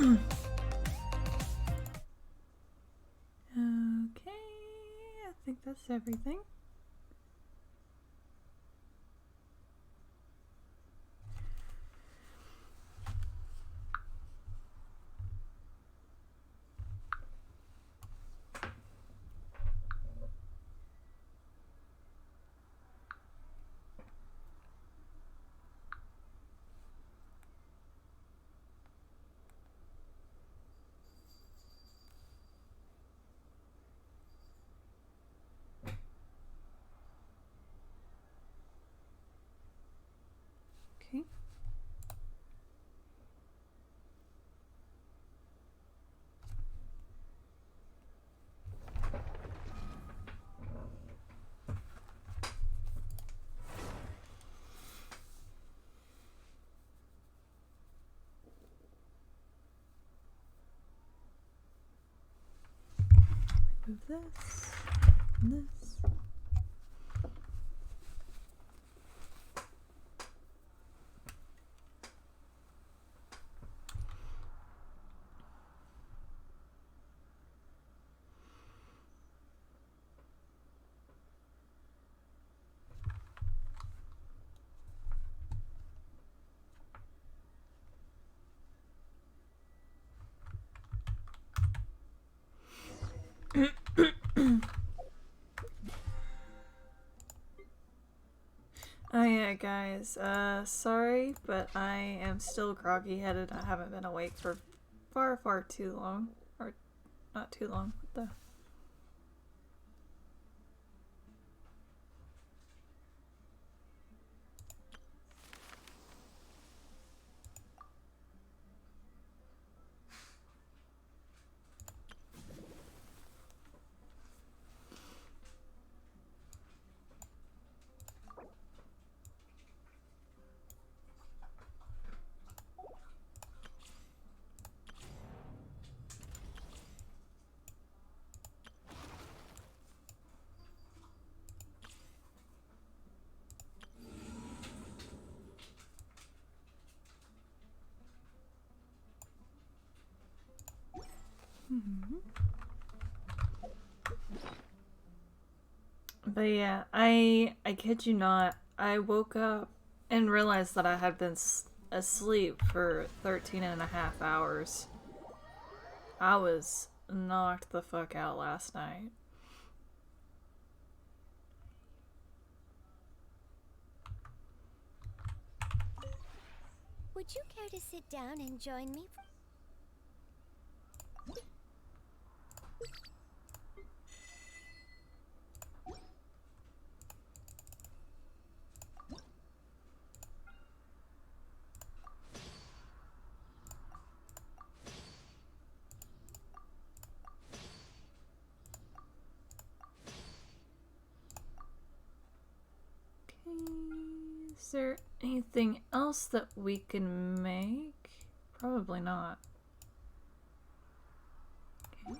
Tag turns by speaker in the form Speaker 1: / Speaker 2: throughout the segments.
Speaker 1: I think that's everything. Okay. Move this and this. Oh yeah, guys, sorry, but I am still groggy-headed. I haven't been awake for far too long. Or, not too long. What the... But yeah, I kid you not, I woke up and realized that I had been asleep for 13 and a half hours. I was knocked the fuck out last night.
Speaker 2: Would you care to sit down and join me?
Speaker 1: Is there anything else that we can make? Probably not. Okay.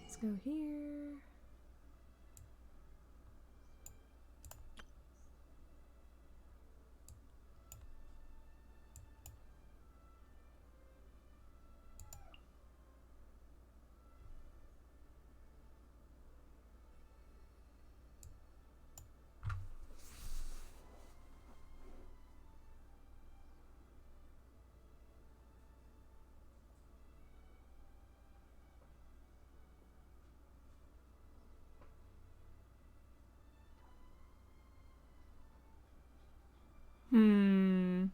Speaker 1: Let's go here. Hmm.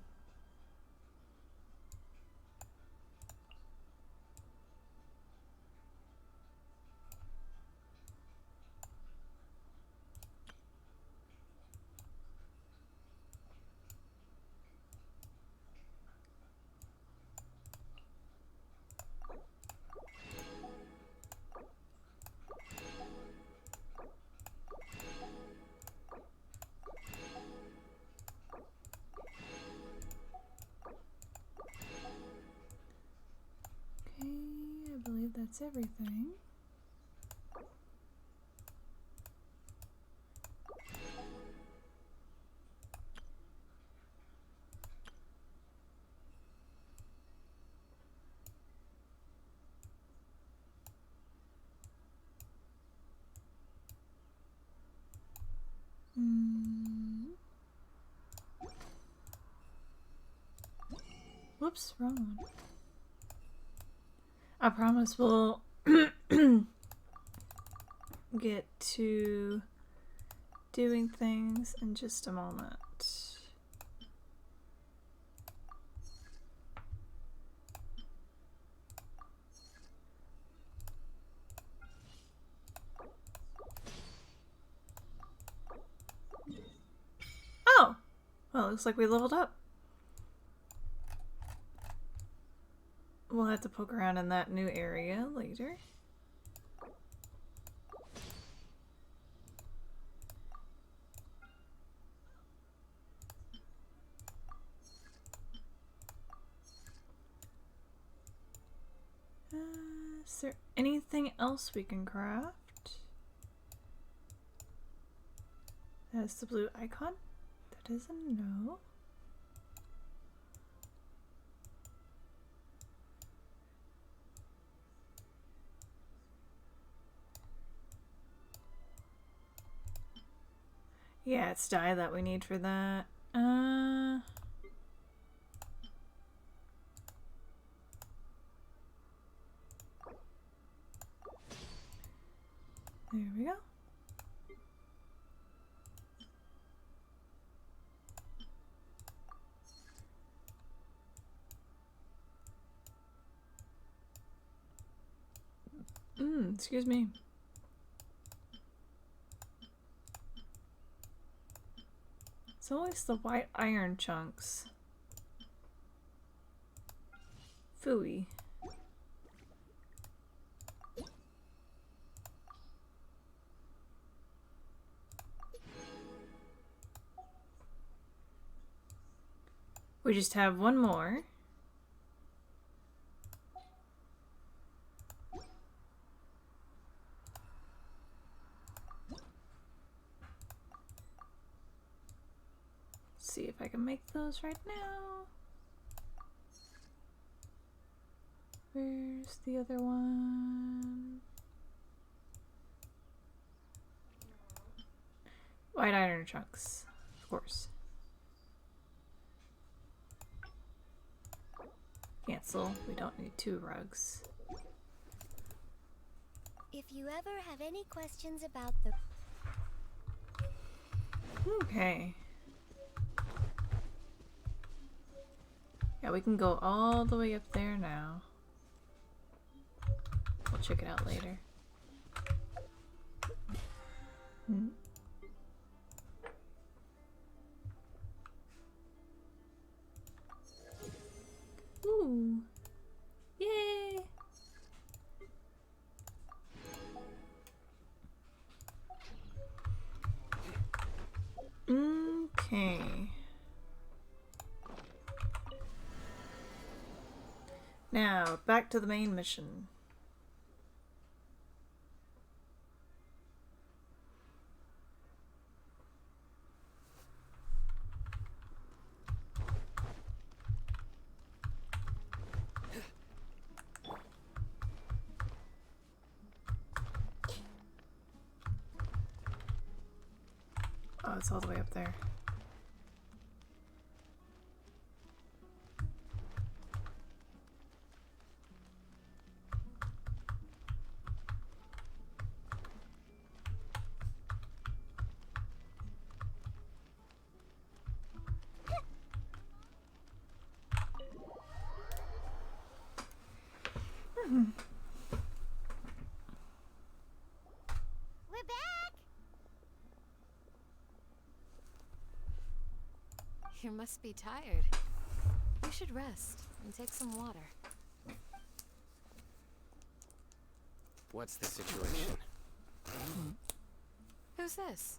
Speaker 1: Okay, I believe that's everything. Whoops, wrong one. I promise we'll get to doing things in just a moment. Oh! Well, looks like we leveled up. We'll have to poke around in that new area later. Is there anything else we can craft? That's the blue icon. That is a no. Yeah, it's dye that we need for that. There we go. Excuse me. It's always the white iron chunks. Phooey. We just have one more. See if I can make those right now. Where's the other one? White iron chunks, of course. Cancel. We don't need 2 rugs.
Speaker 2: If you ever have any questions about the...
Speaker 1: Okay. Yeah, we can go all the way up there now. We'll check it out later. Ooh. Yay! Okay. Now, back to the main mission. Oh, it's all the way up there.
Speaker 2: We're back!
Speaker 3: You must be tired. You should rest and take some water.
Speaker 4: What's the situation?
Speaker 3: Who's this?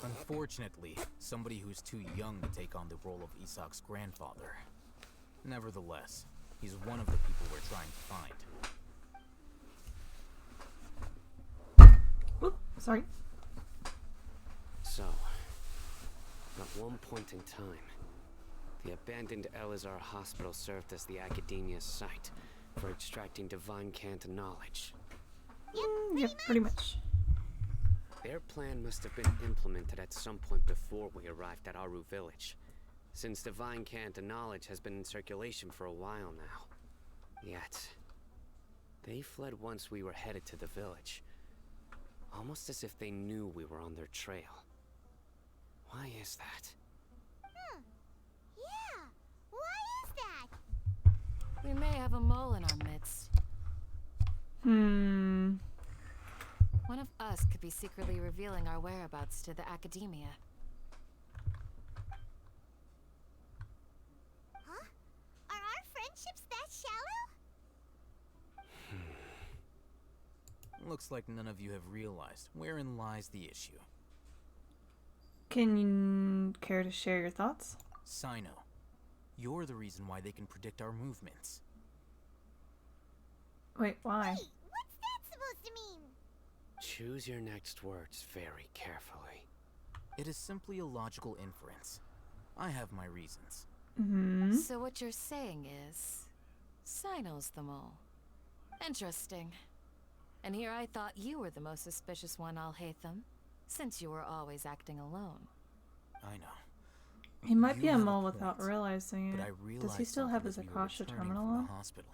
Speaker 5: Unfortunately, somebody who's too young to take on the role of Isak's grandfather. Nevertheless, he's one of the people we're trying to find.
Speaker 1: Whoop, sorry.
Speaker 4: So, at one point in time, the abandoned Elazar hospital served as the academia's site for extracting divine cant knowledge.
Speaker 1: Yep, pretty much.
Speaker 4: Their plan must have been implemented at some point before we arrived at Aru village, since Divine Cant and knowledge has been in circulation for a while now. Yet, they fled once we were headed to the village. Almost as if they knew we were on their trail. Why is that?
Speaker 2: Yeah, why is that?
Speaker 3: We may have a mole in our midst.
Speaker 1: Hmm.
Speaker 3: One of us could be secretly revealing our whereabouts to the academia.
Speaker 2: Huh? Are our friendships that shallow?
Speaker 5: Looks like none of you have realized wherein lies the issue.
Speaker 1: Can you care to share your thoughts?
Speaker 5: Sino, you're the reason why they can predict our movements.
Speaker 1: Wait, why?
Speaker 2: Wait, what's that supposed to mean?
Speaker 4: Choose your next words very carefully.
Speaker 5: It is simply a logical inference. I have my reasons.
Speaker 1: Mm-hmm.
Speaker 3: So what you're saying is, Sino's the mole. Interesting. And here I thought you were the most suspicious one, Alhaitham, since you were always acting alone.
Speaker 5: I know.
Speaker 1: He might
Speaker 5: You
Speaker 1: be a
Speaker 5: have a
Speaker 1: mole without
Speaker 5: point,
Speaker 1: realizing
Speaker 5: But
Speaker 1: it.
Speaker 5: I realized
Speaker 1: Does he still have his
Speaker 5: something as we were
Speaker 1: Akasha
Speaker 5: returning
Speaker 1: terminal
Speaker 5: from
Speaker 1: on?
Speaker 5: the hospital.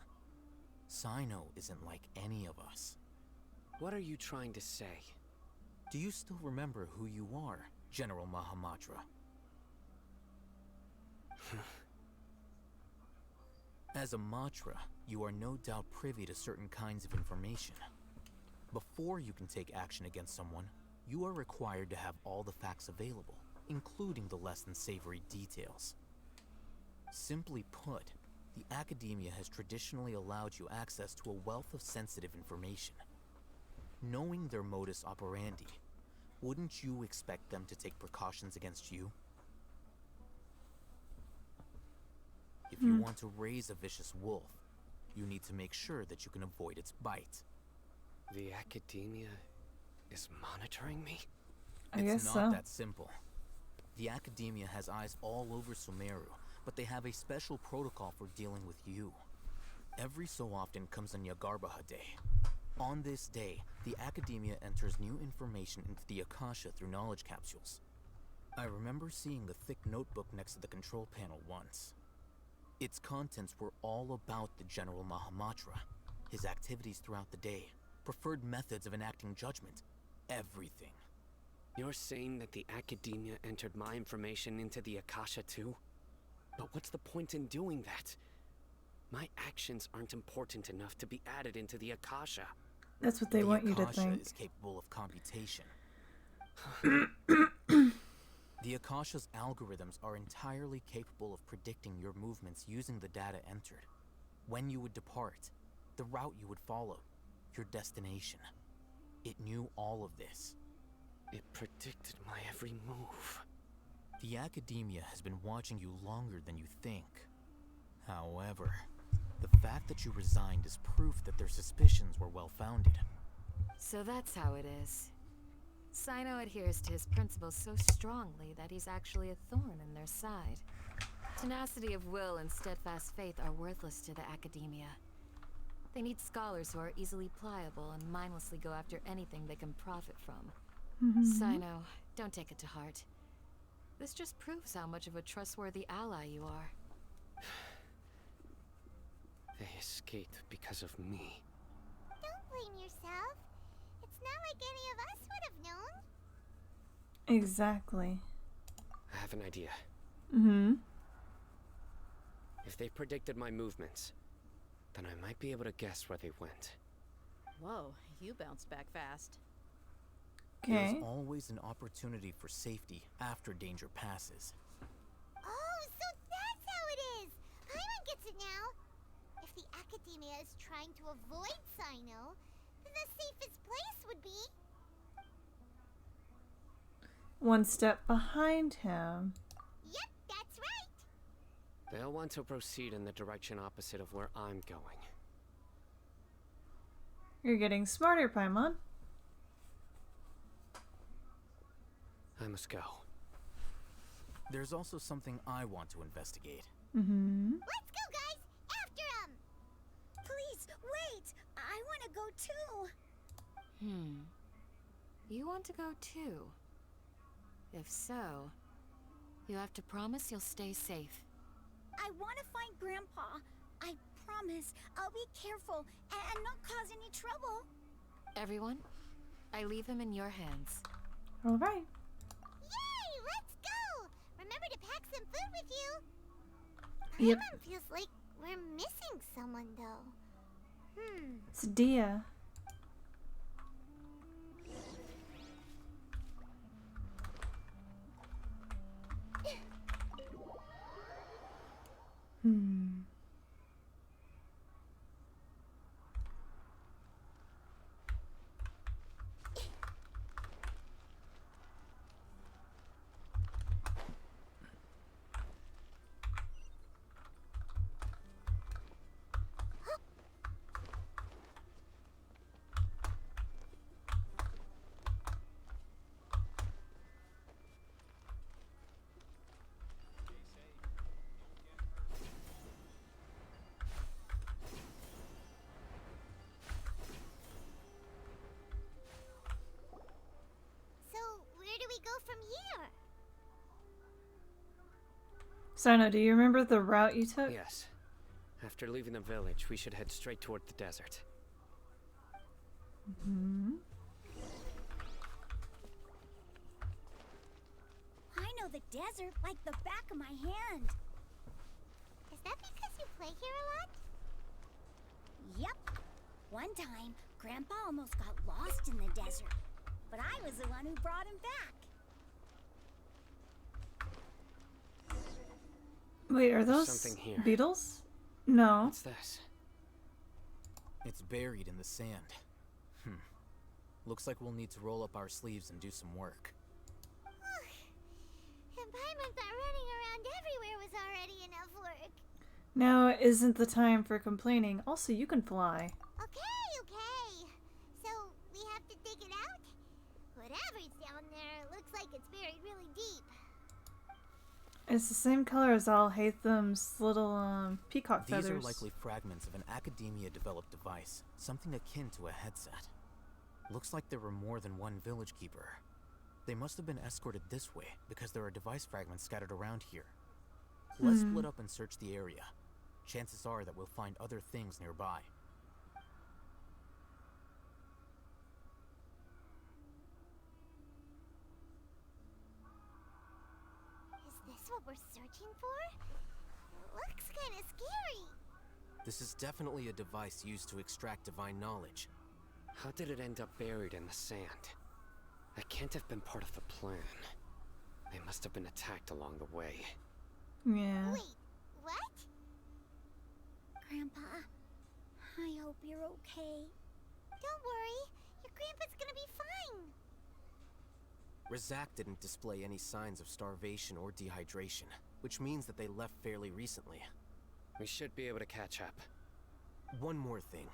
Speaker 5: Sino isn't like any of us.
Speaker 4: What are you trying to say?
Speaker 5: Do you still remember who you are, General Mahamatra? As a Matra, you are no doubt privy to certain kinds of information. Before you can take action against someone, you are required to have all the facts available, including the less than savory details. Simply put, the academia has traditionally allowed you access to a wealth of sensitive information. Knowing their modus operandi, wouldn't you expect them to take precautions against you? If you want to raise a vicious wolf, you need to make sure that you can avoid its bite.
Speaker 4: The academia is monitoring me?
Speaker 1: I
Speaker 5: It's
Speaker 1: guess
Speaker 5: not
Speaker 1: so.
Speaker 5: that simple. The academia has eyes all over Sumeru, but they have a special protocol for dealing with you. Every so often comes a Nyagarbaha Day. On this day, the academia enters new information into the Akasha through knowledge capsules. I remember seeing the thick notebook next to the control panel once. Its contents were all about the General Mahamatra, his activities throughout the day, preferred methods of enacting judgment, everything.
Speaker 4: You're saying that the academia entered my information into the Akasha too? But what's the point in doing that? My actions aren't important enough to be added into the Akasha.
Speaker 1: That's what they
Speaker 5: The
Speaker 1: want you to
Speaker 5: Akasha
Speaker 1: think.
Speaker 5: is capable of computation. The Akasha's algorithms are entirely capable of predicting your movements using the data entered. When you would depart, the route you would follow, your destination. It knew all of this.
Speaker 4: It predicted my every move.
Speaker 5: The academia has been watching you longer than you think. However, the fact that you resigned is proof that their suspicions were well-founded.
Speaker 3: So that's how it is. Sino adheres to his principles so strongly that he's actually a thorn in their side. Tenacity of will and steadfast faith are worthless to the academia. They need scholars who are easily pliable and mindlessly go after anything they can profit from. Sino, don't take it to heart. This just proves how much of a trustworthy ally you are.
Speaker 4: They escaped because of me.
Speaker 2: Don't blame yourself. It's not like any of us would have known.
Speaker 1: Exactly.
Speaker 4: I have an idea.
Speaker 1: Mm-hmm.
Speaker 4: If they predicted my movements, then I might be able to guess where they went.
Speaker 6: Whoa, you bounced back fast.
Speaker 1: Okay.
Speaker 5: There's always an opportunity for safety after danger passes.
Speaker 2: Oh, so that's how it is. Paimon gets it now. If the academia is trying to avoid Sino, then the safest place would be...
Speaker 1: One step behind him.
Speaker 2: Yep, that's right.
Speaker 4: They'll want to proceed in the direction opposite of where I'm going.
Speaker 1: You're getting smarter, Paimon.
Speaker 4: I must go.
Speaker 5: There's also something I want to investigate.
Speaker 1: Mm-hmm.
Speaker 2: Let's go, guys! After him! Please, wait! I want to go too.
Speaker 3: You want to go too? If so, You have to promise you'll stay safe.
Speaker 2: I want to find Grandpa. I promise I'll be careful and not cause any trouble.
Speaker 3: Everyone, I leave him in your hands.
Speaker 1: All right.
Speaker 2: Yay! Let's go! Remember to pack some food with you.
Speaker 1: Yep.
Speaker 2: Paimon feels like we're missing someone, though.
Speaker 1: It's Dia. Hmm.
Speaker 2: So, where do we go from here?
Speaker 1: Sino, do you remember the route you took?
Speaker 4: Yes. After leaving the village, we should head straight toward the desert.
Speaker 2: I know the desert like the back of my hand. Is that because you play here a lot? Yep. One time, Grandpa almost got lost in the desert, but I was the one who brought him back.
Speaker 1: Wait, are those
Speaker 4: Something here.
Speaker 1: beetles? No.
Speaker 4: What's this?
Speaker 5: It's buried in the sand. Looks like we'll need to roll up our sleeves and do some work.
Speaker 2: And Paimon thought running around everywhere was already enough work.
Speaker 1: Now isn't the time for complaining. Also, you can fly.
Speaker 2: Okay. So, we have to dig it out? Whatever's down there looks like it's buried really deep.
Speaker 1: It's the same color as Al Haytham's little peacock
Speaker 5: These
Speaker 1: feathers.
Speaker 5: are likely fragments of an academia-developed device, something akin to a headset. Looks like there were more than one village keeper. They must have been escorted this way because there are device fragments scattered around here. Let's split up and search the area. Chances are that we'll find other things nearby.
Speaker 2: Is this what we're searching for? Looks kind of scary.
Speaker 7: This is definitely a device used to extract divine knowledge.
Speaker 4: How did it end up buried in the sand? That can't have been part of the plan. They must have been attacked along the way.
Speaker 1: Yeah.
Speaker 2: Wait, what? Grandpa, I hope you're okay. Don't worry, your grandpa's gonna be fine.
Speaker 7: Razak didn't display any signs of starvation or dehydration, which means that they left fairly recently.
Speaker 4: We should be able to catch up.
Speaker 7: One more thing.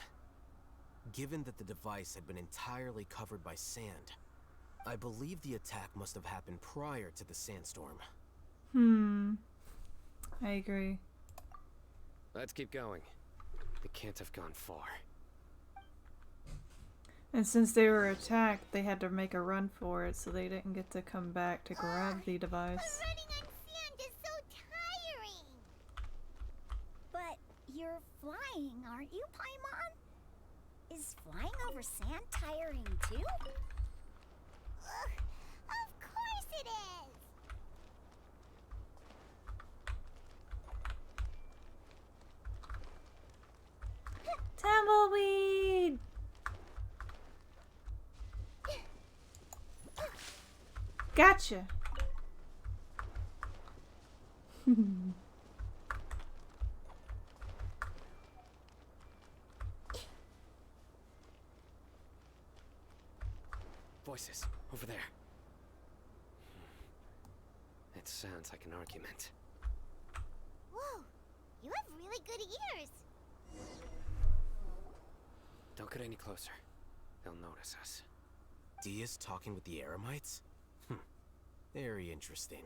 Speaker 7: Given that the device had been entirely covered by sand, I believe the attack must have happened prior to the sandstorm.
Speaker 1: I agree.
Speaker 4: Let's keep going. They can't have gone far.
Speaker 1: And since they were attacked, they had to make a run for it, so they didn't get to come back to grab the
Speaker 2: But
Speaker 1: device.
Speaker 2: running on sand is so tiring. But you're flying, aren't you, Paimon? Is flying over sand tiring too? Ugh, of course it is.
Speaker 1: Tumbleweed! Gotcha!
Speaker 4: Voices, over there. It sounds like an argument.
Speaker 2: Whoa, you have really good ears.
Speaker 4: Don't get any closer. They'll notice us.
Speaker 7: Dia's talking with the Eremites? Very interesting.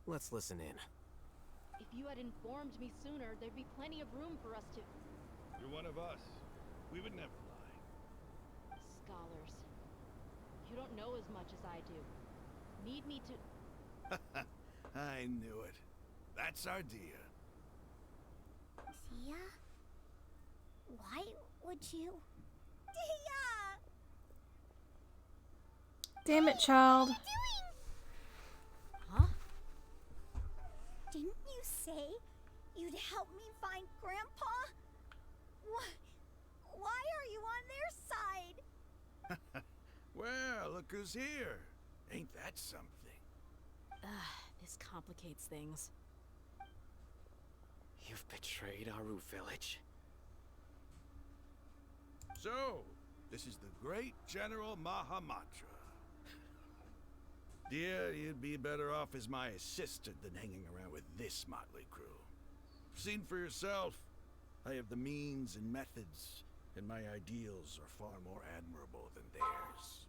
Speaker 7: Let's listen in.
Speaker 6: If you had informed me sooner, there'd be plenty of room for us to...
Speaker 8: You're one of us. We would never lie.
Speaker 6: Scholars. You don't know as much as I do. Need me to...
Speaker 8: I knew it. That's our Dia.
Speaker 2: Dia? Why would you? Dia!
Speaker 1: Damn it, child.
Speaker 2: What are you doing?
Speaker 3: Huh?
Speaker 2: Didn't you say you'd help me find Grandpa? Why are you on their side?
Speaker 8: Well, look who's here. Ain't that something?
Speaker 6: This complicates things.
Speaker 4: You've betrayed Aru village?
Speaker 8: So, this is the great General Mahamatra. Dear, you'd be better off as my assistant than hanging around with this motley crew. Seen for yourself. I have the means and methods, and my ideals are far more admirable than theirs.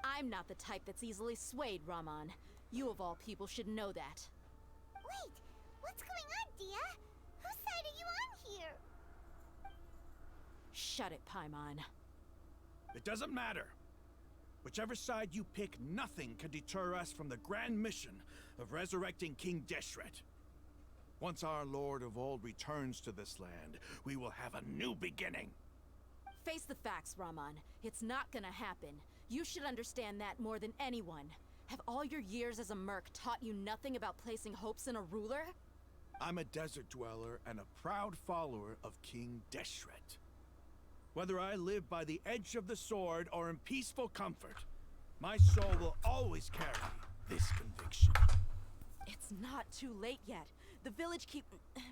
Speaker 6: I'm not the type that's easily swayed, Raman. You of all people should know that.
Speaker 2: Wait, what's going on, Dia? Whose side are you on here?
Speaker 6: Shut it, Paimon.
Speaker 8: It doesn't matter. Whichever side you pick, nothing can deter us from the grand mission of resurrecting King Deshret. Once our Lord of Old returns to this land, we will have a new beginning.
Speaker 6: Face the facts, Raman. It's not gonna happen. You should understand that more than anyone. Have all your years as a merc taught you nothing about placing hopes in a ruler?
Speaker 8: I'm a desert dweller and a proud follower of King Deshret. Whether I live by the edge of the sword or in peaceful comfort, my soul will always carry this conviction.
Speaker 6: It's not too late yet. The village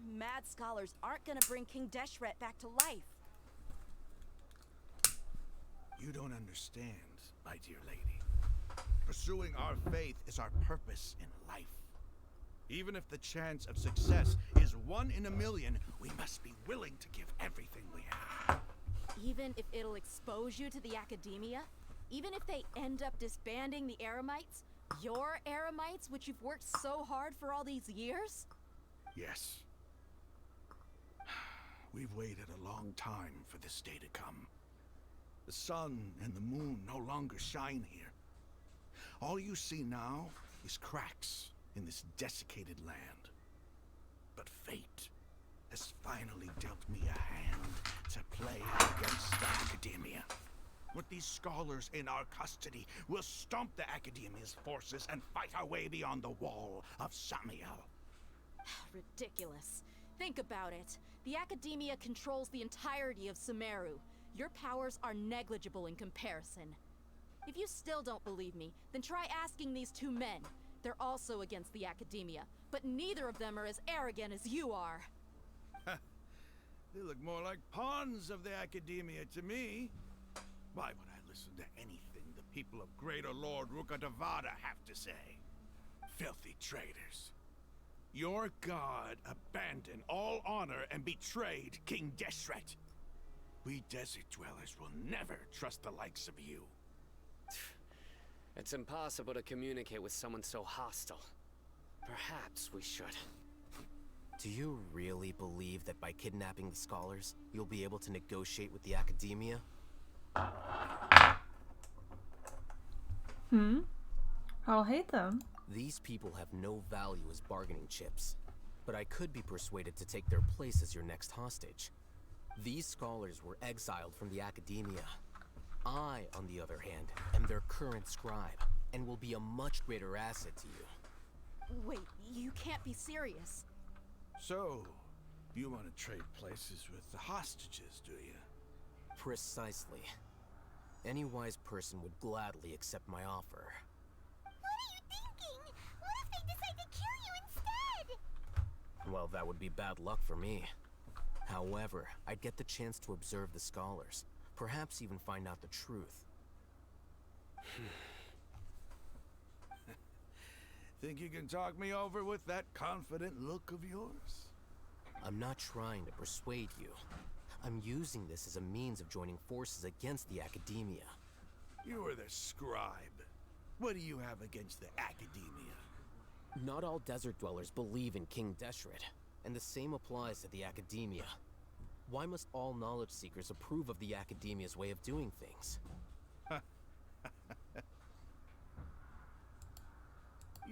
Speaker 6: mad scholars aren't gonna bring King Deshret back to life.
Speaker 8: You don't understand, my dear lady. Pursuing our faith is our purpose in life. Even if the chance of success is 1 in a million, we must be willing to give everything we have.
Speaker 6: Even if it'll expose you to the academia? Even if they end up disbanding the Eremites? Your Eremites, which you've worked so hard for all these years?
Speaker 8: Yes. We've waited a long time for this day to come. The sun and the moon no longer shine here. All you see now is cracks in this desiccated land. But fate has finally dealt me a hand to play against the Academia. With these scholars in our custody, we'll stomp the Academia's forces and fight our way beyond the wall of Samiel.
Speaker 6: Ridiculous. Think about it. The Academia controls the entirety of Sumeru. Your powers are negligible in comparison. If you still don't believe me, then try asking these 2 men. They're also against the Academia, but neither of them are as arrogant as you are.
Speaker 8: They look more like pawns of the Academia to me. Why would I listen to anything the people of Greater Lord Rukkhadevada have to say? Filthy traitors. Your god abandoned all honor and betrayed King Deshret. We desert dwellers will never trust the likes of you.
Speaker 4: It's impossible to communicate with someone so hostile. Perhaps we should.
Speaker 7: Do you really believe that by kidnapping the scholars, you'll be able to negotiate with the Academia?
Speaker 1: I'll hate them.
Speaker 7: These people have no value as bargaining chips, but I could be persuaded to take their place as your next hostage. These scholars were exiled from the Academia. I, on the other hand, am their current scribe, and will be a much greater asset to you.
Speaker 6: Wait, you can't be serious.
Speaker 8: So, you want to trade places with the hostages, do you?
Speaker 7: Precisely. Any wise person would gladly accept my offer.
Speaker 2: What are you thinking? What if they decide to kill you instead?
Speaker 7: Well, that would be bad luck for me. However, I'd get the chance to observe the scholars, perhaps even find out the truth.
Speaker 8: Think you can talk me over with that confident look of yours?
Speaker 7: I'm not trying to persuade you. I'm using this as a means of joining forces against the Academia.
Speaker 8: You are the scribe. What do you have against the Academia?
Speaker 7: Not all desert dwellers believe in King Deshret, and the same applies to the Academia. Why must all knowledge seekers approve of the Academia's way of doing things?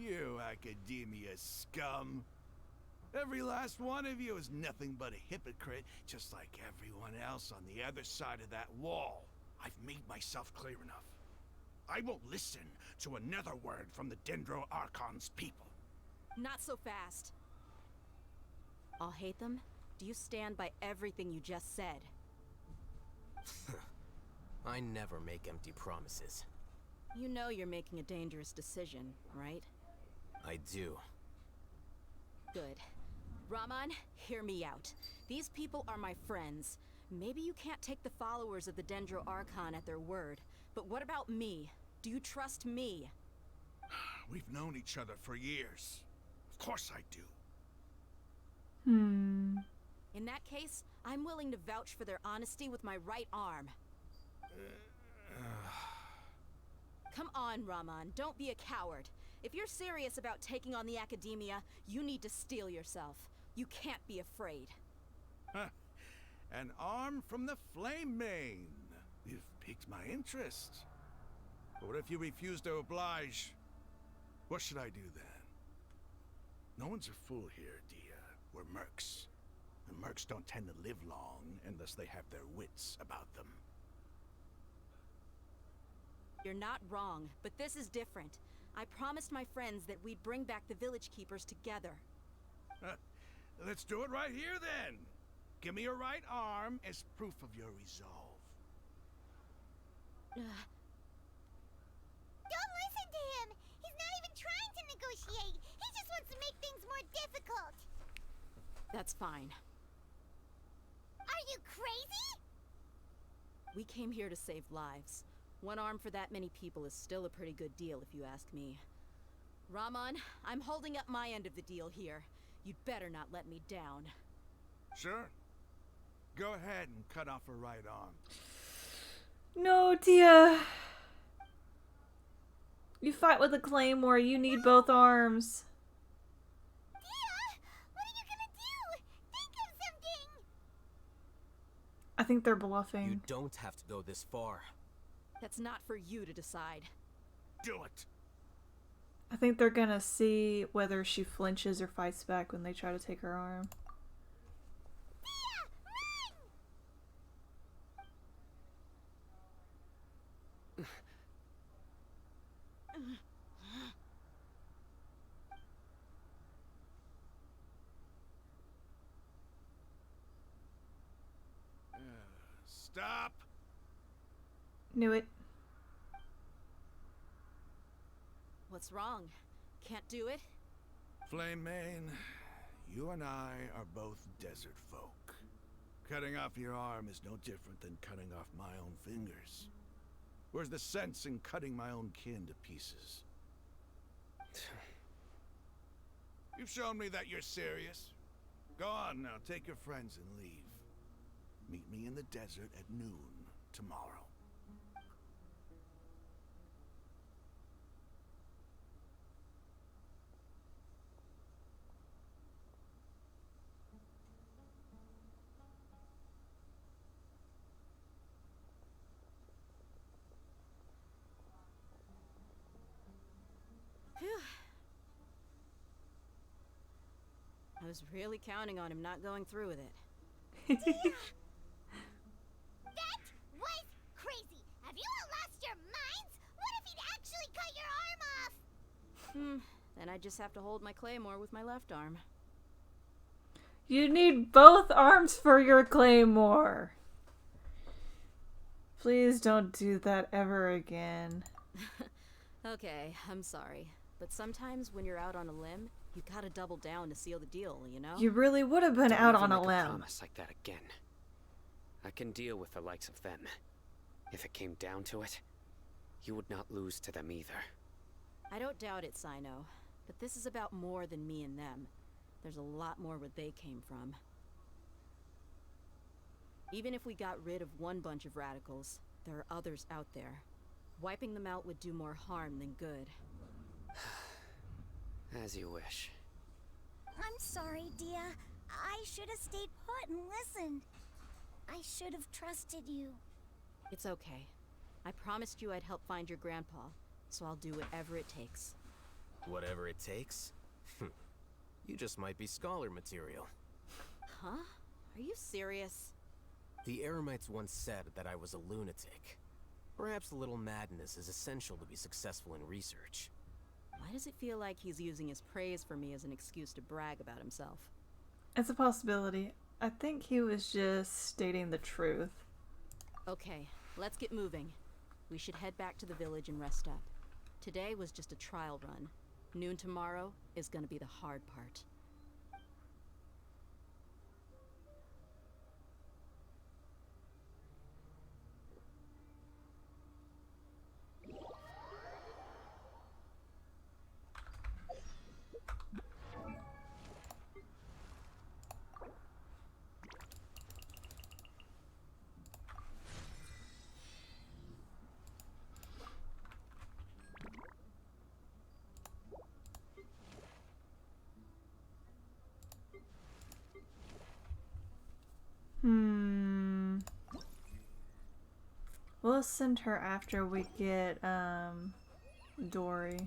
Speaker 8: You Academia scum. Every last one of you is nothing but a hypocrite, just like everyone else on the other side of that wall. I've made myself clear enough. I won't listen to another word from the Dendro Archon's people.
Speaker 6: Not so fast. I'll hate them. Do you stand by everything you just said?
Speaker 7: I never make empty promises.
Speaker 6: You know you're making a dangerous decision, right?
Speaker 7: I do.
Speaker 6: Good. Raman, hear me out. These people are my friends. Maybe you can't take the followers of the Dendro Archon at their word, but what about me? Do you trust me?
Speaker 8: We've known each other for years. Of course I do.
Speaker 6: In that case, I'm willing to vouch for their honesty with my right arm. Come on, Raman, don't be a coward. If you're serious about taking on the Academia, you need to steel yourself. You can't be afraid.
Speaker 8: An arm from the Flame Mane. You've piqued my interest. But what if you refuse to oblige? What should I do then? No one's a fool here, Dia. We're mercs. And mercs don't tend to live long unless they have their wits about them.
Speaker 6: You're not wrong, but this is different. I promised my friends that we'd bring back the village keepers together.
Speaker 8: Let's do it right here then. Give me your right arm as proof of your resolve.
Speaker 2: Don't listen to him! He's not even trying to negotiate! He just wants to make things more difficult!
Speaker 6: That's fine.
Speaker 2: Are you crazy?
Speaker 6: We came here to save lives. One arm for that many people is still a pretty good deal, if you ask me. Raman, I'm holding up my end of the deal here. You'd better not let me down.
Speaker 8: Sure. Go ahead and cut off her right arm.
Speaker 1: No, Tia. You fight with a claymore. You need both arms.
Speaker 2: Dia! What are you gonna do? Think of something!
Speaker 1: I think they're bluffing.
Speaker 7: You don't have to go this far.
Speaker 6: That's not for you to decide.
Speaker 8: Do it!
Speaker 1: I think they're gonna see whether she flinches or fights back when they try to take her arm.
Speaker 8: Stop!
Speaker 1: Knew it.
Speaker 6: What's wrong? Can't do it?
Speaker 8: Flame Mane, you and I are both desert folk. Cutting off your arm is no different than cutting off my own fingers. Where's the sense in cutting my own kin to pieces? You've shown me that you're serious. Go on now, take your friends and leave. Meet me in the desert at noon tomorrow.
Speaker 6: Phew. I was really counting on him not going through with it.
Speaker 2: That was crazy! Have you all lost your minds? What if he'd actually cut your arm off?
Speaker 6: Then I just have to hold my claymore with my left arm.
Speaker 1: You need both arms for your claymore. Please don't do that ever again.
Speaker 6: Okay, I'm sorry. But sometimes when you're out on a limb, you gotta double down to seal the deal, you know?
Speaker 1: You really would have been
Speaker 4: Don't
Speaker 1: out
Speaker 4: ever
Speaker 1: on a
Speaker 4: make
Speaker 1: limb.
Speaker 4: promise like that again. I can deal with the likes of them. If it came down to it, you would not lose to them either.
Speaker 6: I don't doubt it, Sino. But this is about more than me and them. There's a lot more where they came from. Even if we got rid of one bunch of radicals, there are others out there. Wiping them out would do more harm than good.
Speaker 4: As you wish.
Speaker 2: I'm sorry, Dia. I should have stayed put and listened. I should have trusted you.
Speaker 6: It's okay. I promised you I'd help find your grandpa, so I'll do whatever it takes.
Speaker 7: Whatever it takes? You just might be scholar material.
Speaker 6: Huh? Are you serious?
Speaker 7: The Eremites once said that I was a lunatic. Perhaps a little madness is essential to be successful in research.
Speaker 6: Why does it feel like he's using his praise for me as an excuse to brag about himself?
Speaker 1: It's a possibility. I think he was just stating the truth.
Speaker 6: Okay, let's get moving. We should head back to the village and rest up. Today was just a trial run. Noon tomorrow is gonna be the hard part.
Speaker 1: We'll send her after we get, Dory.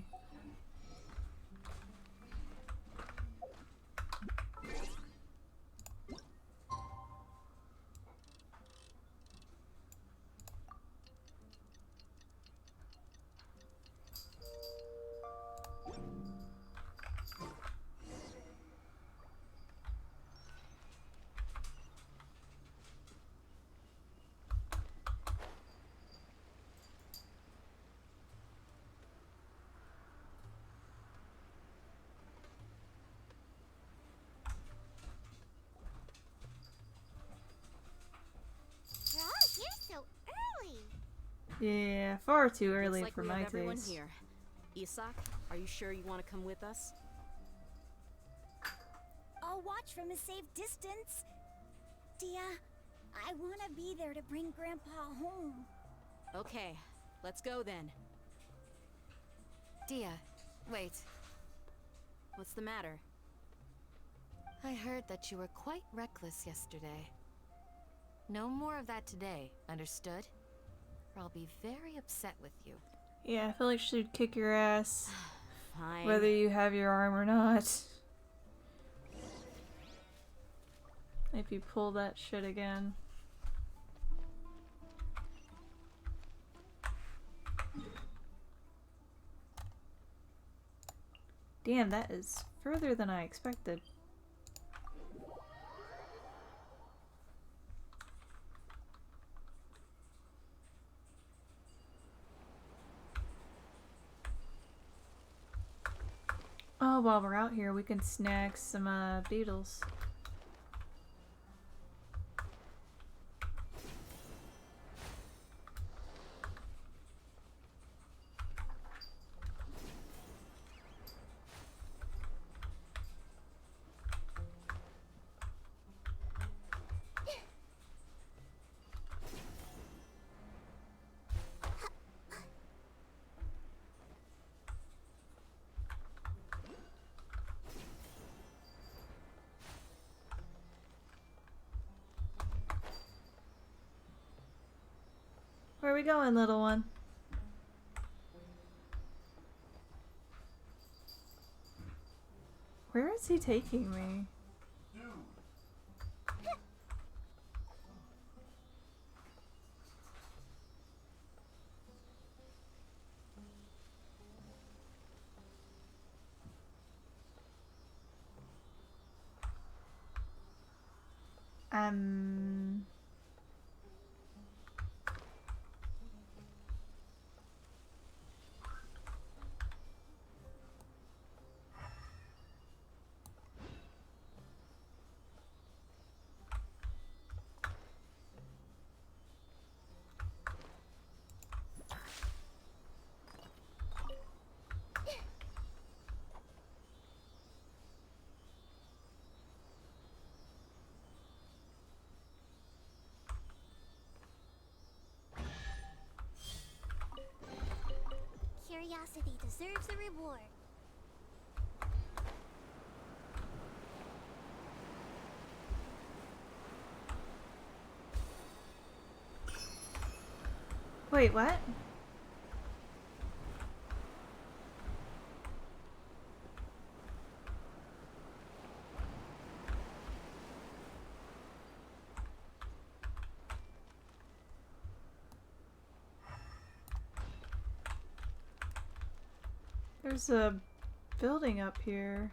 Speaker 2: We're all here so early.
Speaker 1: Yeah, far too early
Speaker 6: Looks like
Speaker 1: for
Speaker 6: we
Speaker 1: my
Speaker 6: have everyone
Speaker 1: taste.
Speaker 6: here. Isak, are you sure you want to come with us?
Speaker 2: I'll watch from a safe distance. Dia, I want to be there to bring Grandpa home.
Speaker 6: Okay, let's go then.
Speaker 3: Dia, wait.
Speaker 6: What's the matter?
Speaker 3: I heard that you were quite reckless yesterday. No more of that today, understood? Or I'll be very upset with you.
Speaker 1: Yeah, I feel like she'd kick your ass,
Speaker 6: Fine.
Speaker 1: whether you have your arm or not. If you pull that shit again. Damn, that is further than I expected. Oh, while we're out here, we can snag some beetles. Where are we going, little one? Where is he taking me?
Speaker 2: Curiosity deserves a reward.
Speaker 1: Wait, what? There's a building up here.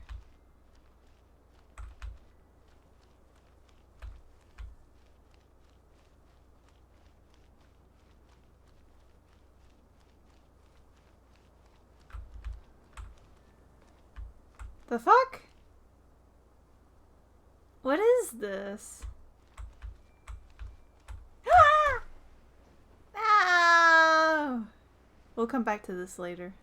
Speaker 1: The fuck? What is this? Ah! No! We'll come back to this later.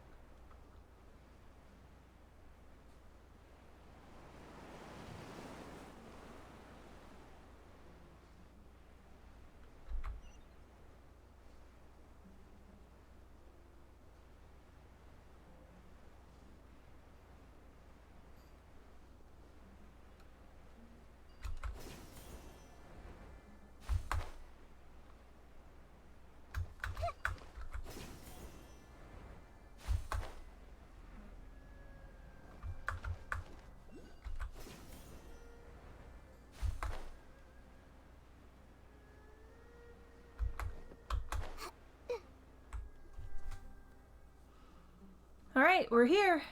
Speaker 1: Alright, we're here.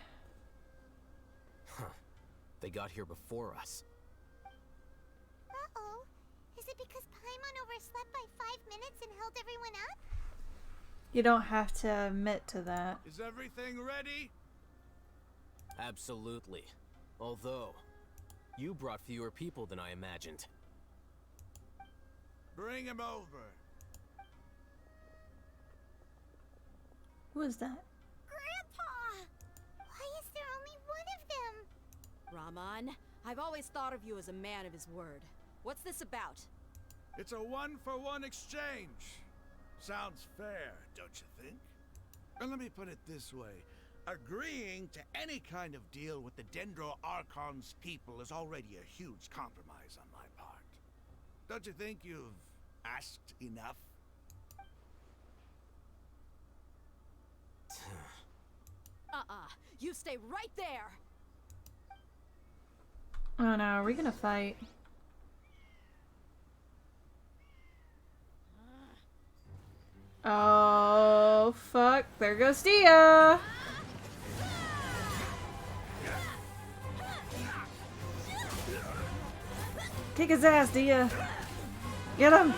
Speaker 7: Huh. They got here before us.
Speaker 2: Uh-oh. Is it because Paimon overslept by 5 minutes and held everyone up?
Speaker 1: You don't have to admit to that.
Speaker 8: Is everything ready?
Speaker 7: Absolutely. Although, you brought fewer people than I imagined.
Speaker 8: Bring him over.
Speaker 1: Who is that?
Speaker 2: Grandpa! Why is there only one of them?
Speaker 6: Raman, I've always thought of you as a man of his word. What's this about?
Speaker 8: It's a one-for-one exchange. Sounds fair, don't you think? And let me put it this way. Agreeing to any kind of deal with the Dendro Archon's people is already a huge compromise on my part. Don't you think you've asked enough?
Speaker 6: You stay right there!
Speaker 1: Oh no, are we gonna fight? Oh fuck, there goes Dia! Kick his ass, Dia! Get him!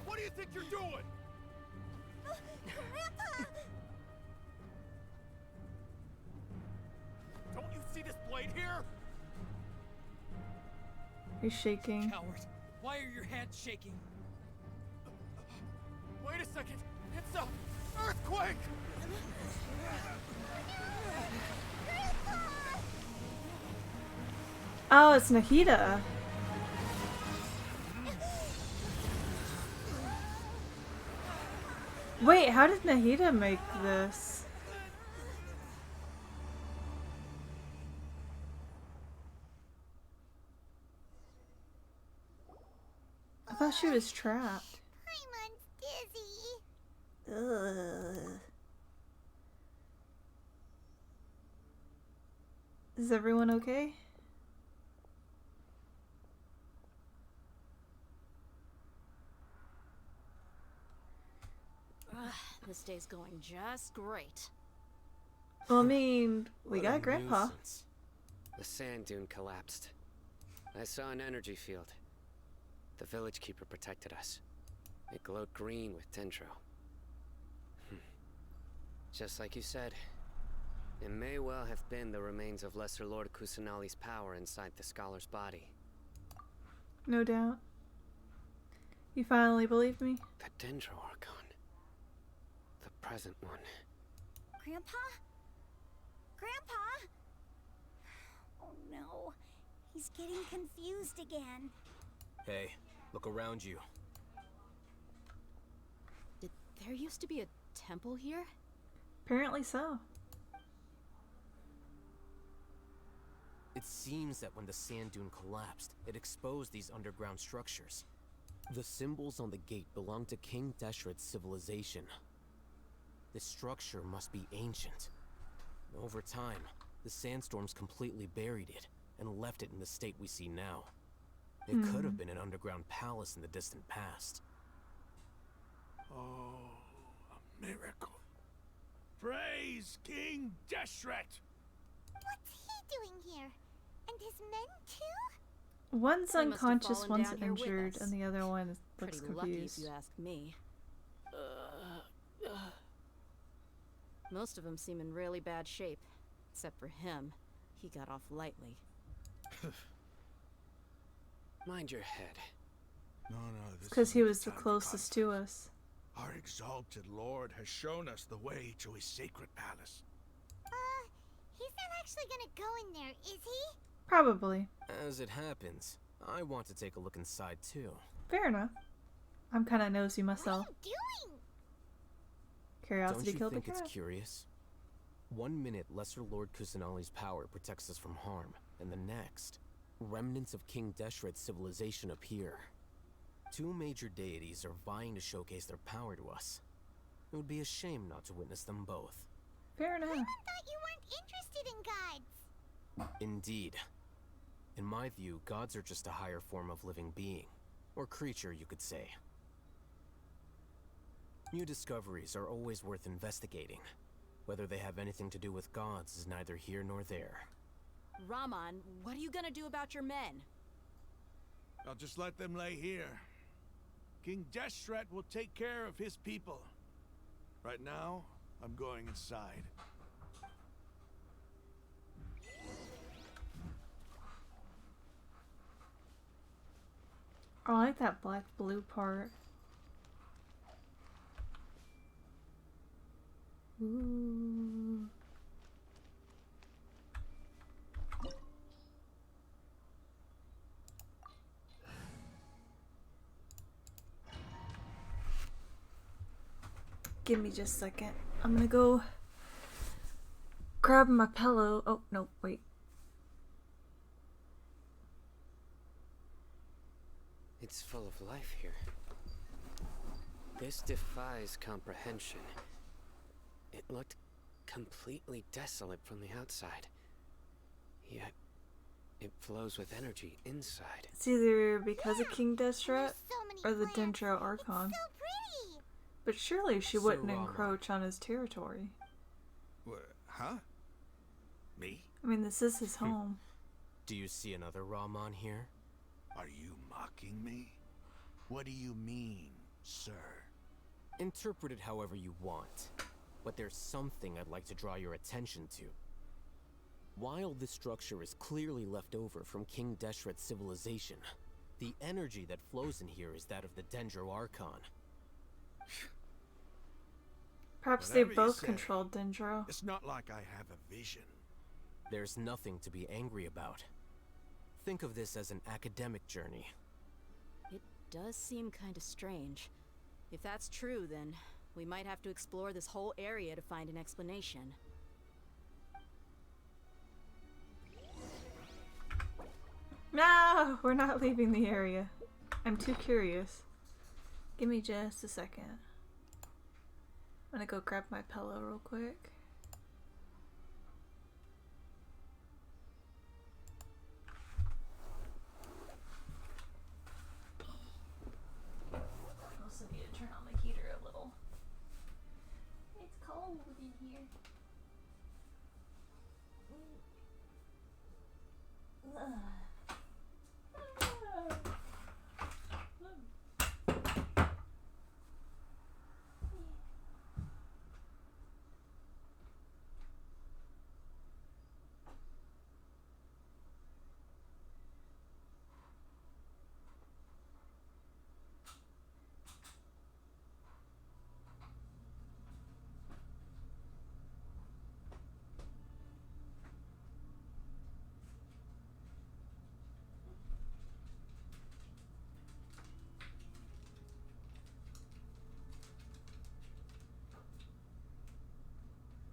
Speaker 8: What do you think you're doing?
Speaker 2: Grandpa!
Speaker 9: Don't you see this blade here?
Speaker 1: He's shaking.
Speaker 9: Coward, why are your hands shaking? Wait a second, it's a earthquake!
Speaker 1: Oh, it's Nahida. Wait, how did Nahida make this? I thought she was trapped.
Speaker 2: Paimon's dizzy.
Speaker 1: Ugh. Is everyone okay?
Speaker 6: This day's going just great.
Speaker 1: Well, I mean, we
Speaker 7: What
Speaker 1: got
Speaker 7: a
Speaker 1: Grandpa.
Speaker 7: nuisance.
Speaker 4: The sand dune collapsed. I saw an energy field. The village keeper protected us. It glowed green with Dendro. Just like you said, it may well have been the remains of Lesser Lord Kusanali's power inside the scholar's body.
Speaker 1: No doubt. You finally believe me?
Speaker 4: The Dendro Archon. The present one.
Speaker 2: Grandpa? Grandpa? Oh no. He's getting confused again.
Speaker 7: Hey, look around you.
Speaker 6: Did there used to be a temple here?
Speaker 1: Apparently so.
Speaker 7: It seems that when the sand dune collapsed, it exposed these underground structures. The symbols on the gate belong to King Deshret's civilization. This structure must be ancient. Over time, the sandstorms completely buried it and left it in the state we see now. It could have been an underground palace in the distant past.
Speaker 8: Oh, a miracle. Praise King Deshret!
Speaker 2: What's he doing here? And his men too?
Speaker 1: One's
Speaker 6: They must have
Speaker 1: unconscious,
Speaker 6: fallen
Speaker 1: one's
Speaker 6: down here with
Speaker 1: injured,
Speaker 6: us.
Speaker 1: and the other one looks
Speaker 6: Pretty lucky if
Speaker 1: confused.
Speaker 6: you ask me. Most of them seem in really bad shape. Except for him. He got off lightly.
Speaker 4: Mind your head.
Speaker 8: No, this
Speaker 1: Because he
Speaker 8: isn't
Speaker 1: was the
Speaker 8: time for
Speaker 1: closest to us.
Speaker 8: Our exalted Lord has shown us the way to his sacred palace.
Speaker 2: He's not actually gonna go in there, is he?
Speaker 1: Probably.
Speaker 7: As it happens, I want to take a look inside too.
Speaker 1: Fair enough. I'm kind of nosy myself.
Speaker 2: What are you doing?
Speaker 1: Curiosity
Speaker 7: Don't you
Speaker 1: killed the
Speaker 7: think it's
Speaker 1: cat.
Speaker 7: curious? 1 minute, Lesser Lord Kusanali's power protects us from harm, and the next, remnants of King Deshret's civilization appear. 2 major deities are vying to showcase their power to us. It would be a shame not to witness them both.
Speaker 1: Fair enough.
Speaker 2: I thought you weren't interested in gods.
Speaker 7: Indeed. In my view, gods are just a higher form of living being, or creature, you could say. New discoveries are always worth investigating. Whether they have anything to do with gods is neither here nor there.
Speaker 6: Raman, what are you gonna do about your men?
Speaker 8: I'll just let them lay here. King Deshret will take care of his people. Right now, I'm going inside.
Speaker 1: I like that black blue part. Ooh. Give me just a second. I'm gonna go grab my pillow. Oh, no, wait.
Speaker 4: It's full of life here. This defies comprehension. It looked completely desolate from the outside. Yet, it flows with energy inside.
Speaker 1: It's either because of King Deshret
Speaker 2: There's so many
Speaker 1: or the
Speaker 2: plants.
Speaker 1: Dendro
Speaker 2: It's
Speaker 1: Archon.
Speaker 2: so pretty.
Speaker 1: But surely she
Speaker 7: Sir
Speaker 1: wouldn't
Speaker 7: Rama.
Speaker 1: encroach on his territory.
Speaker 8: Huh? Me?
Speaker 1: I mean, this is his home.
Speaker 7: Do you see another Raman here?
Speaker 8: Are you mocking me? What do you mean, sir?
Speaker 7: Interpret it however you want. But there's something I'd like to draw your attention to. While this structure is clearly left over from King Deshret's civilization, the energy that flows in here is that of the Dendro Archon.
Speaker 1: Perhaps they
Speaker 8: Whatever you
Speaker 1: both
Speaker 8: say.
Speaker 1: controlled Dendro.
Speaker 8: It's not like I have a vision.
Speaker 7: There's nothing to be angry about. Think of this as an academic journey.
Speaker 6: It does seem kinda strange. If that's true, then we might have to explore this whole area to find an explanation.
Speaker 1: No, we're not leaving the area. I'm too curious. Give me just a second. I'm gonna go grab my pillow real quick. I also need to turn on the heater a little. It's cold in here.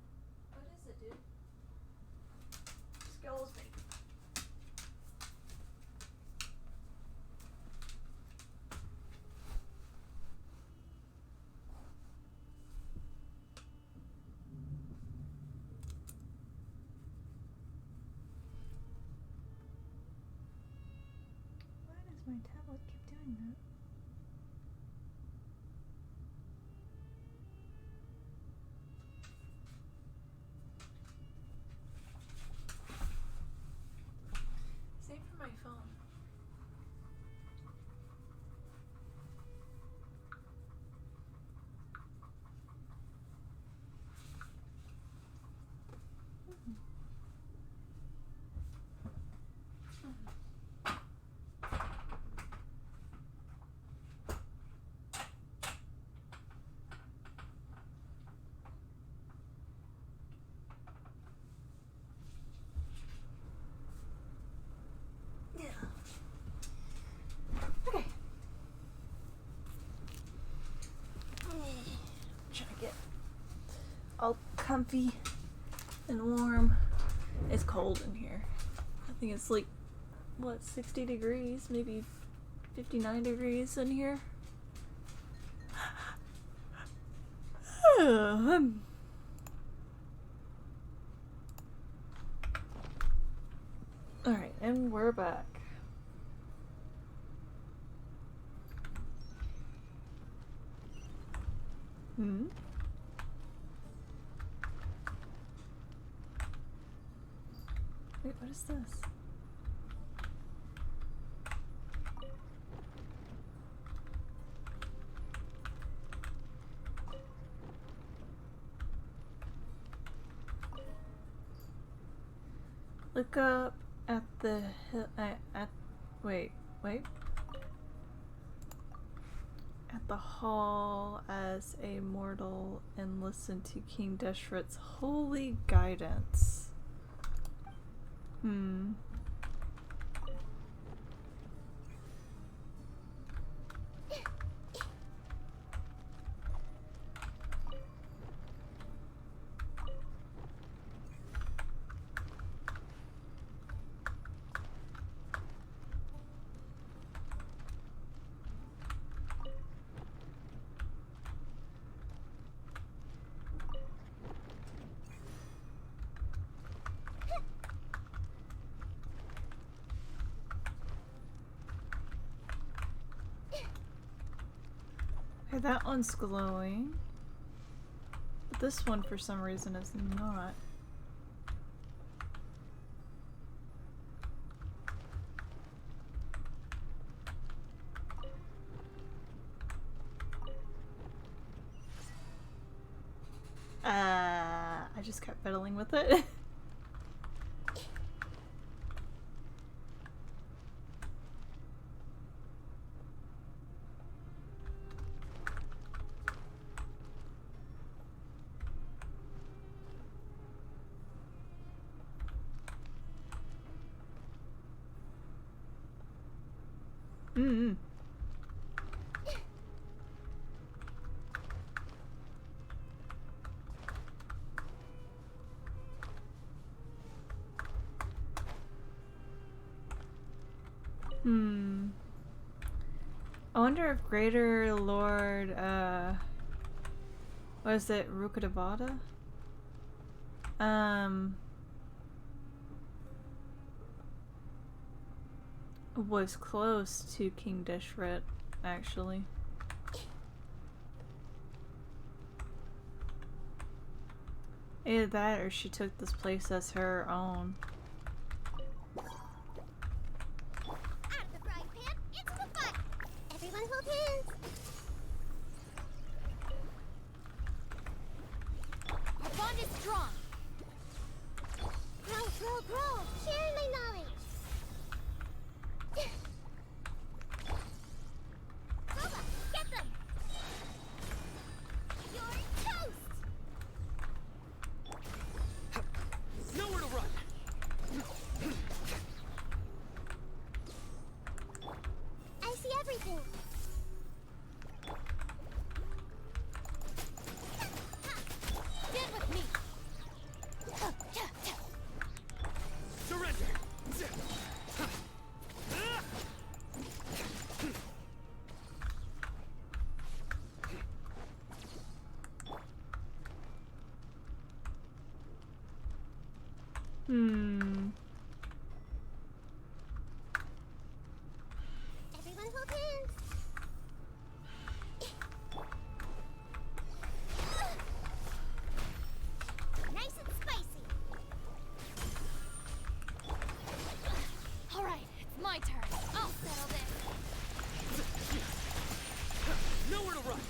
Speaker 1: What is it, dude? Excuse me. Why does my tablet keep doing that? comfy and warm. It's cold in here. I think it's like, what, 60 degrees, maybe 59 degrees in here. Alright, and we're back. Hmm? Wait, what is this? Look up at the hill. Wait. At the hall as a mortal and listen to King Deshret's holy guidance. Okay, that one's glowing. But this one, for some reason, is not. I just kept fiddling with it. I wonder if Greater Lord, what is it, Rukadavada? Was close to King Deshret, actually. Either that or she took this place as her own.
Speaker 2: Out of the frying pan, into the pot. Everyone hold hands.
Speaker 6: Our bond is strong.
Speaker 2: Grow. Sharing my knowledge. Boba, get them. You're toast.
Speaker 9: Nowhere to run!
Speaker 2: I see everything.
Speaker 6: Get with me.
Speaker 9: Surrender!
Speaker 2: Everyone hold hands. Nice and spicy.
Speaker 6: All right, it's my turn. I'll settle this.
Speaker 9: Nowhere to run!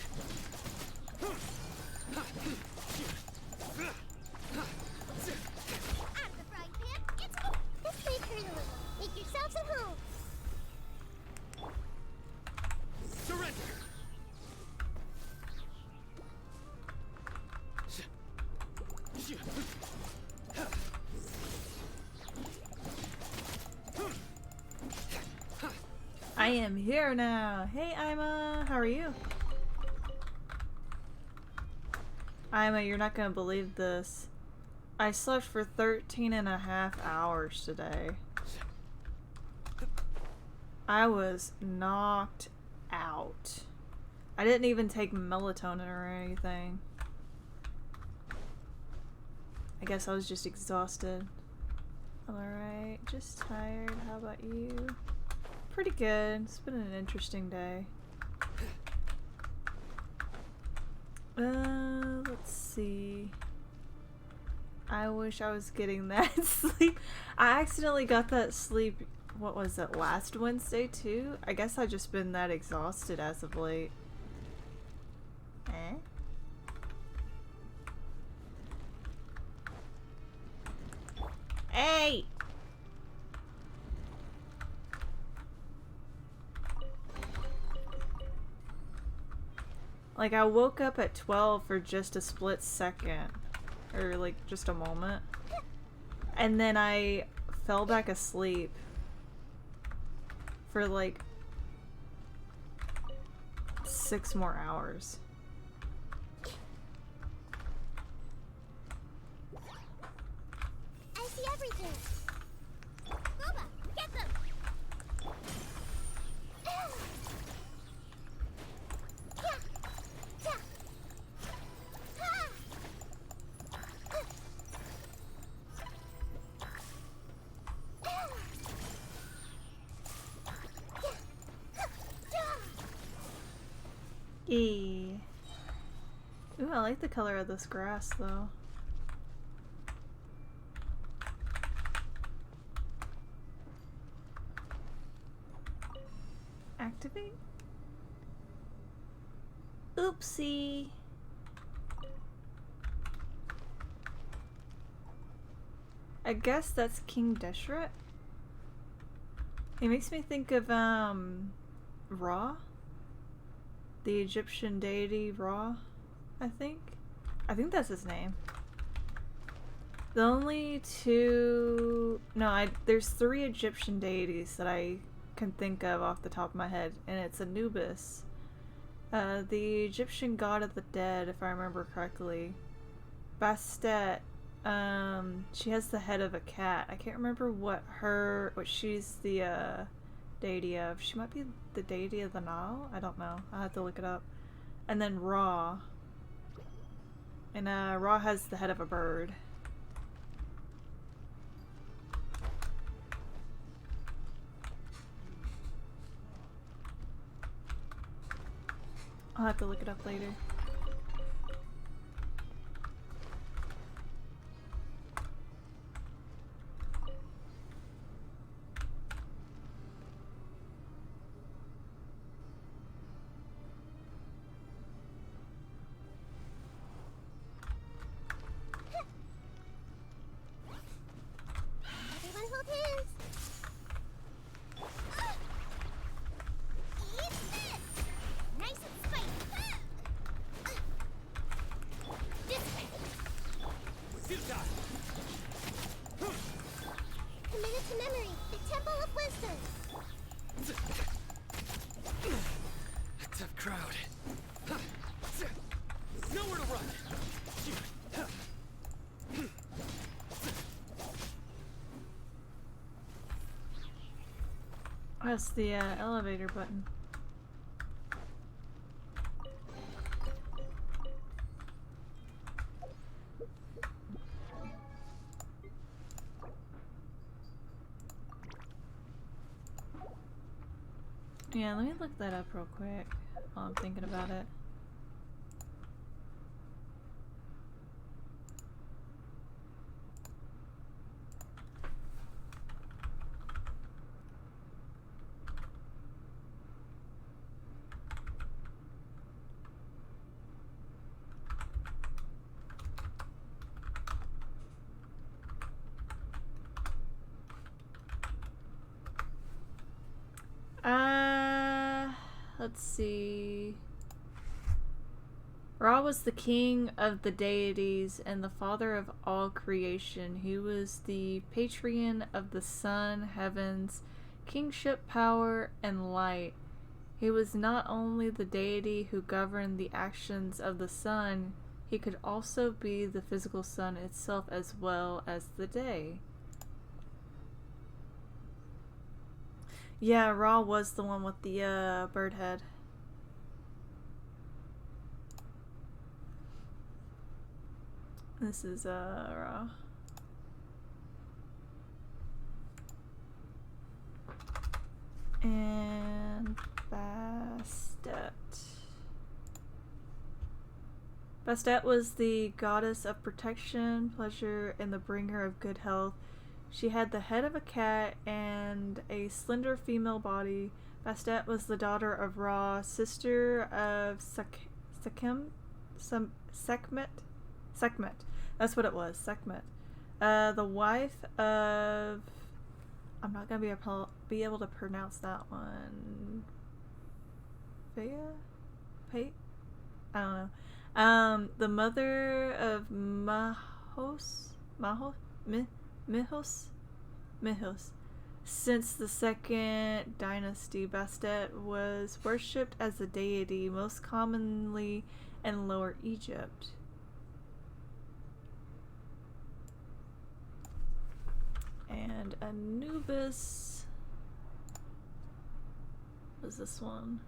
Speaker 2: Out of the frying pan, into the... This may hurt a little. Make yourselves at home.
Speaker 9: Surrender!
Speaker 1: I am here now. Hey, Ima. How are you? Ima, you're not gonna believe this. I slept for 13.5 hours today. I was knocked out. I didn't even take melatonin or anything. I guess I was just exhausted. I'm alright, just tired. How about you? Pretty good. It's been an interesting day. Let's see. I wish I was getting that sleep. I accidentally got that sleep, what was it, last Wednesday too? I guess I've just been that exhausted as of late. Eh? Hey! Like, I woke up at 12 for just a split second. Or, like, just a moment. And then I fell back asleep for, like, 6 more hours.
Speaker 2: I see everything. Boba, get them.
Speaker 1: Eee. Ooh, I like the color of this grass, though. Activate? Oopsie. I guess that's King Deshret. It makes me think of, Ra? The Egyptian deity Ra, I think. I think that's his name. The only two... No, there's 3 Egyptian deities that I can think of off the top of my head, and it's Anubis. The Egyptian god of the dead, if I remember correctly. Bastet. She has the head of a cat. I can't remember what she's the, deity of. She might be the deity of the Nile? I don't know. I'll have to look it up. And then Ra. And Ra has the head of a bird. I'll have to look it up later.
Speaker 2: Everyone hold hands. Eat this. Nice and spicy. This way.
Speaker 9: Futile!
Speaker 2: Committed to memory. The Temple of Wisdom.
Speaker 9: A tough crowd. Nowhere to run!
Speaker 1: That's the elevator button. Yeah, let me look that up real quick while I'm thinking about it. Let's see. Ra was the king of the deities and the father of all creation. He was the patron of the sun, heavens, kingship, power, and light. He was not only the deity who governed the actions of the sun, He could also be the physical sun itself as well as the day. Yeah, Ra was the one with the bird head. This is Ra. And Bastet. Bastet was the goddess of protection, pleasure, and the bringer of good health. She had the head of a cat and a slender female body. Bastet was the daughter of Ra, sister of Sekhmet. That's what it was, Sekhmet. The wife of... I'm not going to be able to pronounce that one. Pate? I don't know. The mother of Mihos. Since the second dynasty, Bastet was worshipped as a deity, most commonly in Lower Egypt. And Anubis. What is this one?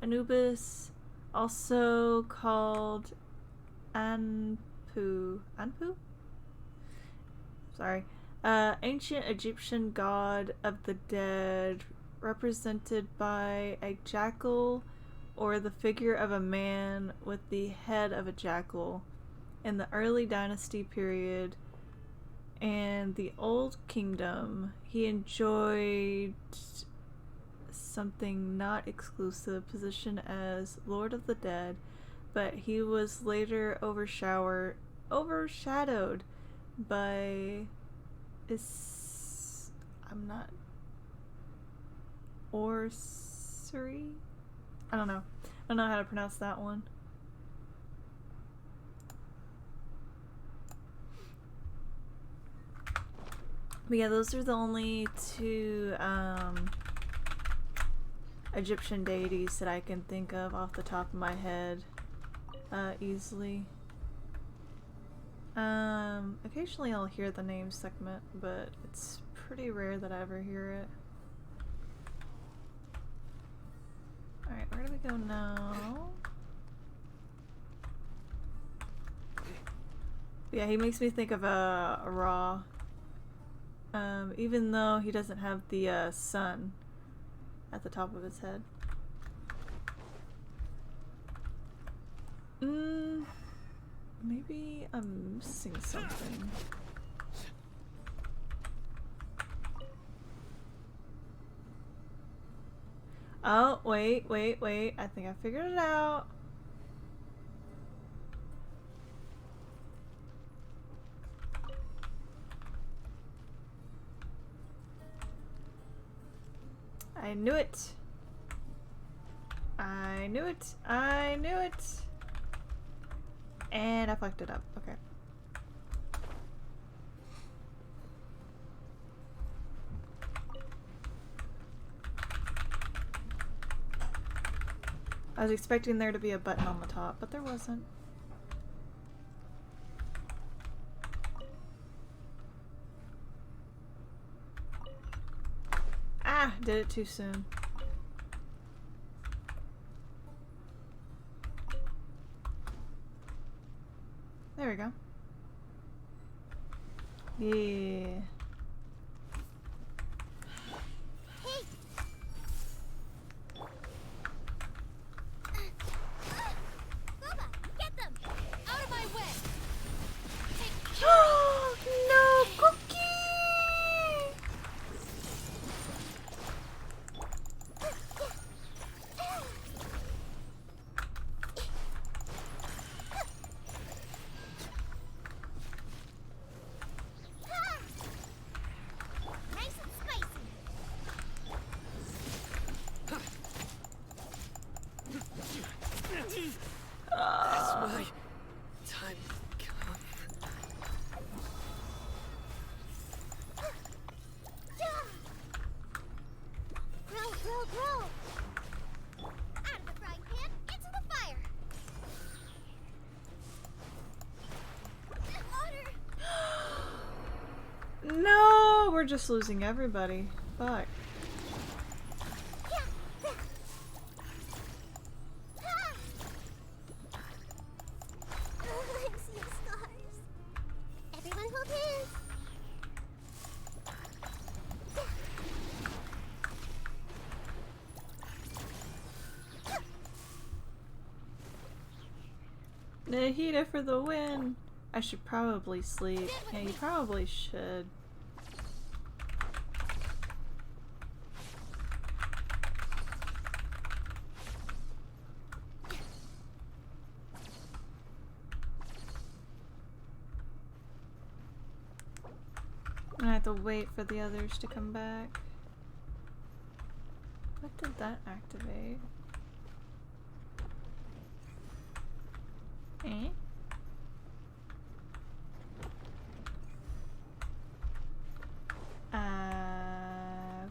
Speaker 1: Anubis, also called Anpu. Anpu? Sorry. Ancient Egyptian god of the dead, represented by a jackal or the figure of a man with the head of a jackal. In the early dynasty period and the Old Kingdom, he enjoyed something not exclusive position as Lord of the Dead, but he was later overshadowed by Orsiri? I don't know. I don't know how to pronounce that one. But yeah, those are the only two Egyptian deities that I can think of off the top of my head easily. Occasionally I'll hear the name Sekhmet, but it's pretty rare that I ever hear it. Alright, where do we go now? Yeah, he makes me think of Ra. Even though he doesn't have the sun at the top of his head. Maybe I'm missing something. Oh, wait. I think I figured it out. I knew it. And I fucked it up. Okay. I was expecting there to be a button on the top, but there wasn't. Ah, did it too soon. There we go. Yeah.
Speaker 2: Hey! Boba, get them!
Speaker 6: Out of my way!
Speaker 1: Oh no, Cookie!
Speaker 2: Nice and spicy.
Speaker 4: Has my time come?
Speaker 2: Grow. Out of the frying pan, into the fire.
Speaker 1: we're just losing everybody. Fuck.
Speaker 2: I'm seeing stars. Everyone hold hands.
Speaker 1: Nahida for the win! I should probably sleep. Yeah, you probably should. I have to wait for the others to come back. What did that activate? Eh?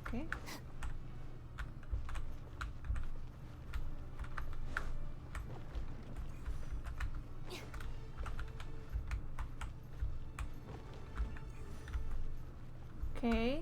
Speaker 1: Okay. Okay.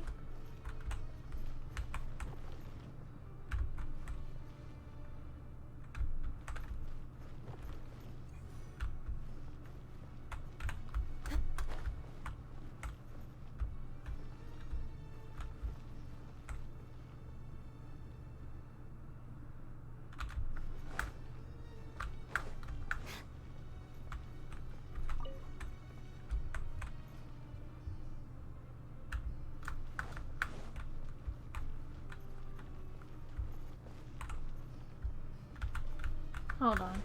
Speaker 1: Hold on.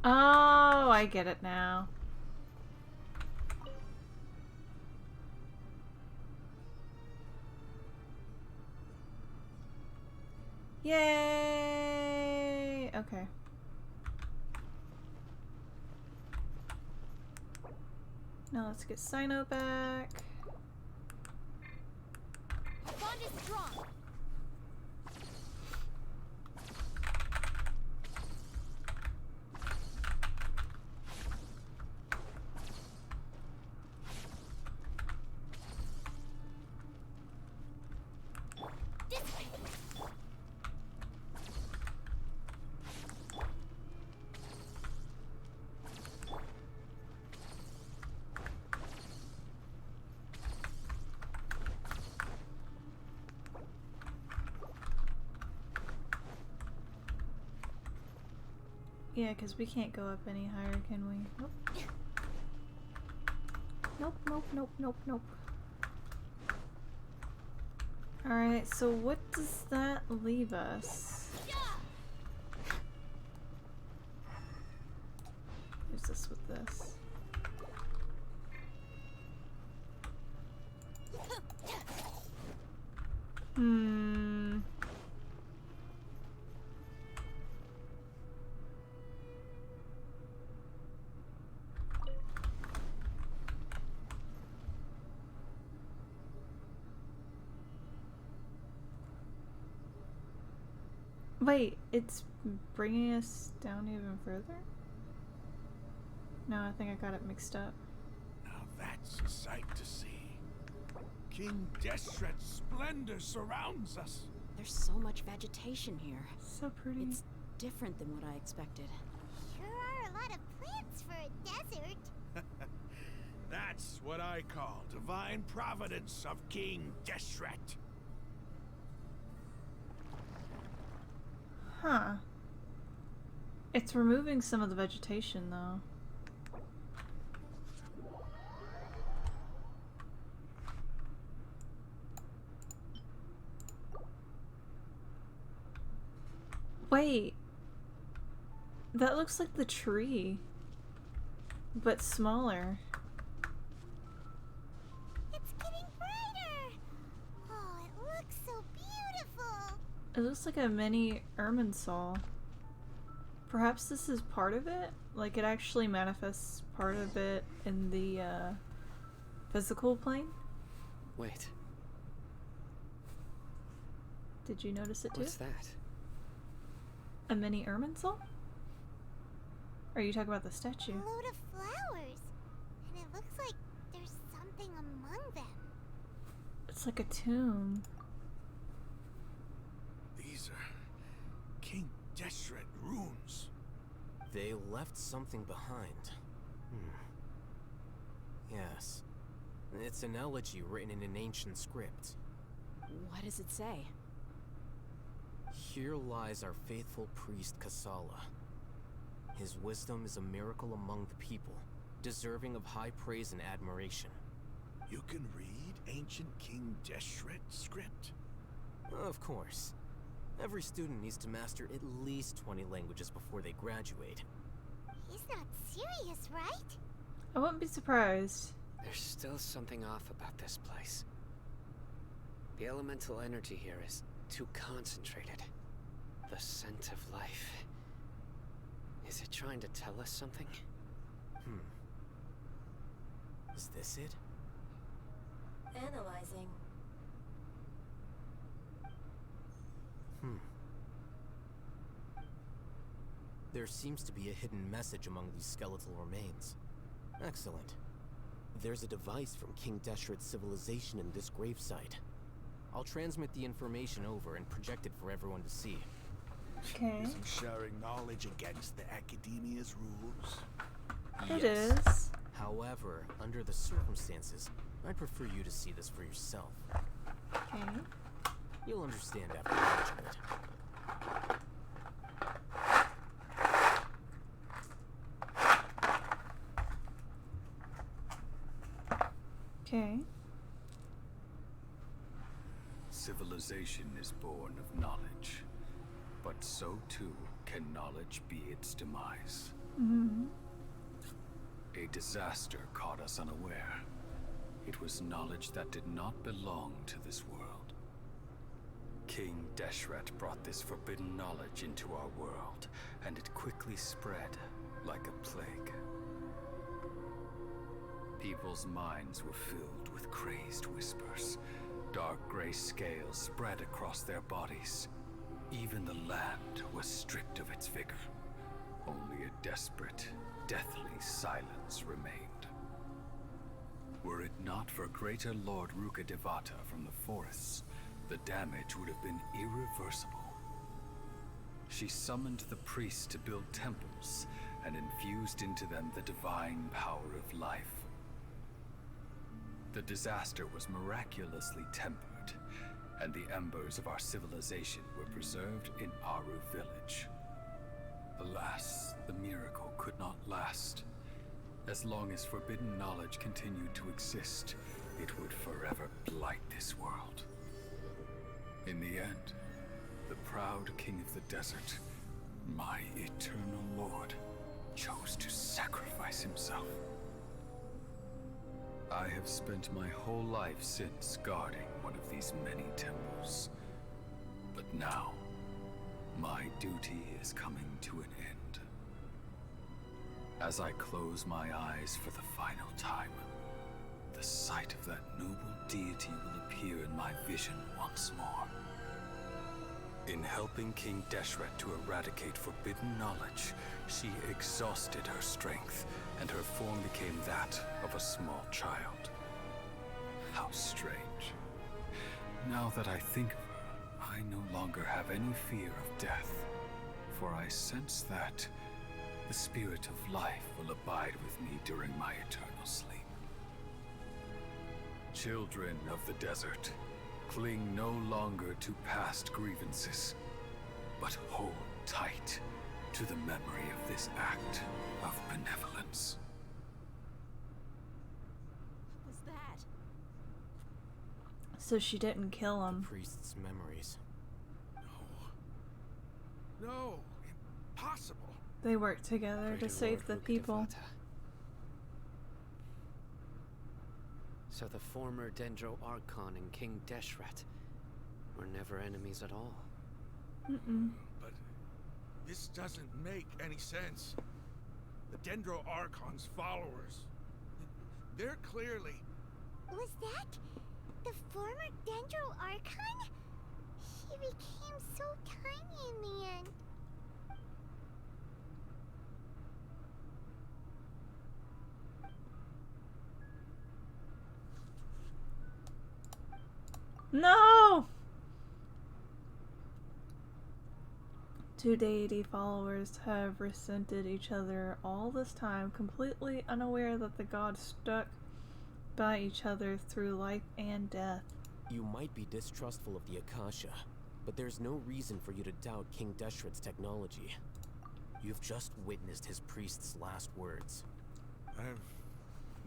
Speaker 1: Oh, I get it now. Yay! Okay. Now let's get Sino back.
Speaker 2: Bond is strong. This way.
Speaker 1: Yeah, because we can't go up any higher, can we? Nope. Nope, nope, nope, nope, nope. Alright, so what does that leave us? Who's this with this? Hmm. Wait, it's bringing us down even further? No, I think I got it mixed up.
Speaker 8: Now that's a sight to see. King Deshret's splendor surrounds us.
Speaker 6: There's so much vegetation here.
Speaker 1: So pretty.
Speaker 6: It's different than what I expected.
Speaker 2: Sure are a lot of plants for a desert.
Speaker 8: That's what I call divine providence of King Deshret.
Speaker 1: Huh. It's removing some of the vegetation, though. Wait. That looks like the tree, but smaller.
Speaker 2: It's getting brighter. Oh, it looks so beautiful.
Speaker 1: It looks like a mini Irminsul. Perhaps this is part of it? Like it actually manifests part of it in the physical plane?
Speaker 4: Wait,
Speaker 1: Did you notice it too?
Speaker 4: what's that?
Speaker 1: A mini Irminsul? Or are you talking about the statue?
Speaker 2: A load of flowers. And it looks like there's something among them.
Speaker 1: It's like a tomb.
Speaker 8: These are King Deshret runes.
Speaker 5: They left something behind. Yes. It's an elegy written in an ancient script.
Speaker 6: What does it say?
Speaker 5: Here lies our faithful priest Kasala. His wisdom is a miracle among the people, deserving of high praise and admiration.
Speaker 8: You can read ancient King Deshret script?
Speaker 5: Of course. Every student needs to master at least 20 languages before they graduate.
Speaker 2: He's not serious, right?
Speaker 1: I wouldn't be surprised.
Speaker 4: There's still something off about this place. The elemental energy here is too concentrated. The scent of life. Is it trying to tell us something?
Speaker 5: Is this it?
Speaker 3: Analyzing.
Speaker 5: There seems to be a hidden message among these skeletal remains. Excellent. There's a device from King Deshret's civilization in this gravesite. I'll transmit the information over and project it for everyone to see.
Speaker 1: Okay.
Speaker 8: Isn't sharing knowledge against the Academia's rules?
Speaker 1: It
Speaker 5: Yes.
Speaker 1: is.
Speaker 5: However, under the circumstances, I'd prefer you to see this for yourself.
Speaker 1: Okay.
Speaker 5: You'll understand after watching it.
Speaker 1: Okay.
Speaker 10: Civilization is born of knowledge, but so too can knowledge be its demise. A disaster caught us unaware. It was knowledge that did not belong to this world. King Deshret brought this forbidden knowledge into our world, and it quickly spread like a plague. People's minds were filled with crazed whispers. Dark gray scales spread across their bodies. Even the land was stripped of its vigor. Only a desperate, deathly silence remained. Were it not for greater Lord Ruka Devata from the forests, the damage would have been irreversible. She summoned the priests to build temples and infused into them the divine power of life. The disaster was miraculously tempered, and the embers of our civilization were preserved in Aru village. Alas, the miracle could not last. As long as forbidden knowledge continued to exist, it would forever blight this world. In the end, the proud king of the desert, my eternal lord, chose to sacrifice himself. I have spent my whole life since guarding one of these many temples. But now, my duty is coming to an end. As I close my eyes for the final time, the sight of that noble deity will appear in my vision once more. In helping King Deshret to eradicate forbidden knowledge, she exhausted her strength, and her form became that of a small child. How strange. Now that I think of her, I no longer have any fear of death, for I sense that the spirit of life will abide with me during my eternal sleep. Children of the desert, cling no longer to past grievances, but hold tight to the memory of this act of benevolence.
Speaker 6: What was that?
Speaker 1: So she didn't kill him.
Speaker 5: Priest's memories.
Speaker 8: No, impossible.
Speaker 1: They worked together to
Speaker 4: Greater
Speaker 1: save
Speaker 4: Lord
Speaker 1: the
Speaker 4: Ruka
Speaker 1: people.
Speaker 4: Devata. So the former Dendro Archon and King Deshret were never enemies at all.
Speaker 8: But this doesn't make any sense. The Dendro Archon's followers, they're clearly...
Speaker 2: Was that the former Dendro Archon? He became so tiny in the end.
Speaker 1: No! Two deity followers have resented each other all this time, completely unaware that the gods stuck by each other through life and death.
Speaker 7: You might be distrustful of the Akasha, but there's no reason for you to doubt King Deshret's technology. You've just witnessed his priest's last words.
Speaker 8: I've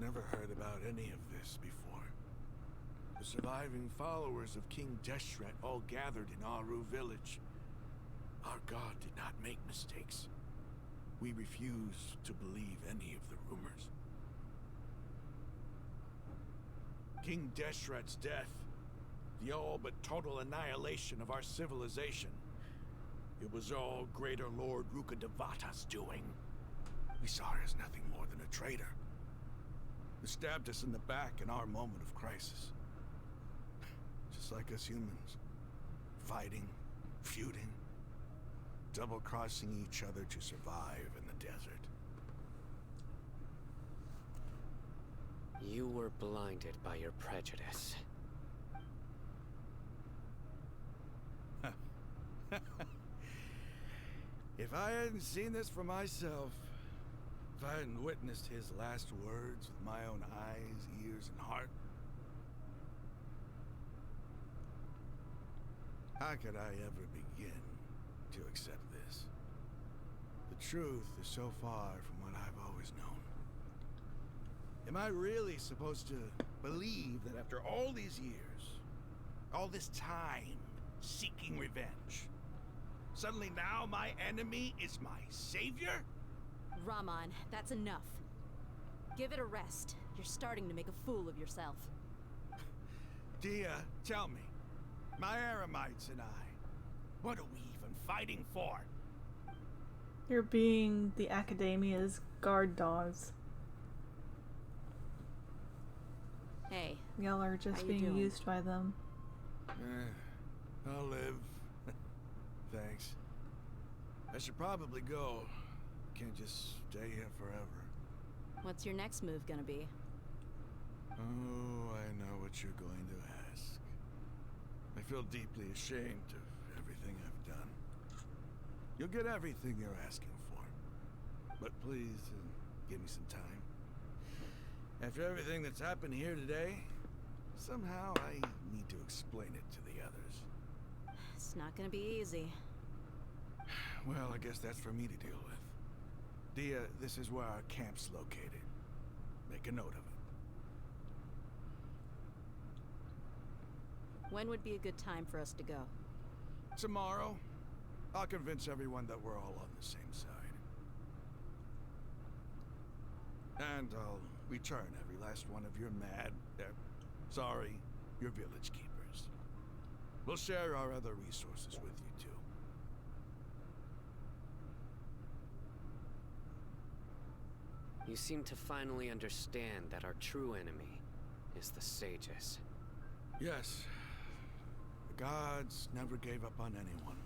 Speaker 8: never heard about any of this before. The surviving followers of King Deshret all gathered in Aru village. Our god did not make mistakes. We refuse to believe any of the rumors. King Deshret's death, the all but total annihilation of our civilization, it was all Greater Lord Rukkhadevata's doing. We saw her as nothing more than a traitor, who stabbed us in the back in our moment of crisis. Just like us humans. Fighting, feuding, double-crossing each other to survive in the desert.
Speaker 4: You were blinded by your prejudice.
Speaker 8: If I hadn't seen this for myself, if I hadn't witnessed his last words with my own eyes, ears, and heart, how could I ever begin to accept this? The truth is so far from what I've always known. Am I really supposed to believe that after all these years, all this time seeking revenge, suddenly now my enemy is my savior?
Speaker 6: Raman, that's enough. Give it a rest. You're starting to make a fool of yourself.
Speaker 8: Dia, tell me, my Eremites and I, what are we even fighting for?
Speaker 1: You're being the Academia's guard dogs.
Speaker 6: Hey,
Speaker 1: Y'all are
Speaker 6: how
Speaker 1: just
Speaker 6: you
Speaker 1: being
Speaker 6: doing?
Speaker 1: used by them.
Speaker 8: I'll live. Thanks. I should probably go. Can't just stay here forever.
Speaker 6: What's your next move gonna be?
Speaker 8: Oh, I know what you're going to ask. I feel deeply ashamed of everything I've done. You'll get everything you're asking for. But please, give me some time. After everything that's happened here today, somehow I need to explain it to the others.
Speaker 6: It's not gonna be easy.
Speaker 8: Well, I guess that's for me to deal with. Dia, this is where our camp's located. Make a note of it.
Speaker 6: When would be a good time for us to go?
Speaker 8: Tomorrow, I'll convince everyone that we're all on the same side. And I'll return every last one of your your village keepers. We'll share our other resources with you too.
Speaker 4: You seem to finally understand that our true enemy is the sages.
Speaker 8: Yes. The gods never gave up on anyone.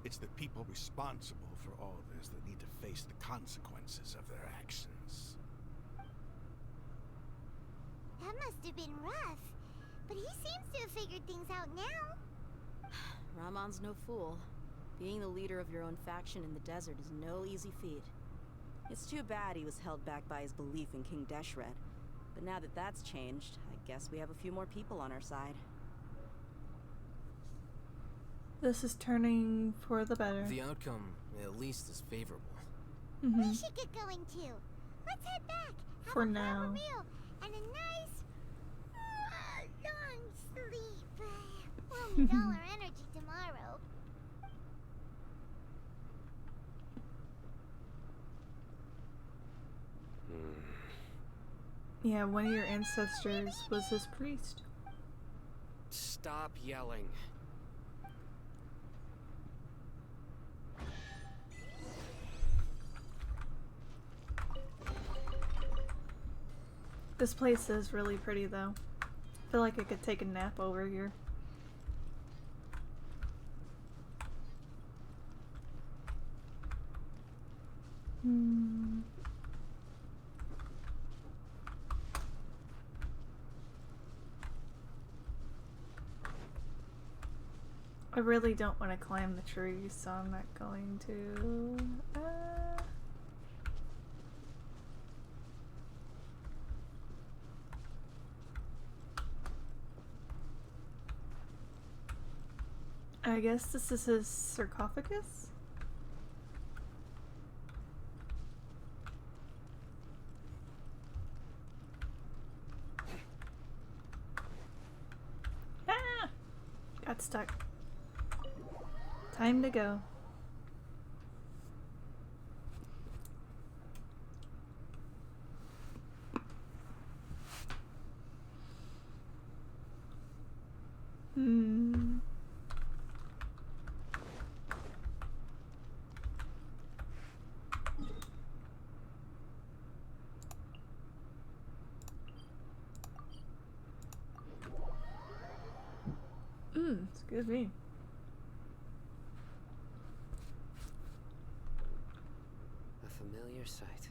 Speaker 8: It's the people responsible for all this that need to face the consequences of their actions.
Speaker 2: That must have been rough. But he seems to have figured things out now.
Speaker 6: Ramon's no fool. Being the leader of your own faction in the desert is no easy feat. It's too bad he was held back by his belief in King Deshret. But now that that's changed, I guess we have a few more people on our side.
Speaker 1: This is turning for the better.
Speaker 5: The outcome, at least, is favorable.
Speaker 2: We should get going too. Let's head back. Have
Speaker 1: For
Speaker 2: a
Speaker 1: now.
Speaker 2: proper meal and a nice long sleep. We'll need all our energy tomorrow.
Speaker 1: Yeah, one of your ancestors was his priest.
Speaker 4: Stop yelling.
Speaker 1: This place is really pretty though. I feel like I could take a nap over here. I really don't want to climb the trees, so I'm not going to. I guess this is his sarcophagus? Ah! Got stuck. Time to go. Hmm. Excuse me.
Speaker 4: A familiar sight.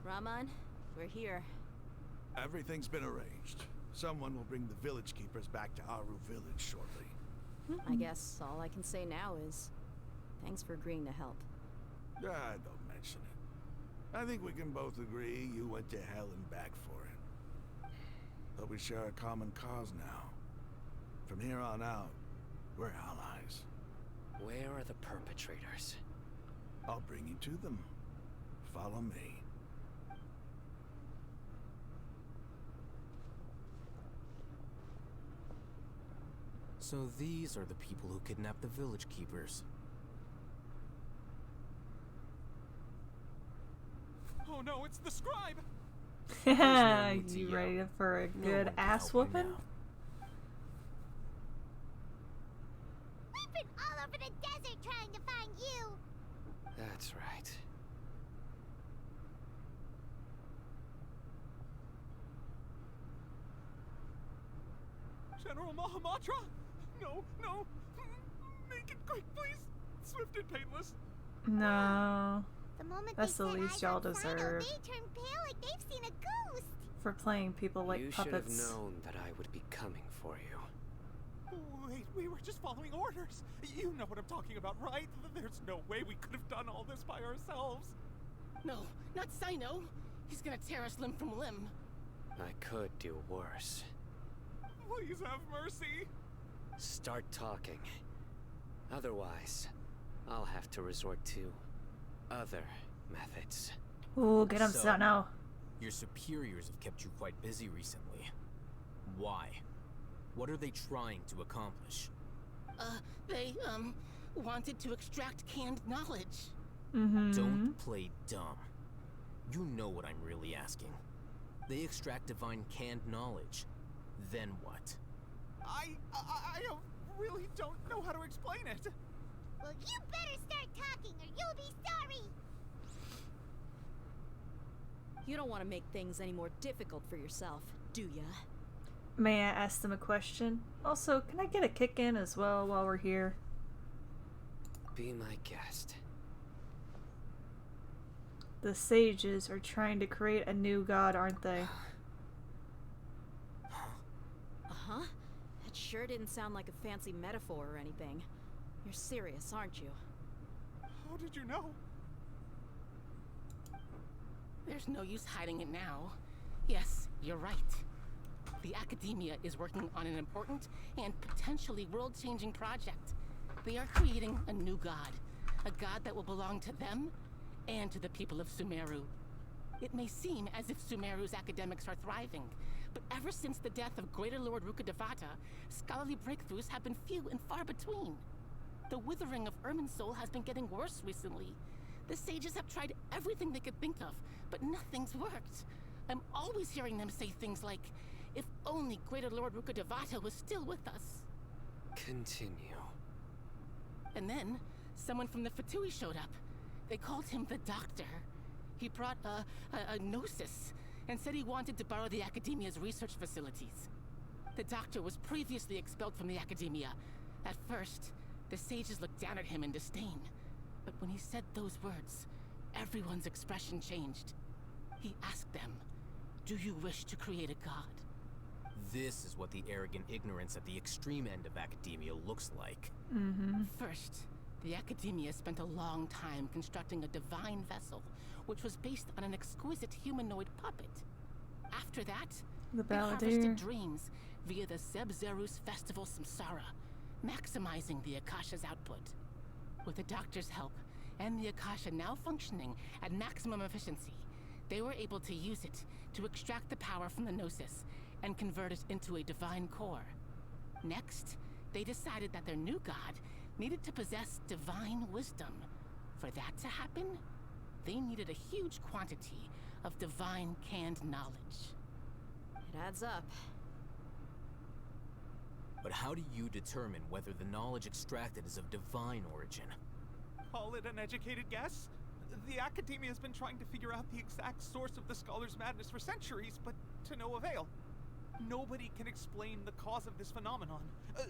Speaker 6: Raman, we're here.
Speaker 8: Everything's been arranged. Someone will bring the village keepers back to Aru village shortly.
Speaker 6: I guess all I can say now is thanks for agreeing to help.
Speaker 8: Ah, don't mention it. I think we can both agree you went to hell and back for it. But we share a common cause now. From here on out, we're allies.
Speaker 4: Where are the perpetrators?
Speaker 8: I'll bring you to them. Follow me.
Speaker 5: So these are the people who kidnapped the village keepers.
Speaker 9: Oh no, it's the scribe!
Speaker 5: no need to
Speaker 1: You
Speaker 5: yell.
Speaker 1: ready for a
Speaker 5: No
Speaker 1: good
Speaker 5: one can
Speaker 1: ass
Speaker 5: help you
Speaker 1: whooping?
Speaker 5: now.
Speaker 2: We've been all over the desert trying to find you.
Speaker 4: That's right.
Speaker 9: General Mahamatra? No, no. Make it quick, please. Swift and painless.
Speaker 1: No.
Speaker 2: The moment
Speaker 1: That's
Speaker 2: they
Speaker 1: the
Speaker 2: set
Speaker 1: least
Speaker 2: eyes
Speaker 1: y'all
Speaker 2: on Sino,
Speaker 1: deserve.
Speaker 2: they turn pale like they've seen a ghost.
Speaker 1: For playing people like
Speaker 4: you should have
Speaker 1: puppets.
Speaker 4: known that I would be coming for you.
Speaker 9: Wait, we were just following orders. You know what I'm talking about, right? There's no way we could have done all this by ourselves.
Speaker 11: No, not Sino. He's gonna tear us limb from limb.
Speaker 4: I could do worse.
Speaker 9: Please have mercy.
Speaker 4: Start talking. Otherwise, I'll have to resort to other methods.
Speaker 1: Ooh, get him
Speaker 5: So-
Speaker 1: so now.
Speaker 5: Your superiors have kept you quite busy recently. Why? What are they trying to accomplish?
Speaker 11: They, wanted to extract canned knowledge.
Speaker 5: Don't play dumb. You know what I'm really asking. They extract divine canned knowledge. Then what?
Speaker 9: I really don't know how to explain it.
Speaker 2: Well, you better start talking or you'll be sorry.
Speaker 6: You don't want to make things any more difficult for yourself, do ya?
Speaker 1: May I ask them a question? Also, can I get a kick in as well while we're here?
Speaker 4: Be my guest.
Speaker 1: The sages are trying to create a new god, aren't they?
Speaker 6: Uh-huh. That sure didn't sound like a fancy metaphor or anything. You're serious, aren't you?
Speaker 9: How did you know?
Speaker 11: There's no use hiding it now. Yes, you're right. The Academia is working on an important and potentially world-changing project. They are creating a new god. A god that will belong to them and to the people of Sumeru. It may seem as if Sumeru's academics are thriving, but ever since the death of Greater Lord Rukkhadevata, scholarly breakthroughs have been few and far between. The withering of Irminsul has been getting worse recently. The sages have tried everything they could think of, but nothing's worked. I'm always hearing them say things like, if only Greater Lord Rukkhadevata was still with us.
Speaker 4: Continue.
Speaker 11: And then, someone from the Fatui showed up. They called him the Doctor. He brought a gnosis and said he wanted to borrow the Academia's research facilities. The Doctor was previously expelled from the Academia. At first, the sages looked down at him in disdain. But when he said those words, everyone's expression changed. He asked them, "Do you wish to create a god?"
Speaker 5: This is what the arrogant ignorance at the extreme end of academia looks like.
Speaker 11: First, the Academia spent a long time constructing a divine vessel, which was based on an exquisite humanoid puppet. After that,
Speaker 1: The
Speaker 11: they
Speaker 1: Balladeer.
Speaker 11: harvested dreams via the Zeb-Zerus Festival Samsara, maximizing the Akasha's output. With the Doctor's help, and the Akasha now functioning at maximum efficiency, they were able to use it to extract the power from the Gnosis and convert it into a divine core. Next, they decided that their new god needed to possess divine wisdom. For that to happen, they needed a huge quantity of divine canned knowledge.
Speaker 6: It adds up.
Speaker 5: But how do you determine whether the knowledge extracted is of divine origin?
Speaker 9: Call it an educated guess? The Academia has been trying to figure out the exact source of the Scholar's madness for centuries, but to no avail. Nobody can explain the cause of this phenomenon.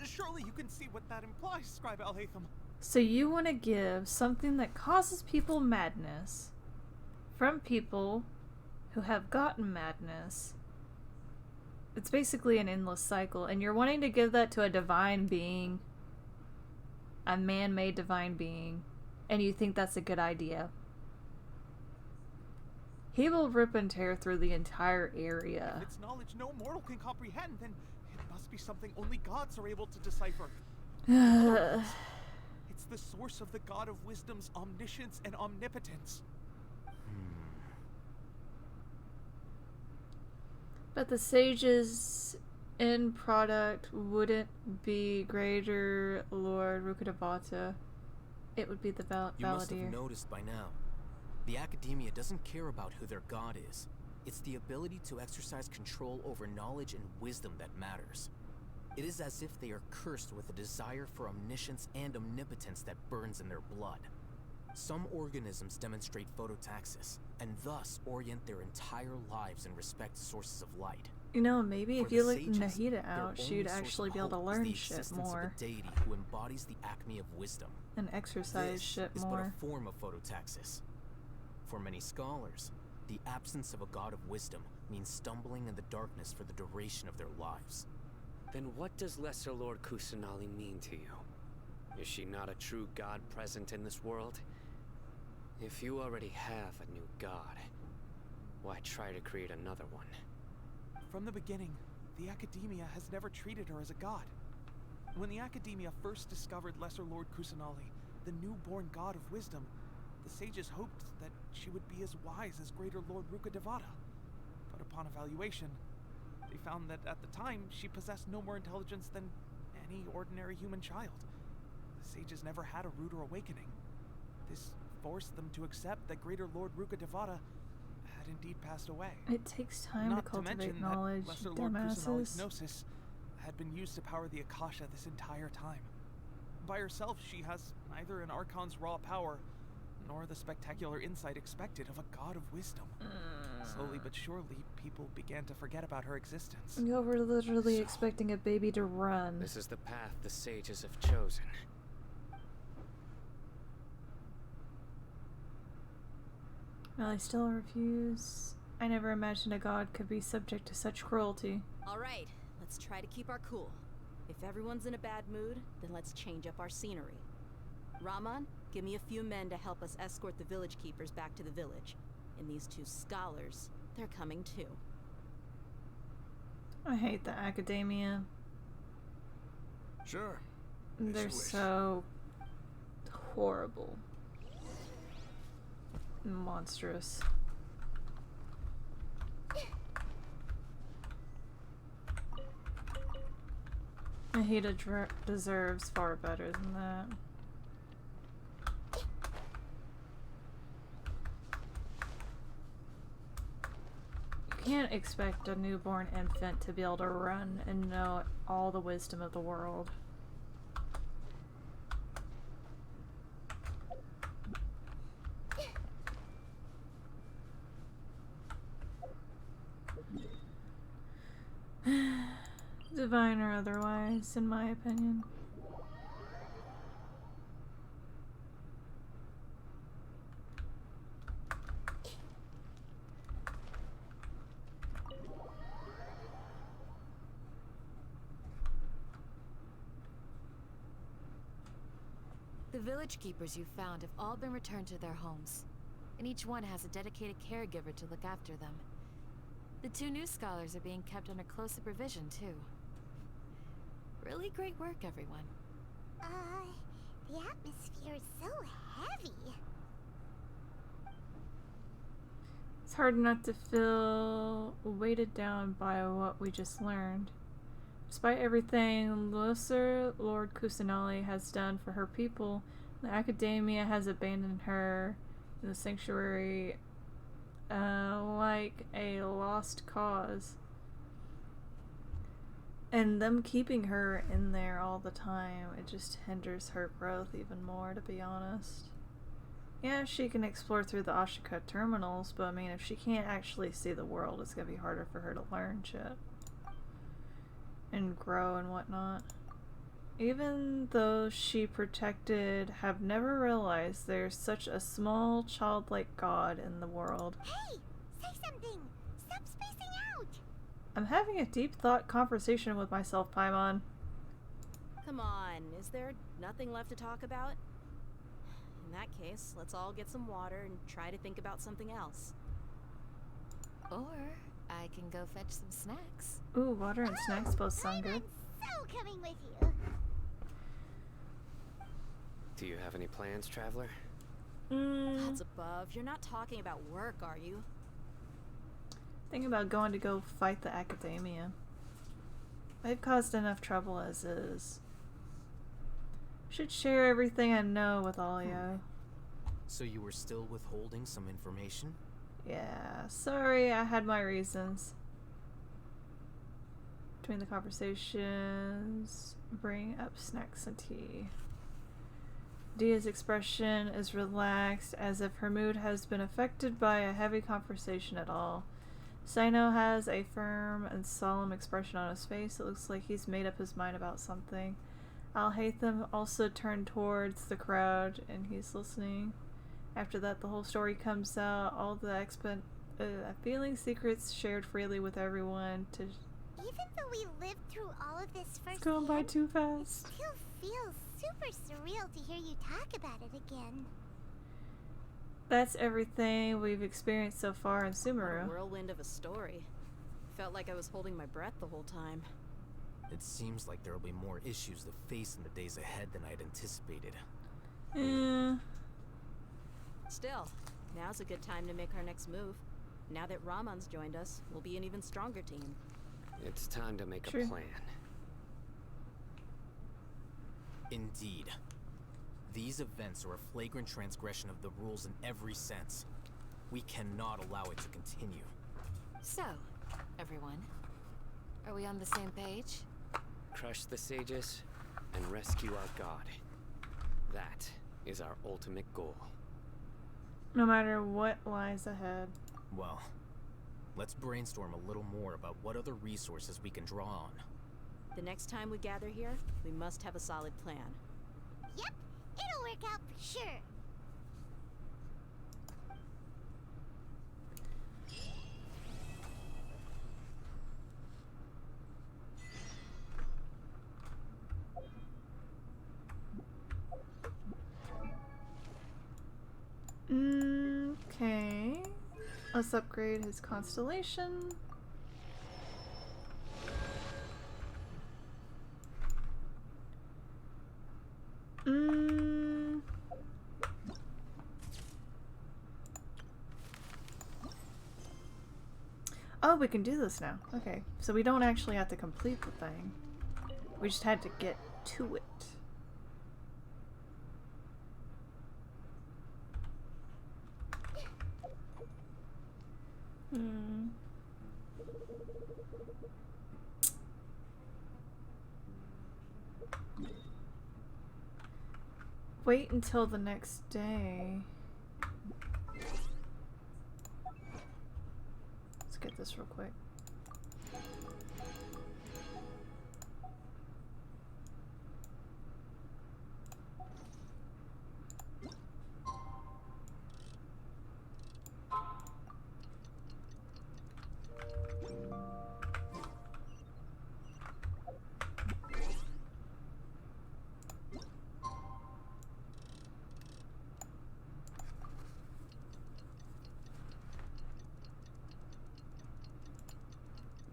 Speaker 9: Surely you can see what that implies, Scribe Al-Haytham.
Speaker 1: So you want to give something that causes people madness from people who have gotten madness. It's basically an endless cycle, and you're wanting to give that to a divine being, a man-made divine being, and you think that's a good idea. He will rip and tear through the entire area.
Speaker 9: If it's knowledge no mortal can comprehend, then it must be something only gods are able to decipher. It's the source of the God of Wisdom's omniscience and omnipotence.
Speaker 1: But the sage's end product wouldn't be Greater Lord Rukkhadevata. It would be the
Speaker 5: You must have
Speaker 1: Balladeer.
Speaker 5: noticed by now. The Academia doesn't care about who their god is. It's the ability to exercise control over knowledge and wisdom that matters. It is as if they are cursed with a desire for omniscience and omnipotence that burns in their blood. Some organisms demonstrate phototaxis, and thus orient their entire lives in respect to sources of light.
Speaker 1: You know, maybe
Speaker 5: For
Speaker 1: if you
Speaker 5: the
Speaker 1: let
Speaker 5: sages,
Speaker 1: Nahida
Speaker 5: their
Speaker 1: out,
Speaker 5: only
Speaker 1: she'd
Speaker 5: source
Speaker 1: actually
Speaker 5: of
Speaker 1: be able to
Speaker 5: hope is
Speaker 1: learn
Speaker 5: the
Speaker 1: shit
Speaker 5: existence
Speaker 1: more
Speaker 5: of a deity who embodies the acme of wisdom.
Speaker 1: and exercise
Speaker 5: This
Speaker 1: shit
Speaker 5: is
Speaker 1: more.
Speaker 5: but a form of phototaxis. For many scholars, the absence of a god of wisdom means stumbling in the darkness for the duration of their lives.
Speaker 4: Then what does Lesser Lord Kusanali mean to you? Is she not a true god present in this world? If you already have a new god, why try to create another one?
Speaker 9: From the beginning, the Academia has never treated her as a god. When the Academia first discovered Lesser Lord Kusanali, the newborn god of wisdom, the sages hoped that she would be as wise as Greater Lord Rukkhadevata. But upon evaluation, they found that at the time she possessed no more intelligence than any ordinary human child. The sages never had a ruder awakening. This forced them to accept that Greater Lord Rukkhadevata had indeed passed away.
Speaker 1: It takes time
Speaker 9: Not
Speaker 1: to cultivate
Speaker 9: mention
Speaker 1: knowledge,
Speaker 9: that Lesser Lord Kusanali's
Speaker 1: dumbasses.
Speaker 9: gnosis had been used to power the Akasha this entire time. By herself, she has neither an Archon's raw power, nor the spectacular insight expected of a god of wisdom. Slowly but surely, people began to forget about her existence.
Speaker 1: You were literally expecting a baby to run.
Speaker 4: This is the path the sages have chosen.
Speaker 1: Well, I still refuse. I never imagined a god could be subject to such cruelty.
Speaker 6: Alright, let's try to keep our cool. If everyone's in a bad mood, then let's change up our scenery. Raman, give me a few men to help us escort the village keepers back to the village. And these two scholars, they're coming too.
Speaker 1: I hate the academia.
Speaker 8: Sure.
Speaker 1: They're so horrible. Monstrous. Nahida deserves far better than that. can't expect a newborn infant to be able to run and know all the wisdom of the world. Divine or otherwise, in my opinion.
Speaker 3: The village keepers you've found have all been returned to their homes, and each one has a dedicated caregiver to look after them. The 2 new scholars are being kept under close supervision, too. Really great work, everyone.
Speaker 2: The atmosphere is so heavy.
Speaker 1: It's hard not to feel weighted down by what we just learned. Despite everything Lesser Lord Kusanali has done for her people, the academia has abandoned her in the sanctuary like a lost cause. And them keeping her in there all the time, it just hinders her growth even more, to be honest. Yeah, she can explore through the Ashika terminals, but I mean, if she can't actually see the world, it's gonna be harder for her to learn shit. And grow and whatnot. Even those she protected have never realized there's such a small, childlike god in the world.
Speaker 2: Hey! Say something! Stop spacing out!
Speaker 1: I'm having a deep thought conversation with myself, Paimon.
Speaker 6: Come on, is there nothing left to talk about? In that case, let's all get some water and try to think about something else.
Speaker 3: Or I can go fetch some snacks.
Speaker 1: Ooh, water and snacks both sound good.
Speaker 2: I'm so coming with you.
Speaker 4: Do you have any plans, traveler?
Speaker 6: Gods above, you're not talking about work, are you?
Speaker 1: Thinking about going to go fight the academia. I've caused enough trouble as is. Should share everything I know with Alio.
Speaker 5: So you were still withholding some information?
Speaker 1: Yeah, sorry, I had my reasons. Between the conversations, bring up snacks and tea. Dia's expression is relaxed, as if her mood has been affected by a heavy conversation at all. Sino has a firm and solemn expression on his face. It looks like he's made up his mind about something. Al-Haytham also turned towards the crowd, and he's listening. After that, the whole story comes out. All the feeling secrets shared freely with everyone.
Speaker 2: Even though we lived through all of this first,
Speaker 1: It's going by too
Speaker 2: it
Speaker 1: fast.
Speaker 2: still feels super surreal to hear you talk about it again.
Speaker 1: That's everything we've experienced so far in
Speaker 6: What a
Speaker 1: Sumeru.
Speaker 6: whirlwind of a story. Felt like I was holding my breath the whole time.
Speaker 5: It seems like there will be more issues to face in the days ahead than I'd anticipated.
Speaker 1: Eh.
Speaker 6: Still, now's a good time to make our next move. Now that Ramon's joined us, we'll be an even stronger team.
Speaker 4: It's time to make
Speaker 1: True.
Speaker 4: a plan.
Speaker 5: Indeed. These events are a flagrant transgression of the rules in every sense. We cannot allow it to continue.
Speaker 3: So, everyone, are we on the same page?
Speaker 4: Crush the sages and rescue our god. That is our ultimate goal.
Speaker 1: No matter what lies ahead.
Speaker 5: Well, let's brainstorm a little more about what other resources we can draw on.
Speaker 6: The next time we gather here, we must have a solid plan.
Speaker 2: Yep, it'll work out for sure.
Speaker 1: Okay. Let's upgrade his constellation. Oh, we can do this now. Okay. So we don't actually have to complete the thing. We just had to get to it. Wait until the next day. Let's get this real quick.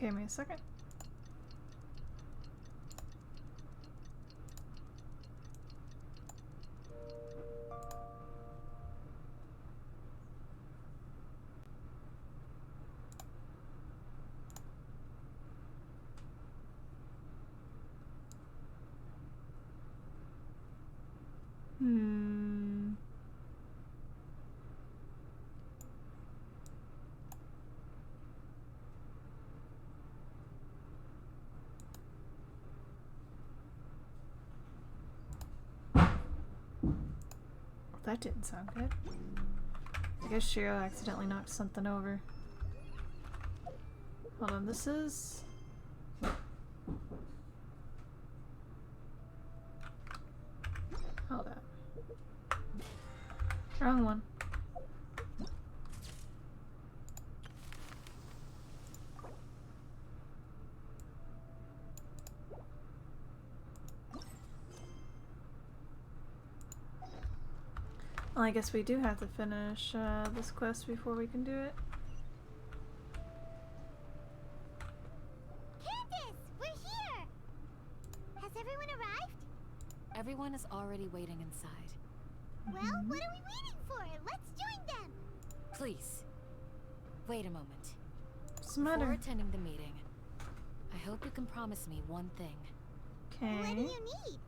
Speaker 1: Give me a second. That didn't sound good. I guess Shiro accidentally knocked something over. Hold on, this is... Hold on. Wrong one. Well, I guess we do have to finish this quest before we can do it.
Speaker 2: Candace, we're here! Has everyone arrived?
Speaker 3: Everyone is already waiting inside.
Speaker 2: Well, what are we waiting for? Let's join them!
Speaker 3: Please, wait a moment.
Speaker 1: What's the
Speaker 3: Before
Speaker 1: matter?
Speaker 3: attending the meeting, I hope you can promise me one thing.
Speaker 2: What do
Speaker 1: Okay.
Speaker 2: you need?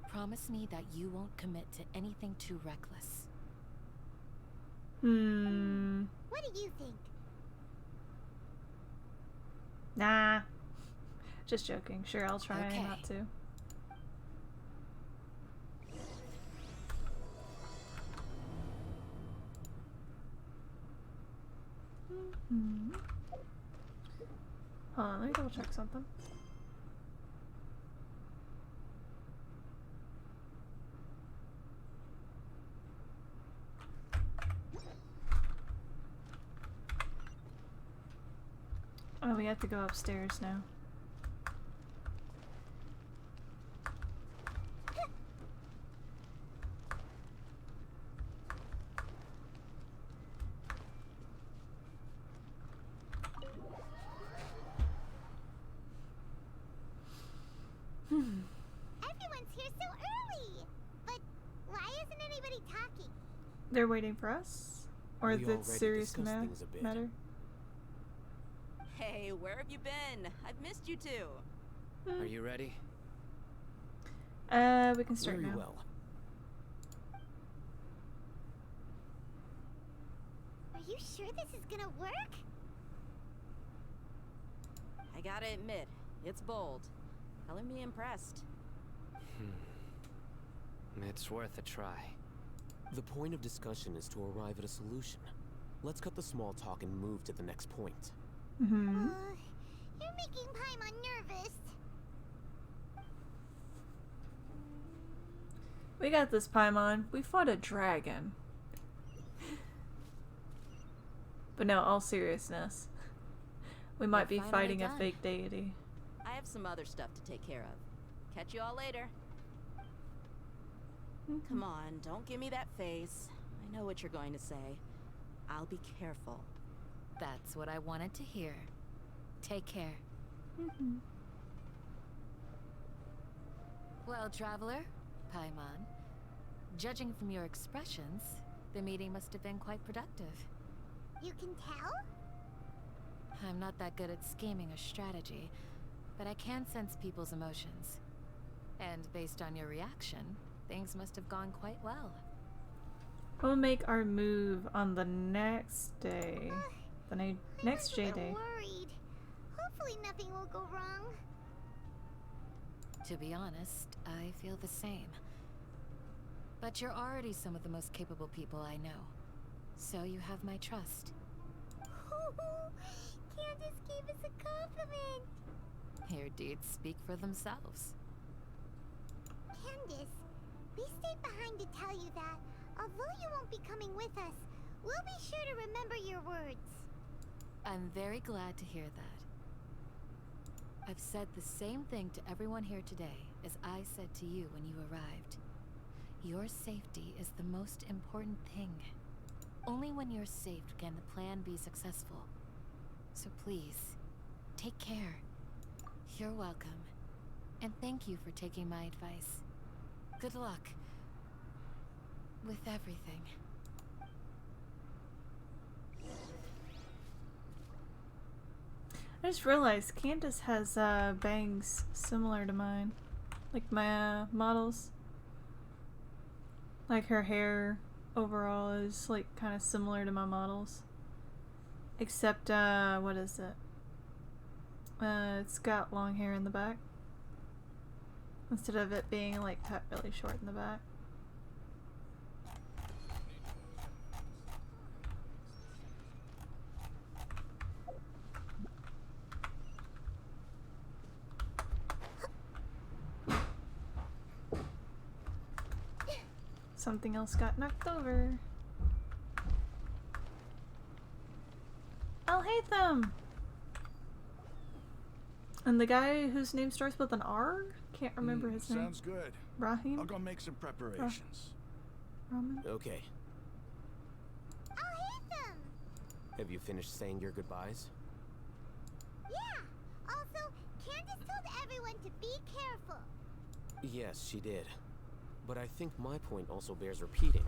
Speaker 3: Promise me that you won't commit to anything too reckless.
Speaker 2: What do you think?
Speaker 1: Nah. Just joking. Sure, I'll try
Speaker 3: Okay.
Speaker 1: not to. Hold on, let me double check something. Oh, we have to go upstairs now.
Speaker 2: Everyone's here so early! But why isn't anybody talking?
Speaker 1: They're waiting for us? Or
Speaker 5: We
Speaker 1: the
Speaker 5: already
Speaker 1: serious
Speaker 5: discussed things a bit.
Speaker 1: matter?
Speaker 12: Hey, where have you been? I've missed you too.
Speaker 4: Are you ready?
Speaker 1: We can start
Speaker 5: Very
Speaker 1: now.
Speaker 5: well.
Speaker 2: Are you sure this is gonna work?
Speaker 12: I gotta admit, it's bold. Color me impressed.
Speaker 4: It's worth a try.
Speaker 7: The point of discussion is to arrive at a solution. Let's cut the small talk and move to the next point.
Speaker 1: Mm-hmm.
Speaker 2: You're making Paimon nervous.
Speaker 1: We got this, Paimon. We fought a dragon. But no, all seriousness. We might be
Speaker 3: finally
Speaker 1: fighting a
Speaker 3: done.
Speaker 1: fake deity.
Speaker 12: I have some other stuff to take care of. Catch you all later. Come on, don't give me that face. I know what you're going to say. I'll be careful.
Speaker 3: That's what I wanted to hear. Take care. Well, traveler, Paimon, judging from your expressions, the meeting must have been quite productive.
Speaker 2: You can tell?
Speaker 3: I'm not that good at scheming or strategy, but I can sense people's emotions. And based on your reaction, things must have gone quite well.
Speaker 1: We'll make our move on the next day. The next
Speaker 2: I
Speaker 1: J
Speaker 2: was a
Speaker 1: day.
Speaker 2: little worried. Who Hopefully nothing will go wrong.
Speaker 3: To be honest, I feel the same. But you're already some of the most capable people I know. So you have my trust.
Speaker 2: Candace gave us a compliment.
Speaker 3: Your deeds speak for themselves.
Speaker 2: Candace, we stayed behind to tell you that, although you won't be coming with us, we'll be sure to remember your words.
Speaker 3: I'm very glad to hear that. I've said the same thing to everyone here today as I said to you when you arrived. Your safety is the most important thing. Only when you're safe can the plan be successful. So please, take care. You're welcome. And thank you for taking my advice. Good luck with everything.
Speaker 1: I just realized Candace has bangs similar to mine. Like my models. Like her hair overall is like kind of similar to my models. Except, what is it? It's got long hair in the back. Instead of it being like cut really short in the back. Something else got knocked over. I'll hate them! And the guy whose name starts with an R? Can't remember his name.
Speaker 8: Sounds good.
Speaker 1: Rahim?
Speaker 8: I'll go make some preparations.
Speaker 1: Raman?
Speaker 7: Okay.
Speaker 2: I'll hate them!
Speaker 7: Have you finished saying your goodbyes?
Speaker 2: Yeah! Also, Candace told everyone to be careful.
Speaker 7: Yes, she did. But I think my point also bears repeating.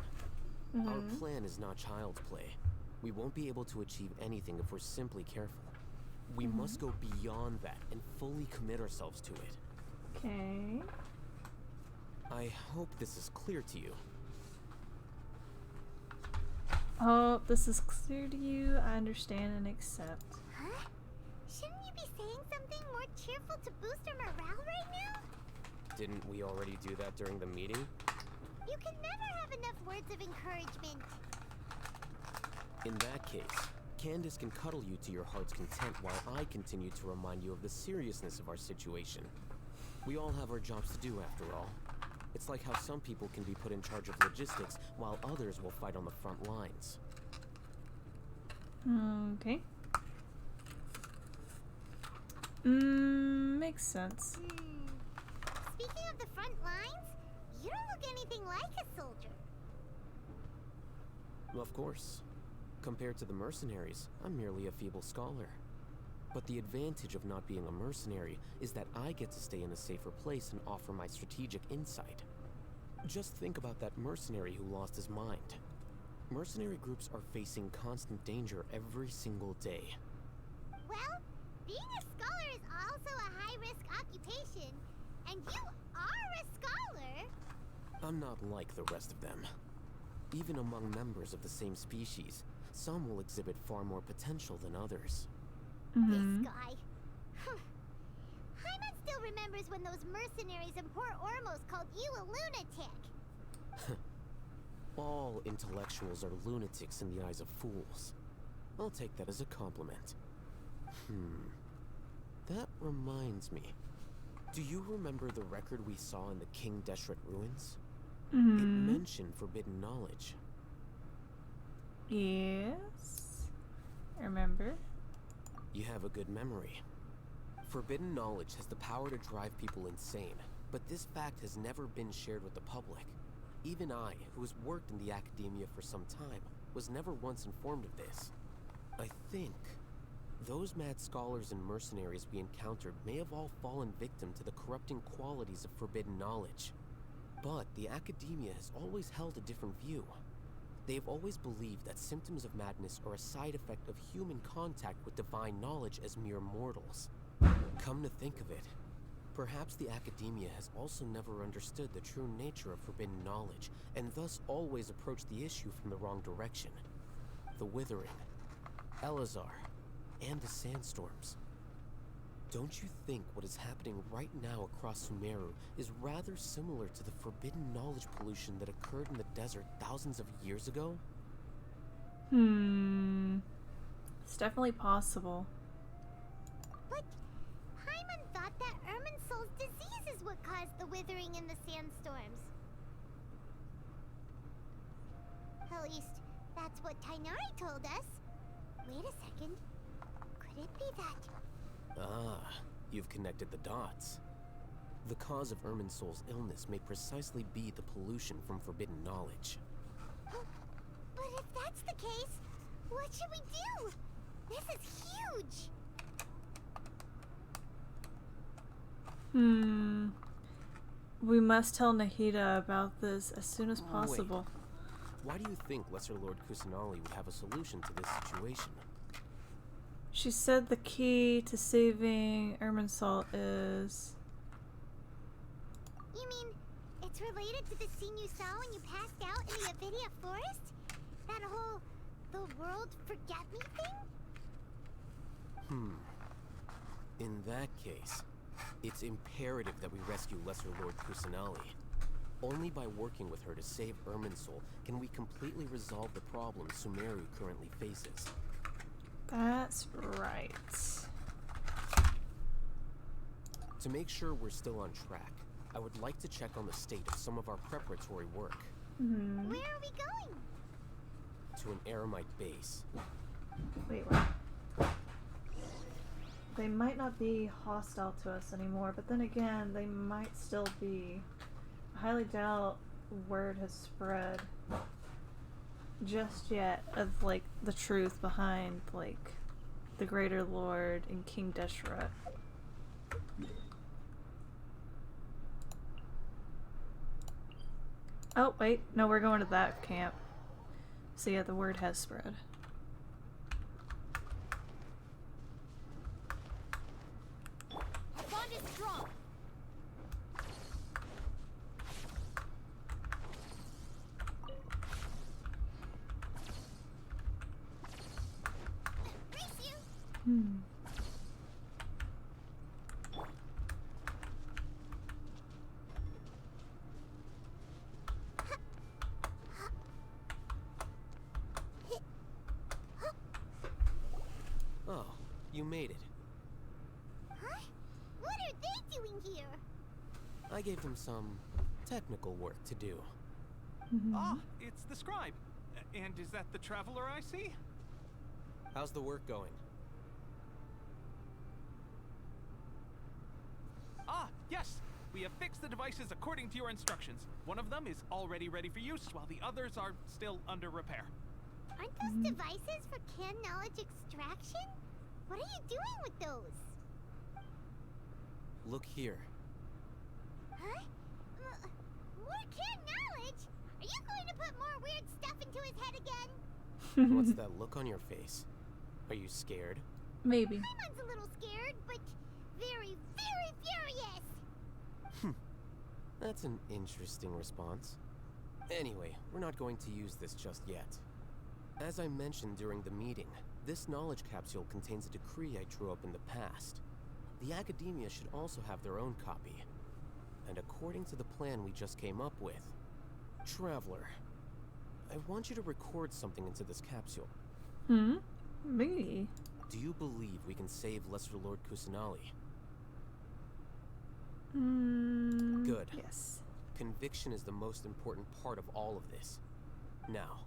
Speaker 7: Our plan is not child's play. We won't be able to achieve anything if we're simply careful. We must go beyond that and fully commit ourselves to it.
Speaker 1: Okay.
Speaker 7: I hope this is clear to you.
Speaker 1: Oh, this is clear to you. I understand and accept.
Speaker 2: Huh? Shouldn't you be saying something more cheerful to boost our morale right now?
Speaker 7: Didn't we already do that during the meeting?
Speaker 2: You can never have enough words of encouragement.
Speaker 7: In that case, Candace can cuddle you to your heart's content while I continue to remind you of the seriousness of our situation. We all have our jobs to do after all. It's like how some people can be put in charge of logistics while others will fight on the front lines.
Speaker 1: Okay. Makes sense.
Speaker 2: Speaking of the front lines, you don't look anything like a soldier.
Speaker 7: Of course. Compared to the mercenaries, I'm merely a feeble scholar. But the advantage of not being a mercenary is that I get to stay in a safer place and offer my strategic insight. Just think about that mercenary who lost his mind. Mercenary groups are facing constant danger every single day.
Speaker 2: Well, being a scholar is also a high-risk occupation, and you are a scholar.
Speaker 7: I'm not like the rest of them. Even among members of the same species, some will exhibit far more potential than others.
Speaker 2: This guy. Hyman still remembers when those mercenaries in Port Ormos called you a lunatic.
Speaker 7: All intellectuals are lunatics in the eyes of fools. I'll take that as a compliment. That reminds me. Do you remember the record we saw in the King Deshret ruins? It mentioned forbidden knowledge.
Speaker 1: Yes. I remember.
Speaker 7: You have a good memory. Forbidden knowledge has the power to drive people insane, but this fact has never been shared with the public. Even I, who has worked in the academia for some time, was never once informed of this. I think those mad scholars and mercenaries we encountered may have all fallen victim to the corrupting qualities of forbidden knowledge. But the academia has always held a different view. They have always believed that symptoms of madness are a side effect of human contact with divine knowledge as mere mortals. Come to think of it, perhaps the academia has also never understood the true nature of forbidden knowledge, and thus always approached the issue from the wrong direction. The Withering, Elazar, and the Sandstorms. Don't you think what is happening right now across Sumeru is rather similar to the forbidden knowledge pollution that occurred in the desert thousands of years ago?
Speaker 1: It's definitely possible.
Speaker 2: But Paimon thought that Irminsul's disease is what caused the withering in the sandstorms. At least, that's what Tainari told us. Wait a second. Could it be that...
Speaker 7: Ah, you've connected the dots. The cause of Irminsul's illness may precisely be the pollution from forbidden knowledge.
Speaker 2: But if that's the case, what should we do? This is huge!
Speaker 1: We must tell Nahida about this as soon as possible.
Speaker 7: Why do you think Lesser Lord Kusanali would have a solution to this situation?
Speaker 1: She said the key to saving Irminsul is...
Speaker 2: You mean, it's related to the scene you saw when you passed out in the Avidia forest? That whole, the world forget me thing?
Speaker 7: In that case, it's imperative that we rescue Lesser Lord Kusanali. Only by working with her to save Irminsul can we completely resolve the problems Sumeru currently faces.
Speaker 1: That's right.
Speaker 7: To make sure we're still on track, I would like to check on the state of some of our preparatory work.
Speaker 2: Where are we going?
Speaker 7: To an Eremite base.
Speaker 1: Wait. They might not be hostile to us anymore, but then again, they might still be. I highly doubt word has spread just yet of, like, the truth behind, like, the Greater Lord and King Deshret. Oh, wait. No, we're going to that camp. So yeah, the word has spread.
Speaker 2: Our bond is strong. Race you.
Speaker 7: Oh, you made it.
Speaker 2: Huh? What are they doing here?
Speaker 7: I gave them some technical work to do.
Speaker 9: Ah, it's the scribe. And is that the traveler I see?
Speaker 7: How's the work going?
Speaker 9: Ah, yes! We have fixed the devices according to your instructions. One of them is already ready for use, while the others are still under repair.
Speaker 2: Aren't those devices for can knowledge extraction? What are you doing with those?
Speaker 7: Look here.
Speaker 2: Huh? More can knowledge? Are you going to put more weird stuff into his head again?
Speaker 7: What's that look on your face? Are you scared?
Speaker 1: Maybe.
Speaker 2: Paimon's a little scared, but very, very furious.
Speaker 7: That's an interesting response. Anyway, we're not going to use this just yet. As I mentioned during the meeting, this knowledge capsule contains a decree I drew up in the past. The academia should also have their own copy. And according to the plan we just came up with, Traveler, I want you to record something into this capsule.
Speaker 1: Me?
Speaker 7: Do you believe we can save Lesser Lord Kusanali? Good.
Speaker 1: Yes.
Speaker 7: Conviction is the most important part of all of this. Now,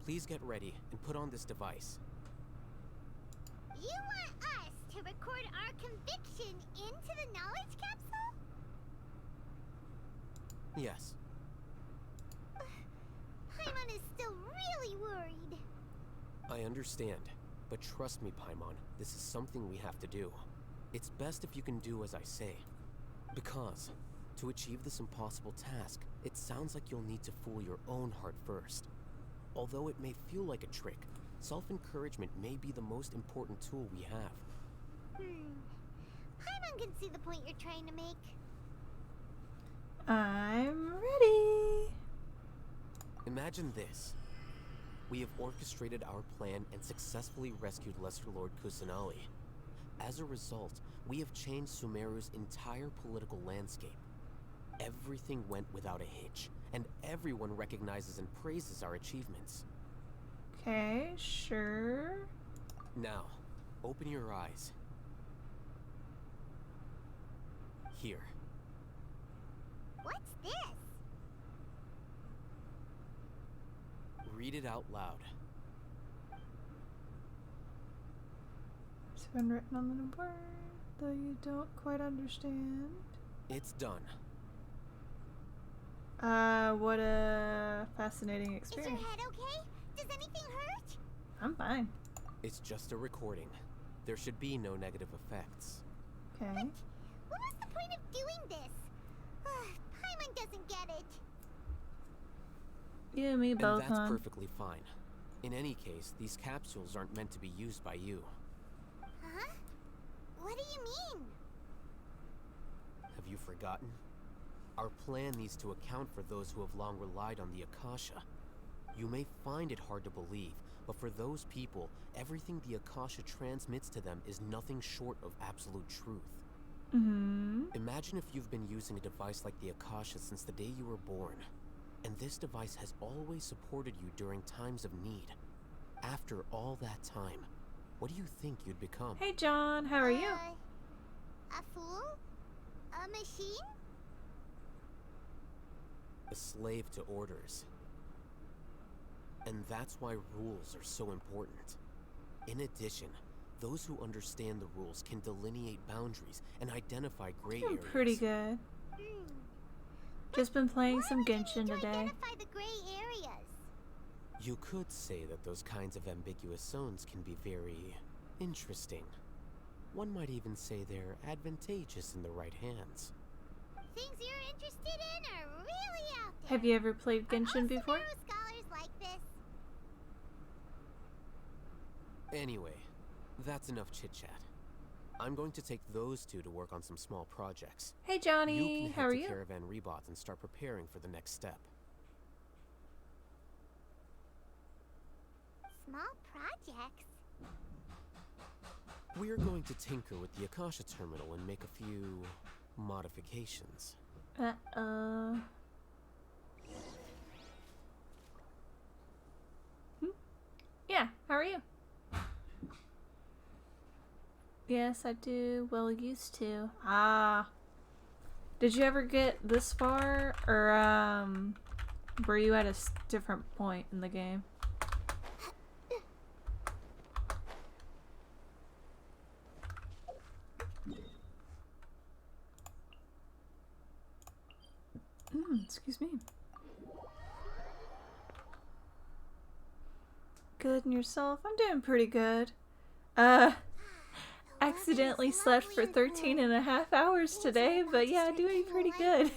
Speaker 7: please get ready and put on this device.
Speaker 2: You want us to record our conviction into the knowledge capsule?
Speaker 7: Yes.
Speaker 2: Paimon is still really worried.
Speaker 7: I understand, but trust me, Paimon, this is something we have to do. It's best if you can do as I say. Because, to achieve this impossible task, it sounds like you'll need to fool your own heart first. Although it may feel like a trick, self-encouragement may be the most important tool we have.
Speaker 2: Paimon can see the point you're trying to make.
Speaker 1: I'm ready.
Speaker 7: Imagine this. We have orchestrated our plan and successfully rescued Lesser Lord Kusanali. As a result, we have changed Sumeru's entire political landscape. Everything went without a hitch, and everyone recognizes and praises our achievements.
Speaker 1: Okay, sure.
Speaker 7: Now, open your eyes. Here.
Speaker 2: What's this?
Speaker 7: Read it out loud.
Speaker 1: It's been written on the board, though you don't quite understand.
Speaker 7: It's done.
Speaker 1: What a fascinating experience.
Speaker 2: Is your head okay? Does anything hurt?
Speaker 1: I'm fine.
Speaker 7: It's just a recording. There should be no negative effects.
Speaker 1: Okay.
Speaker 2: What was the point of doing this? Paimon doesn't get it.
Speaker 1: You and me both,
Speaker 7: And that's
Speaker 1: hon.
Speaker 7: perfectly fine. In any case, these capsules aren't meant to be used by you.
Speaker 2: Huh? What do you mean?
Speaker 7: Have you forgotten? Our plan needs to account for those who have long relied on the Akasha. You may find it hard to believe, but for those people, everything the Akasha transmits to them is nothing short of absolute truth.
Speaker 1: Mm-hmm.
Speaker 7: Imagine if you've been using a device like the Akasha since the day you were born, and this device has always supported you during times of need. After all that time, what do you think you'd become?
Speaker 1: Hey, John, how are you?
Speaker 2: A fool? A machine?
Speaker 7: A slave to orders. And that's why rules are so important. In addition, those who understand the rules can delineate boundaries and identify gray
Speaker 1: I'm
Speaker 7: areas.
Speaker 1: pretty good. Just been playing some Genshin today.
Speaker 2: Identify the gray areas.
Speaker 7: You could say that those kinds of ambiguous zones can be very interesting. One might even say they're advantageous in the right hands.
Speaker 2: Things you're interested in are really out there.
Speaker 1: Have you ever played Genshin before?
Speaker 2: Are all Sumeru scholars like this?
Speaker 7: Anyway, that's enough chit-chat. I'm going to take those two to work on some small projects.
Speaker 1: Hey, Johnny,
Speaker 7: You can
Speaker 1: how
Speaker 7: head
Speaker 1: are
Speaker 7: to
Speaker 1: you?
Speaker 7: Caravan Rebot and start preparing for the next step.
Speaker 2: Small projects?
Speaker 7: We're going to tinker with the Akasha terminal and make a few modifications.
Speaker 1: Yeah, how are you? Yes, I do. Well, used to. Ah. Did you ever get this far? Or, were you at a different point in the game? Excuse me. Good, and yourself? I'm doing pretty good. Accidentally slept for 13 and a half hours today, but yeah, doing pretty good.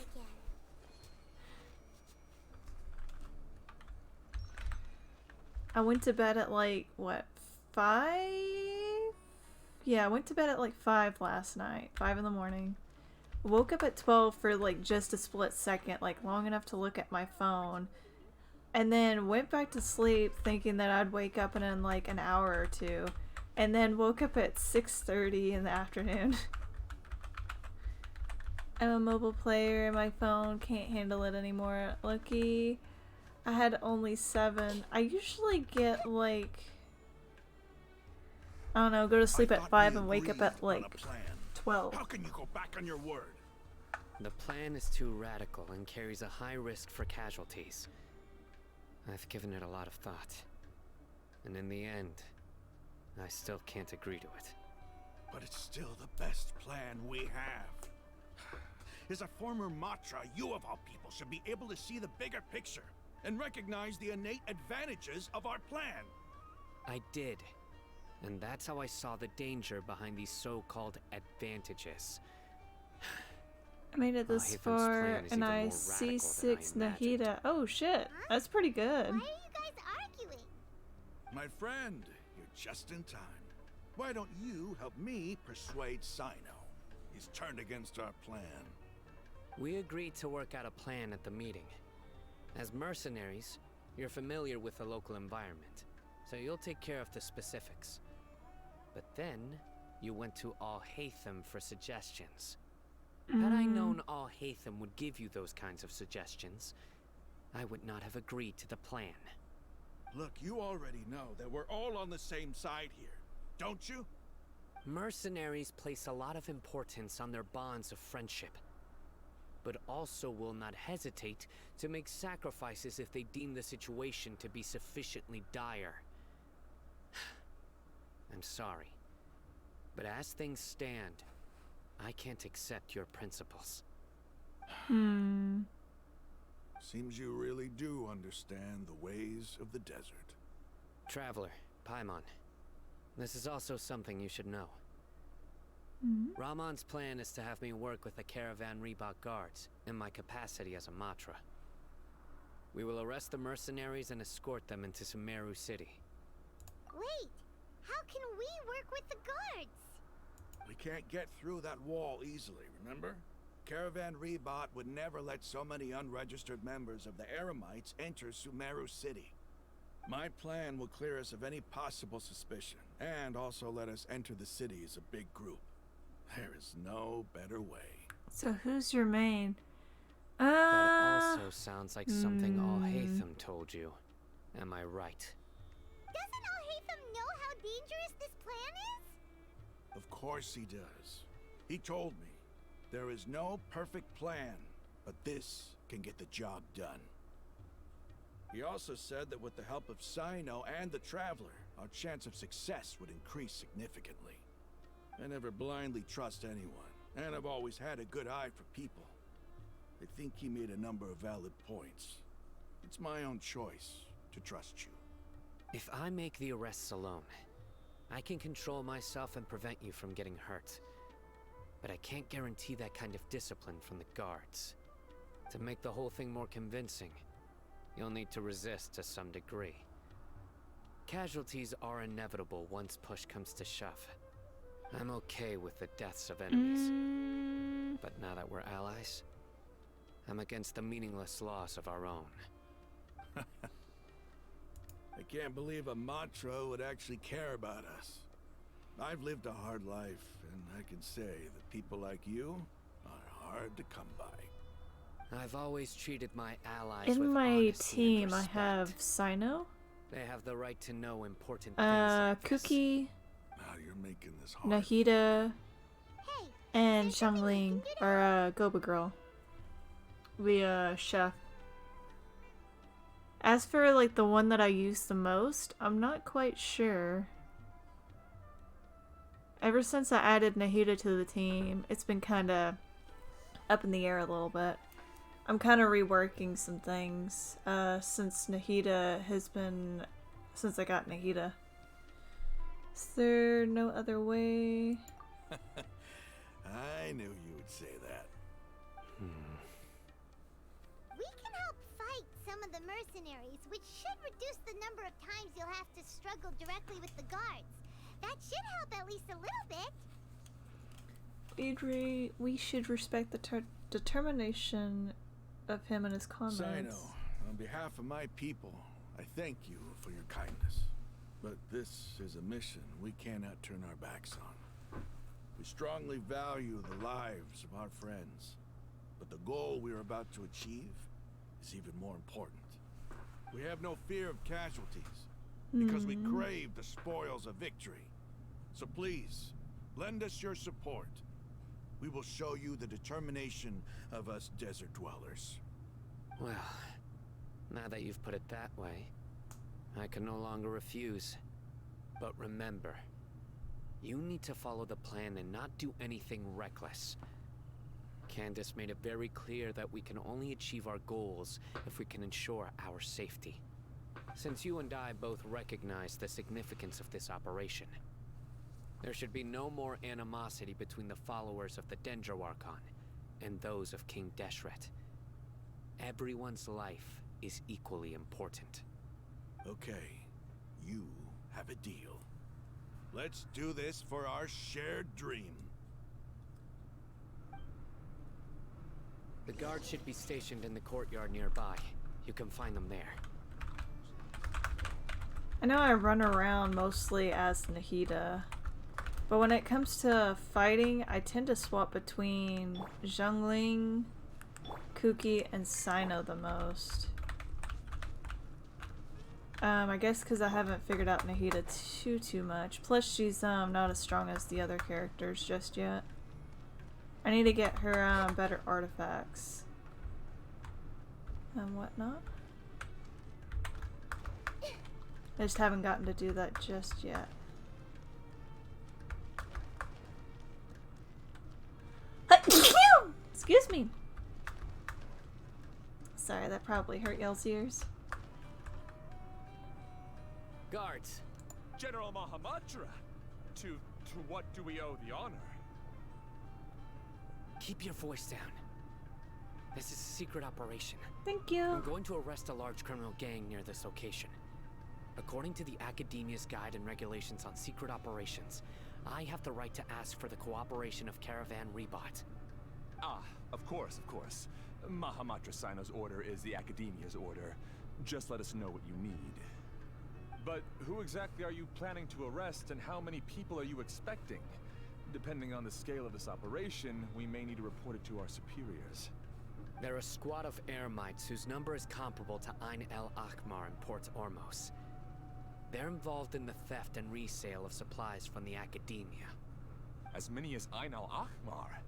Speaker 1: I went to bed at like, what, 5? Yeah, I went to bed at like 5 last night, 5 in the morning. Woke up at 12 for like just a split second, like long enough to look at my phone. And then went back to sleep thinking that I'd wake up in like an hour or two. And then woke up at 6:30 in the afternoon. I'm a mobile player and my phone can't handle it anymore. Lucky I had only 7. I usually get like, I don't know, go to sleep at 5 and wake up at like 12.
Speaker 8: How can you go back on your word?
Speaker 4: The plan is too radical and carries a high risk for casualties. I've given it a lot of thought. And in the end, I still can't agree to it.
Speaker 8: But it's still the best plan we have. As a former Matra, you of all people should be able to see the bigger picture and recognize the innate advantages of our plan.
Speaker 4: I did. And that's how I saw the danger behind these so-called advantages.
Speaker 1: I made it this
Speaker 4: Hytham's
Speaker 1: far,
Speaker 4: plan is
Speaker 1: and
Speaker 4: even
Speaker 1: I
Speaker 4: more
Speaker 1: C6
Speaker 4: radical than I imagined.
Speaker 1: Nahida. Oh shit, that's pretty good.
Speaker 2: Why are you guys arguing?
Speaker 8: My friend, you're just in time. Why don't you help me persuade Sino? He's turned against our plan.
Speaker 4: We agreed to work out a plan at the meeting. As mercenaries, you're familiar with the local environment, so you'll take care of the specifics. But then, you went to Al-Haytham for suggestions. Had I known Al-Haytham would give you those kinds of suggestions, I would not have agreed to the plan.
Speaker 8: Look, you already know that we're all on the same side here, don't you?
Speaker 4: Mercenaries place a lot of importance on their bonds of friendship, but also will not hesitate to make sacrifices if they deem the situation to be sufficiently dire. I'm sorry, but as things stand, I can't accept your principles.
Speaker 8: Seems you really do understand the ways of the desert.
Speaker 4: Traveler, Paimon, this is also something you should know. Ramon's plan is to have me work with the Caravan Reebok guards in my capacity as a Matra. We will arrest the mercenaries and escort them into Sumeru City.
Speaker 2: Wait, how can we work with the guards?
Speaker 8: We can't get through that wall easily, remember? Caravan Reebok would never let so many unregistered members of the Eremites enter Sumeru City. My plan will clear us of any possible suspicion, and also let us enter the city as a big group. There is no better way.
Speaker 1: So who's your main?
Speaker 4: That also sounds like something Al-Haytham told you. Am I right?
Speaker 2: Doesn't Al-Haytham know how dangerous this plan is?
Speaker 8: Of course he does. He told me, there is no perfect plan, but this can get the job done. He also said that with the help of Sino and the Traveler, our chance of success would increase significantly. I never blindly trust anyone, and I've always had a good eye for people. I think he made a number of valid points. It's my own choice to trust you.
Speaker 4: If I make the arrests alone, I can control myself and prevent you from getting hurt. But I can't guarantee that kind of discipline from the guards. To make the whole thing more convincing, you'll need to resist to some degree. Casualties are inevitable once push comes to shove. I'm okay with the deaths of enemies. But now that we're allies, I'm against the meaningless loss of our own.
Speaker 8: I can't believe a Matra would actually care about us. I've lived a hard life, and I can say that people like you are hard to come by.
Speaker 4: I've always treated my allies
Speaker 1: In
Speaker 4: with
Speaker 1: my
Speaker 4: honesty
Speaker 1: team,
Speaker 4: and
Speaker 1: I
Speaker 4: respect.
Speaker 1: have Sino,
Speaker 4: They have the right to know important things like this.
Speaker 1: Kuki,
Speaker 8: Now you're making this hard.
Speaker 1: Nahida,
Speaker 2: Hey,
Speaker 1: and
Speaker 2: there's something we
Speaker 1: Xiangling,
Speaker 2: can do to
Speaker 1: or Goba Girl. The chef. As for like the one that I use the most, I'm not quite sure. Ever since I added Nahida to the team, it's been kind of up in the air a little bit. I'm kind of reworking some things since Nahida has been... since I got Nahida. Is there no other way?
Speaker 8: I knew you would say that.
Speaker 2: We can help fight some of the mercenaries, which should reduce the number of times you'll have to struggle directly with the guards. That should help at least a little bit.
Speaker 1: We should respect the determination of him and his comments.
Speaker 8: Sino, on behalf of my people, I thank you for your kindness. But this is a mission we cannot turn our backs on. We strongly value the lives of our friends, but the goal we are about to achieve is even more important. We have no fear of casualties, because we crave the spoils of victory. So please, lend us your support. We will show you the determination of us desert dwellers.
Speaker 4: Well, now that you've put it that way, I can no longer refuse. But remember, you need to follow the plan and not do anything reckless. Candace made it very clear that we can only achieve our goals if we can ensure our safety. Since you and I both recognize the significance of this operation, there should be no more animosity between the followers of the Dendroarchon and those of King Deshret. Everyone's life is equally important.
Speaker 8: Okay, you have a deal. Let's do this for our shared dream.
Speaker 4: The guards should be stationed in the courtyard nearby. You can find them there.
Speaker 1: I know I run around mostly as Nahida, But when it comes to fighting, I tend to swap between Zhongling, Kuki, and Sino the most. I guess because I haven't figured out Nahida too much. Plus, she's not as strong as the other characters just yet. I need to get her better artifacts and whatnot. I just haven't gotten to do that just yet. Excuse me. Sorry, that probably hurt y'all's ears.
Speaker 4: Guards!
Speaker 13: General Mahamatra! To what do we owe the honor?
Speaker 4: Keep your voice down. This is a secret operation.
Speaker 1: Thank you.
Speaker 4: I'm going to arrest a large criminal gang near this location. According to the Academia's Guide and Regulations on Secret Operations, I have the right to ask for the cooperation of Caravan Rebot.
Speaker 13: Ah, of course, of course. Mahamatra Sino's order is the Academia's order. Just let us know what you need. But who exactly are you planning to arrest, and how many people are you expecting? Depending on the scale of this operation, we may need to report it to our superiors.
Speaker 4: They're a squad of Eremites whose number is comparable to Ain el Akhmar in Port Ormos. They're involved in the theft and resale of supplies from the Academia.
Speaker 13: As many as Ain el Akhmar?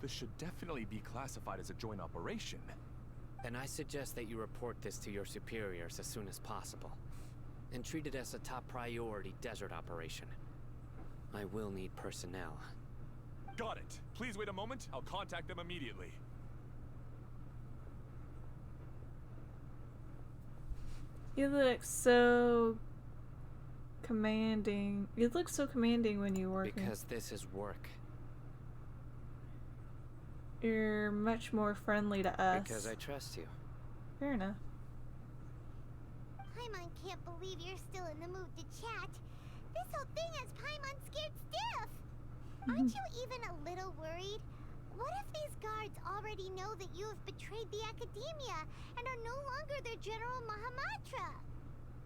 Speaker 13: This should definitely be classified as a joint operation.
Speaker 4: Then I suggest that you report this to your superiors as soon as possible, and treat it as a top priority desert operation. I will need personnel.
Speaker 13: Got it. Please wait a moment. I'll contact them immediately.
Speaker 1: You look so commanding. You look so commanding when you work.
Speaker 4: Because this is work.
Speaker 1: You're much more friendly to us.
Speaker 4: Because I trust you.
Speaker 1: Fair enough.
Speaker 2: Paimon can't believe you're still in the mood to chat. This whole thing has Paimon scared stiff. Aren't you even a little worried? What if these guards already know that you have betrayed the Academia and are no longer their General Mahamatra?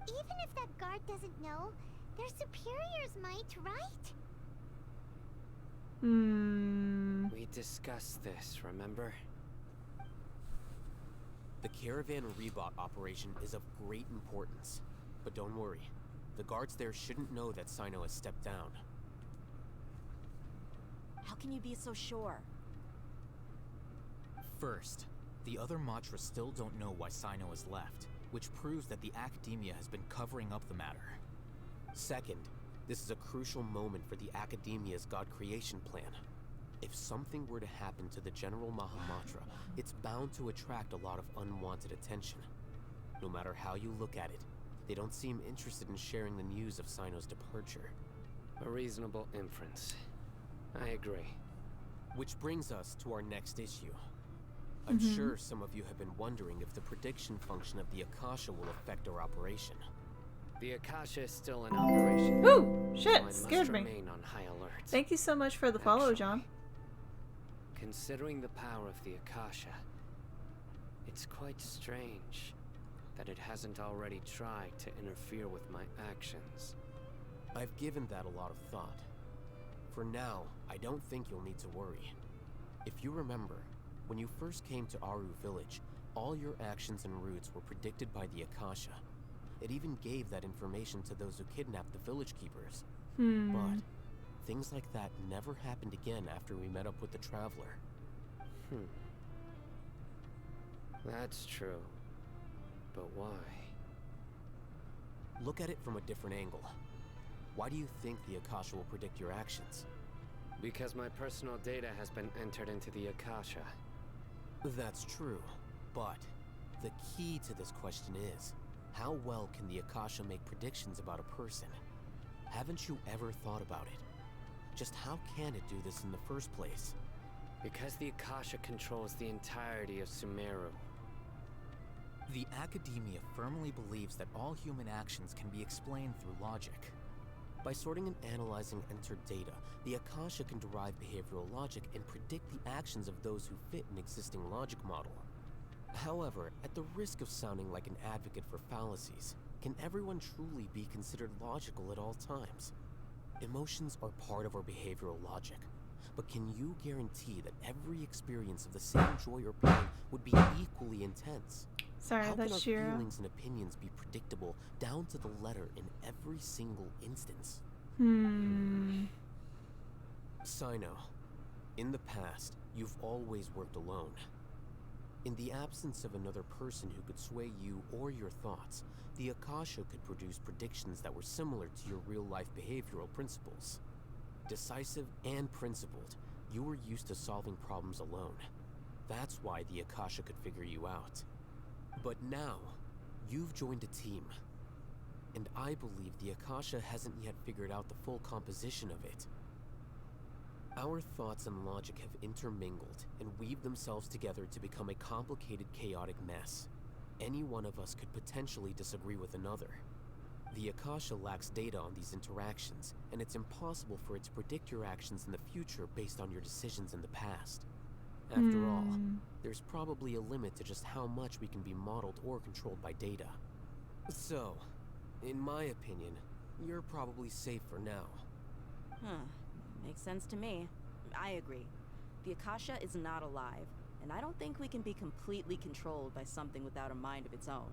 Speaker 2: Even if that guard doesn't know, their superiors might, right?
Speaker 4: We discussed this, remember?
Speaker 7: The Caravan Rebot operation is of great importance. But don't worry, the guards there shouldn't know that Sino has stepped down.
Speaker 12: How can you be so sure?
Speaker 5: First, the other Matras still don't know why Sino has left, which proves that the Academia has been covering up the matter.
Speaker 7: Second, this is a crucial moment for the Academia's God creation plan. If something were to happen to the General Mahamatra, it's bound to attract a lot of unwanted attention. No matter how you look at it, they don't seem interested in sharing the news of Sino's departure.
Speaker 4: A reasonable inference. I agree.
Speaker 7: Which brings us to our next issue. I'm sure some of you have been wondering if the prediction function of the Akasha will affect our operation.
Speaker 4: The Akasha is still in operation.
Speaker 1: Ooh, shit,
Speaker 4: so I
Speaker 1: scared
Speaker 4: must
Speaker 1: me.
Speaker 4: remain on high alert.
Speaker 1: Thank you so much for the follow, John.
Speaker 4: Considering the power of the Akasha, it's quite strange that it hasn't already tried to interfere with my actions.
Speaker 7: I've given that a lot of thought. For now, I don't think you'll need to worry. If you remember, when you first came to Aru Village, all your actions and routes were predicted by the Akasha. It even gave that information to those who kidnapped the village keepers. But things like that never happened again after we met up with the Traveler.
Speaker 4: That's true. But why?
Speaker 7: Look at it from a different angle. Why do you think the Akasha will predict your actions?
Speaker 4: Because my personal data has been entered into the Akasha.
Speaker 7: That's true, but the key to this question is, how well can the Akasha make predictions about a person? Haven't you ever thought about it? Just how can it do this in the first place?
Speaker 4: Because the Akasha controls the entirety of Sumeru.
Speaker 5: The Academia firmly believes that all human actions can be explained through logic.
Speaker 7: By sorting and analyzing entered data, the Akasha can derive behavioral logic and predict the actions of those who fit an existing logic model. However, at the risk of sounding like an advocate for fallacies, can everyone truly be considered logical at all times? Emotions are part of our behavioral logic. But can you guarantee that every experience of the same joy or pain would be equally intense?
Speaker 1: Sorry,
Speaker 7: How can our
Speaker 1: that's Shiro.
Speaker 7: feelings and opinions be predictable down to the letter in every single instance? Sino, in the past, you've always worked alone. In the absence of another person who could sway you or your thoughts, the Akasha could produce predictions that were similar to your real-life behavioral principles. Decisive and principled, you were used to solving problems alone. That's why the Akasha could figure you out. But now, you've joined a team. And I believe the Akasha hasn't yet figured out the full composition of it. Our thoughts and logic have intermingled and weaved themselves together to become a complicated, chaotic mess. Any one of us could potentially disagree with another. The Akasha lacks data on these interactions, and it's impossible for it to predict your actions in the future based on your decisions in the past. After all, there's probably a limit to just how much we can be modeled or controlled by data. So, in my opinion, you're probably safe for now.
Speaker 12: Makes sense to me. I agree. The Akasha is not alive, and I don't think we can be completely controlled by something without a mind of its own.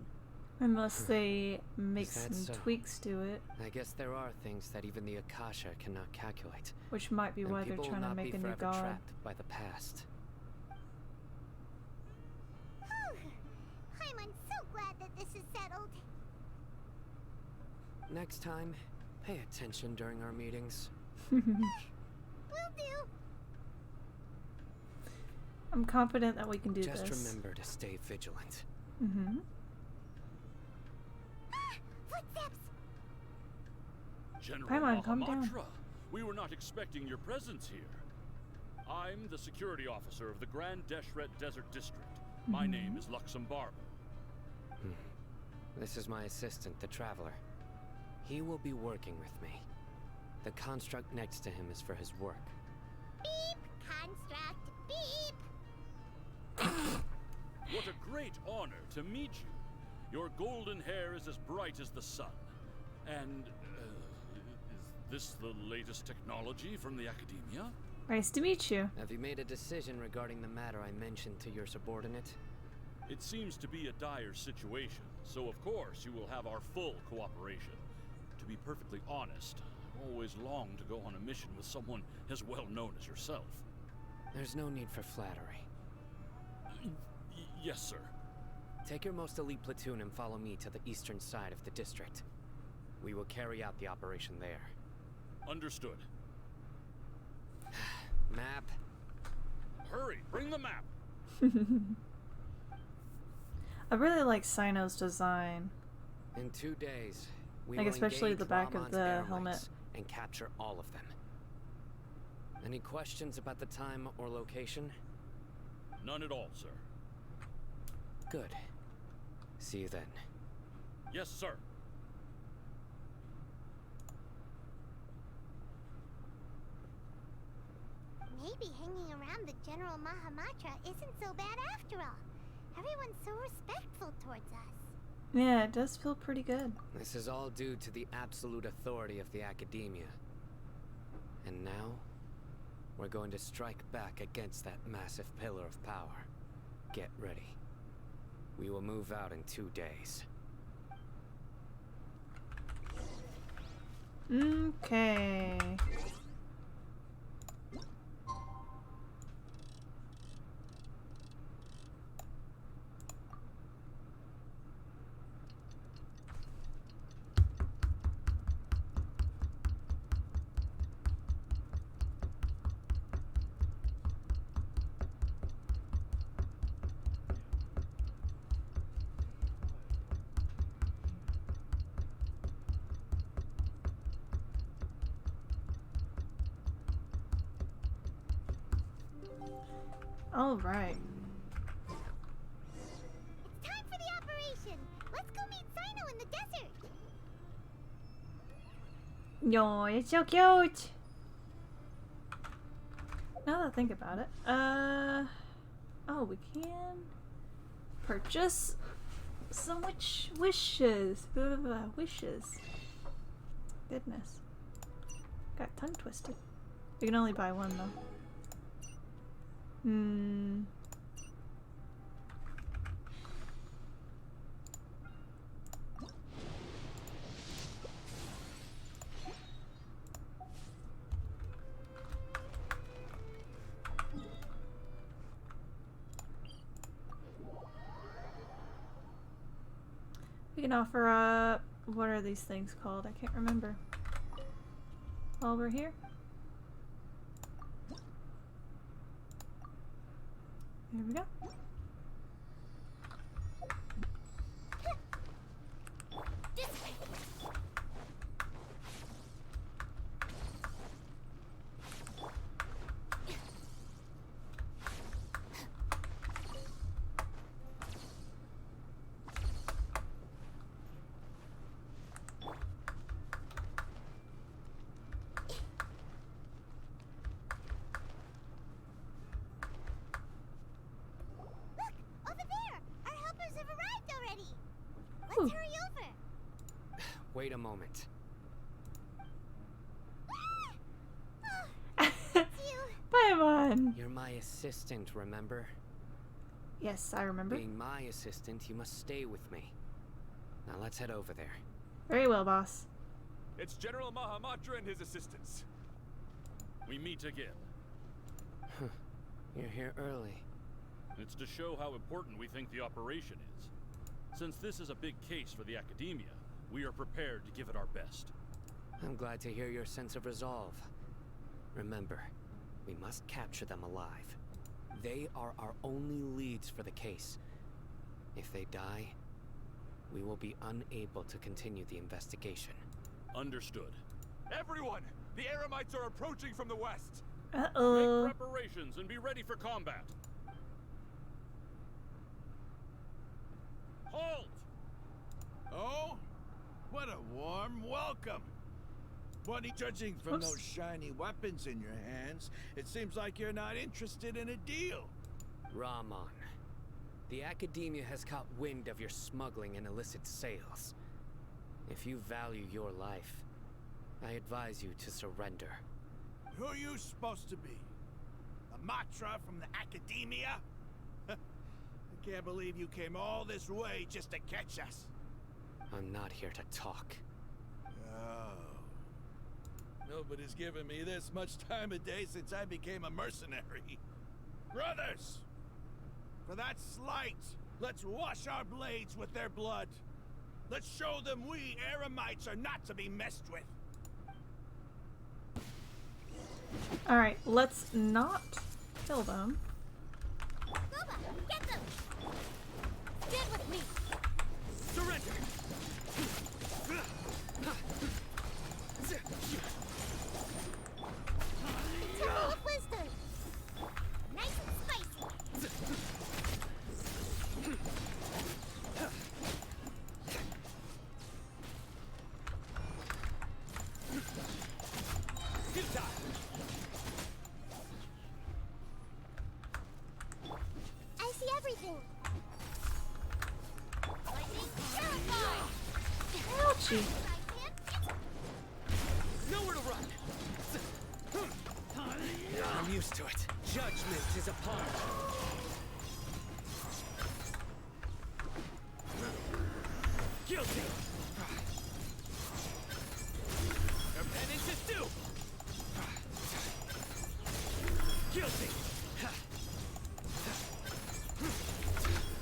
Speaker 1: Unless they make some
Speaker 4: so?
Speaker 1: tweaks to it.
Speaker 4: I guess there are things that even the Akasha cannot calculate.
Speaker 1: Which might be
Speaker 4: And
Speaker 1: why they're
Speaker 4: people will
Speaker 1: trying to
Speaker 4: not
Speaker 1: make
Speaker 4: be
Speaker 1: a new
Speaker 4: forever
Speaker 1: god.
Speaker 4: trapped by the past.
Speaker 2: I'm so glad that this is settled.
Speaker 4: Next time, pay attention during our meetings.
Speaker 2: Will do.
Speaker 1: I'm confident that we can do
Speaker 4: Just
Speaker 1: this.
Speaker 4: remember to stay vigilant.
Speaker 2: Footsteps!
Speaker 14: General
Speaker 1: Paimon, calm down.
Speaker 14: Mahamatra, we were not expecting your presence here. I'm the security officer of the Grand Deshret Desert District. My name is Luxembarba.
Speaker 4: This is my assistant, the Traveler. He will be working with me. The construct next to him is for his work.
Speaker 2: Beep! Construct! Beep!
Speaker 14: What a great honor to meet you. Your golden hair is as bright as the sun. And, is this the latest technology from the Academia?
Speaker 1: Nice to meet you.
Speaker 4: Have you made a decision regarding the matter I mentioned to your subordinate?
Speaker 14: It seems to be a dire situation, so of course you will have our full cooperation. To be perfectly honest, I've always longed to go on a mission with someone as well known as yourself.
Speaker 4: There's no need for flattery.
Speaker 14: Yes, sir.
Speaker 4: Take your most elite platoon and follow me to the eastern side of the district. We will carry out the operation there.
Speaker 14: Understood.
Speaker 4: Map.
Speaker 14: Hurry, bring the map!
Speaker 1: I really like Sino's design.
Speaker 4: In 2 days, we
Speaker 1: Like,
Speaker 4: will
Speaker 1: especially
Speaker 4: engage
Speaker 1: the back of
Speaker 4: Ramon's
Speaker 1: the
Speaker 4: air
Speaker 1: helmet.
Speaker 4: wings and capture all of them. Any questions about the time or location?
Speaker 14: None at all, sir.
Speaker 4: Good. See you then.
Speaker 14: Yes, sir.
Speaker 2: Maybe hanging around the General Mahamatra isn't so bad after all. Everyone's so respectful towards us.
Speaker 1: Yeah, it does feel pretty good.
Speaker 4: This is all due to the absolute authority of the Academia. And now, we're going to strike back against that massive pillar of power. Get ready. We will move out in 2 days.
Speaker 1: Okay. All right.
Speaker 2: It's time for the operation. Let's go meet Sino in the desert.
Speaker 1: Yo, it's so cute. Now that I think about it, oh, we can purchase some wishes. Wishes. Goodness. Got tongue twisted. You can only buy one though. We can offer up, what are these things called? I can't remember. While we're here. There we go.
Speaker 2: Let's hurry over!
Speaker 4: Wait a moment.
Speaker 1: Paimon!
Speaker 4: You're my assistant, remember?
Speaker 1: Yes, I remember.
Speaker 4: Being my assistant, you must stay with me. Now let's head over there.
Speaker 1: Very well, boss.
Speaker 13: It's General Mahamatra and his assistants.
Speaker 14: We meet again.
Speaker 4: You're here early.
Speaker 14: It's to show how important we think the operation is. Since this is a big case for the Academia, we are prepared to give it our best.
Speaker 4: I'm glad to hear your sense of resolve. Remember, we must capture them alive. They are our only leads for the case. If they die, we will be unable to continue the investigation.
Speaker 14: Understood.
Speaker 13: Everyone! The Eremites are approaching from the west!
Speaker 1: Uh-oh.
Speaker 14: Make preparations and be ready for combat. Halt!
Speaker 8: Oh? What a warm welcome! Bunny, judging from
Speaker 1: Oops.
Speaker 8: those shiny weapons in your hands, it seems like you're not interested in a deal.
Speaker 4: Rahman, the Academia has caught wind of your smuggling and illicit sales. If you value your life, I advise you to surrender.
Speaker 8: Who are you supposed to be? A Matra from the Academia? I can't believe you came all this way just to catch us.
Speaker 4: I'm not here to talk.
Speaker 8: Oh. Nobody's given me this much time of day since I became a mercenary. Brothers! For that slight, let's wash our blades with their blood. Let's show them we Eremites are not to be messed with.
Speaker 1: Alright, let's not kill them.
Speaker 2: Boba, get them! Stand with me!
Speaker 4: Surrender!
Speaker 2: Temple of Wisdom! Nice and spicy! I see everything! Lightning, terrify!
Speaker 1: Ouchie.
Speaker 4: Nowhere to run! I'm used to it. Judgment is upon us. Guilty! Your penance is due! Guilty!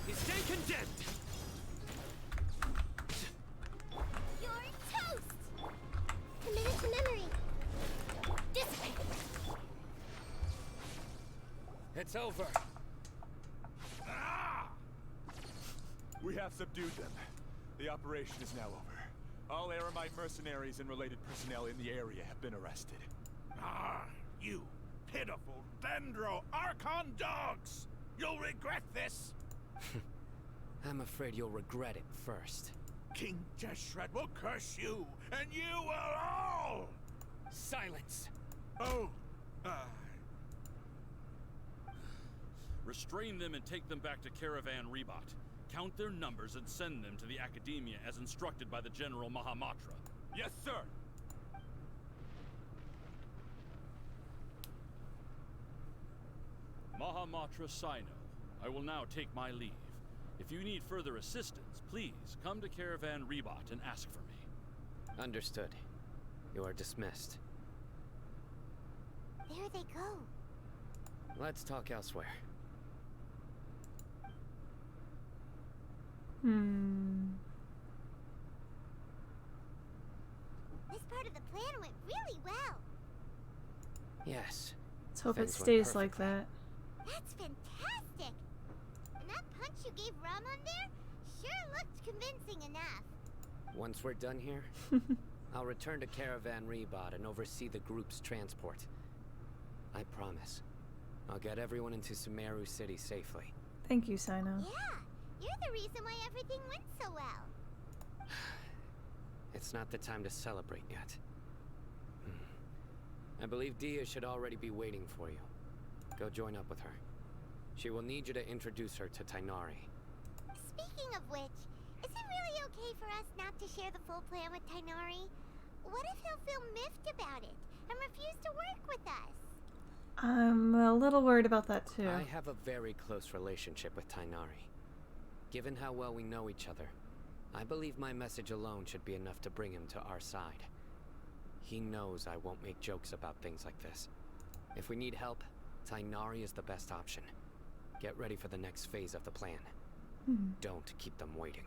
Speaker 4: You stay condemned!
Speaker 2: You're toast! Committed to memory! Dissipate!
Speaker 4: It's over.
Speaker 13: We have subdued them. The operation is now over. All Eremite mercenaries and related personnel in the area have been arrested.
Speaker 8: Ah, you pitiful Dendro Archon dogs! You'll regret this!
Speaker 4: I'm afraid you'll regret it first.
Speaker 8: King Jeshret will curse you, and you will all!
Speaker 4: Silence!
Speaker 8: Oh,
Speaker 14: Restrain them and take them back to Caravan Rebot. Count their numbers and send them to the Academia as instructed by the General Mahamatra.
Speaker 13: Yes, sir!
Speaker 14: Mahamatra Sino, I will now take my leave. If you need further assistance, please come to Caravan Rebot and ask for me.
Speaker 4: Understood. You are dismissed.
Speaker 2: There they go.
Speaker 4: Let's talk elsewhere.
Speaker 2: This part of the plan went really well.
Speaker 4: Yes.
Speaker 1: Let's hope it
Speaker 4: Things went
Speaker 1: stays like
Speaker 4: perfectly.
Speaker 1: that.
Speaker 2: That's fantastic. And that punch you gave Ramon there sure looked convincing enough.
Speaker 4: Once we're done here, I'll return to Caravan Rebot and oversee the group's transport. I promise. I'll get everyone into Sumeru City safely.
Speaker 1: Thank you, Sino.
Speaker 2: Yeah, you're the reason why everything went so well.
Speaker 4: It's not the time to celebrate yet. I believe Dia should already be waiting for you. Go join up with her. She will need you to introduce her to Tainari.
Speaker 2: Speaking of which, is it really okay for us not to share the full plan with Tainari? What if he'll feel miffed about it and refuse to work with us?
Speaker 1: I'm a little worried about that too.
Speaker 4: I have a very close relationship with Tainari. Given how well we know each other, I believe my message alone should be enough to bring him to our side. He knows I won't make jokes about things like this. If we need help, Tainari is the best option. Get ready for the next phase of the plan. Don't keep them waiting.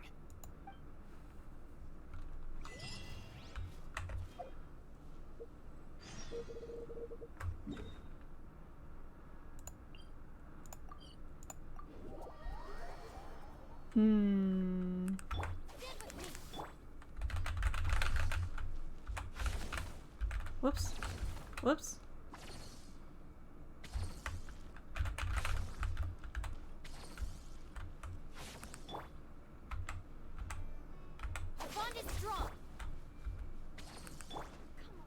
Speaker 1: Whoops. Whoops.
Speaker 2: The bond is strong. Come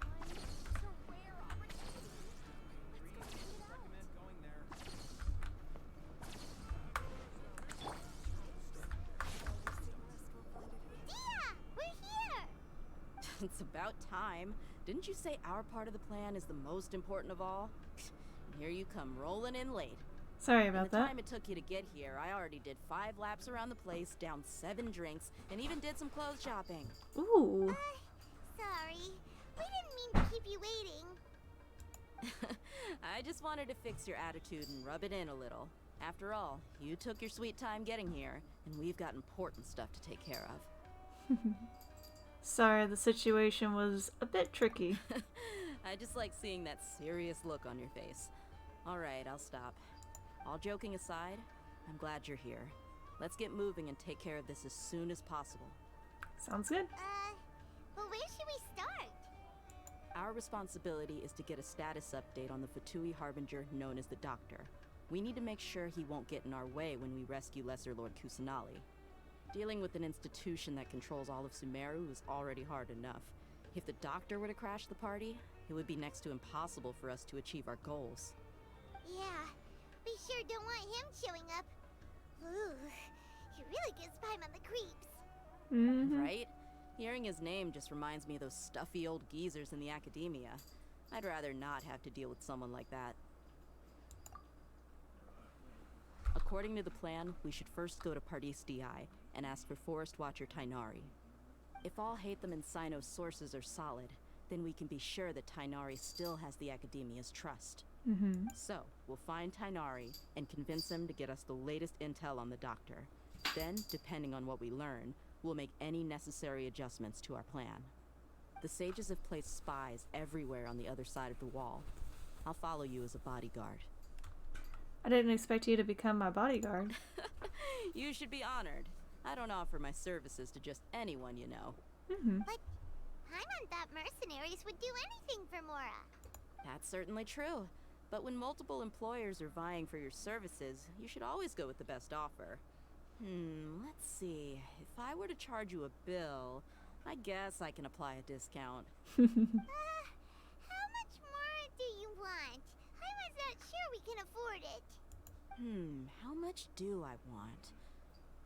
Speaker 2: on, it's a rare opportunity. Let's go check it out. Dia, we're here.
Speaker 12: It's about time. Didn't you say our part of the plan is the most important of all? Here you come rolling in late.
Speaker 1: Sorry
Speaker 12: In
Speaker 1: about
Speaker 12: the
Speaker 1: that.
Speaker 12: time it took you to get here, I already did 5 laps around the place, downed 7 drinks, and even did some clothes shopping.
Speaker 1: Ooh.
Speaker 2: Sorry. We didn't mean to keep you waiting.
Speaker 12: I just wanted to fix your attitude and rub it in a little. After all, you took your sweet time getting here, and we've got important stuff to take care of.
Speaker 1: Sorry, the situation was a bit tricky.
Speaker 12: I just like seeing that serious look on your face. Alright, I'll stop. All joking aside, I'm glad you're here. Let's get moving and take care of this as soon as possible.
Speaker 1: Sounds good.
Speaker 2: But where should we start?
Speaker 12: Our responsibility is to get a status update on the Fatui Harbinger known as the Doctor. We need to make sure he won't get in our way when we rescue Lesser Lord Kusanali. Dealing with an institution that controls all of Sumeru is already hard enough. If the Doctor were to crash the party, it would be next to impossible for us to achieve our goals.
Speaker 2: Yeah, we sure don't want him showing up. Ooh, he really gives Paimon the creeps.
Speaker 12: Right? Hearing his name just reminds me of those stuffy old geezers in the academia. I'd rather not have to deal with someone like that. According to the plan, we should first go to Pardis Di and ask for Forest Watcher Tainari. If all Hatham and Sino's sources are solid, then we can be sure that Tainari still has the Academia's trust. So, we'll find Tainari and convince him to get us the latest intel on the Doctor. Then, depending on what we learn, we'll make any necessary adjustments to our plan. The sages have placed spies everywhere on the other side of the wall. I'll follow you as a bodyguard.
Speaker 1: I didn't expect you to become my bodyguard.
Speaker 12: You should be honored. I don't offer my services to just anyone you know.
Speaker 2: But Paimon thought mercenaries would do anything for Mora.
Speaker 12: That's certainly true. But when multiple employers are vying for your services, you should always go with the best offer. Let's see. If I were to charge you a bill, I guess I can apply a discount.
Speaker 2: How much more do you want? Paimon's not sure we can afford it.
Speaker 12: How much do I want?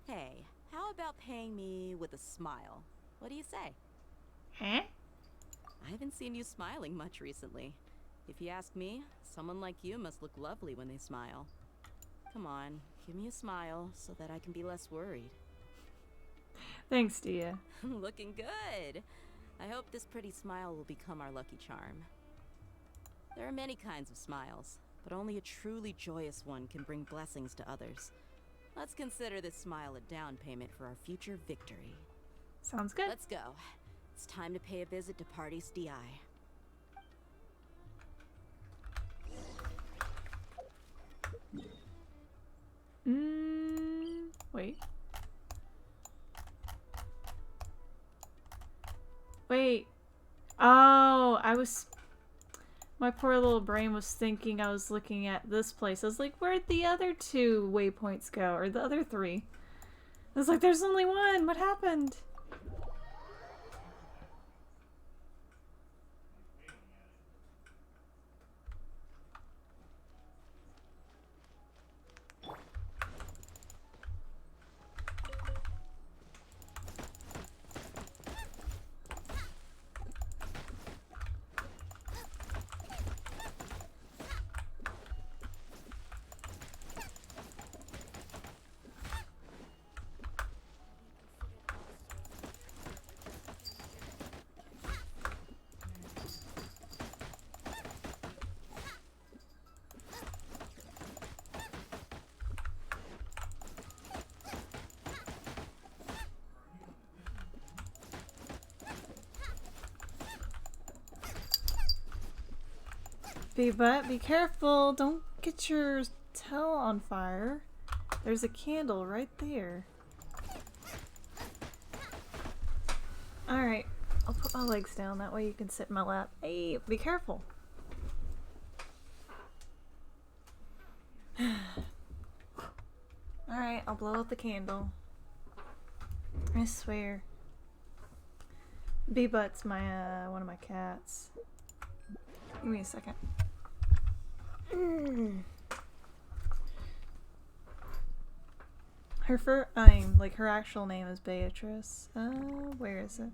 Speaker 12: Hey, how about paying me with a smile? What do you say?
Speaker 1: Huh?
Speaker 12: I haven't seen you smiling much recently. If you ask me, someone like you must look lovely when they smile. Come on, give me a smile so that I can be less worried.
Speaker 1: Thanks, Dia.
Speaker 12: Looking good. I hope this pretty smile will become our lucky charm. There are many kinds of smiles, but only a truly joyous one can bring blessings to others. Let's consider this smile a down payment for our future victory.
Speaker 1: Sounds good.
Speaker 12: Let's go. It's time to pay a visit to Party's DI.
Speaker 1: Wait. Wait. Oh, my poor little brain was thinking I was looking at this place. I was like, where'd the other 2 waypoints go? Or the other 3? I was like, there's only one. What happened? But be careful. Don't get your tail on fire. There's a candle right there. Alright. I'll put my legs down. That way you can sit in my lap. Hey, be careful. Alright, I'll blow out the candle. I swear. B-Butt's my, one of my cats. Give me a second. Her actual name is Beatrice. Where is it?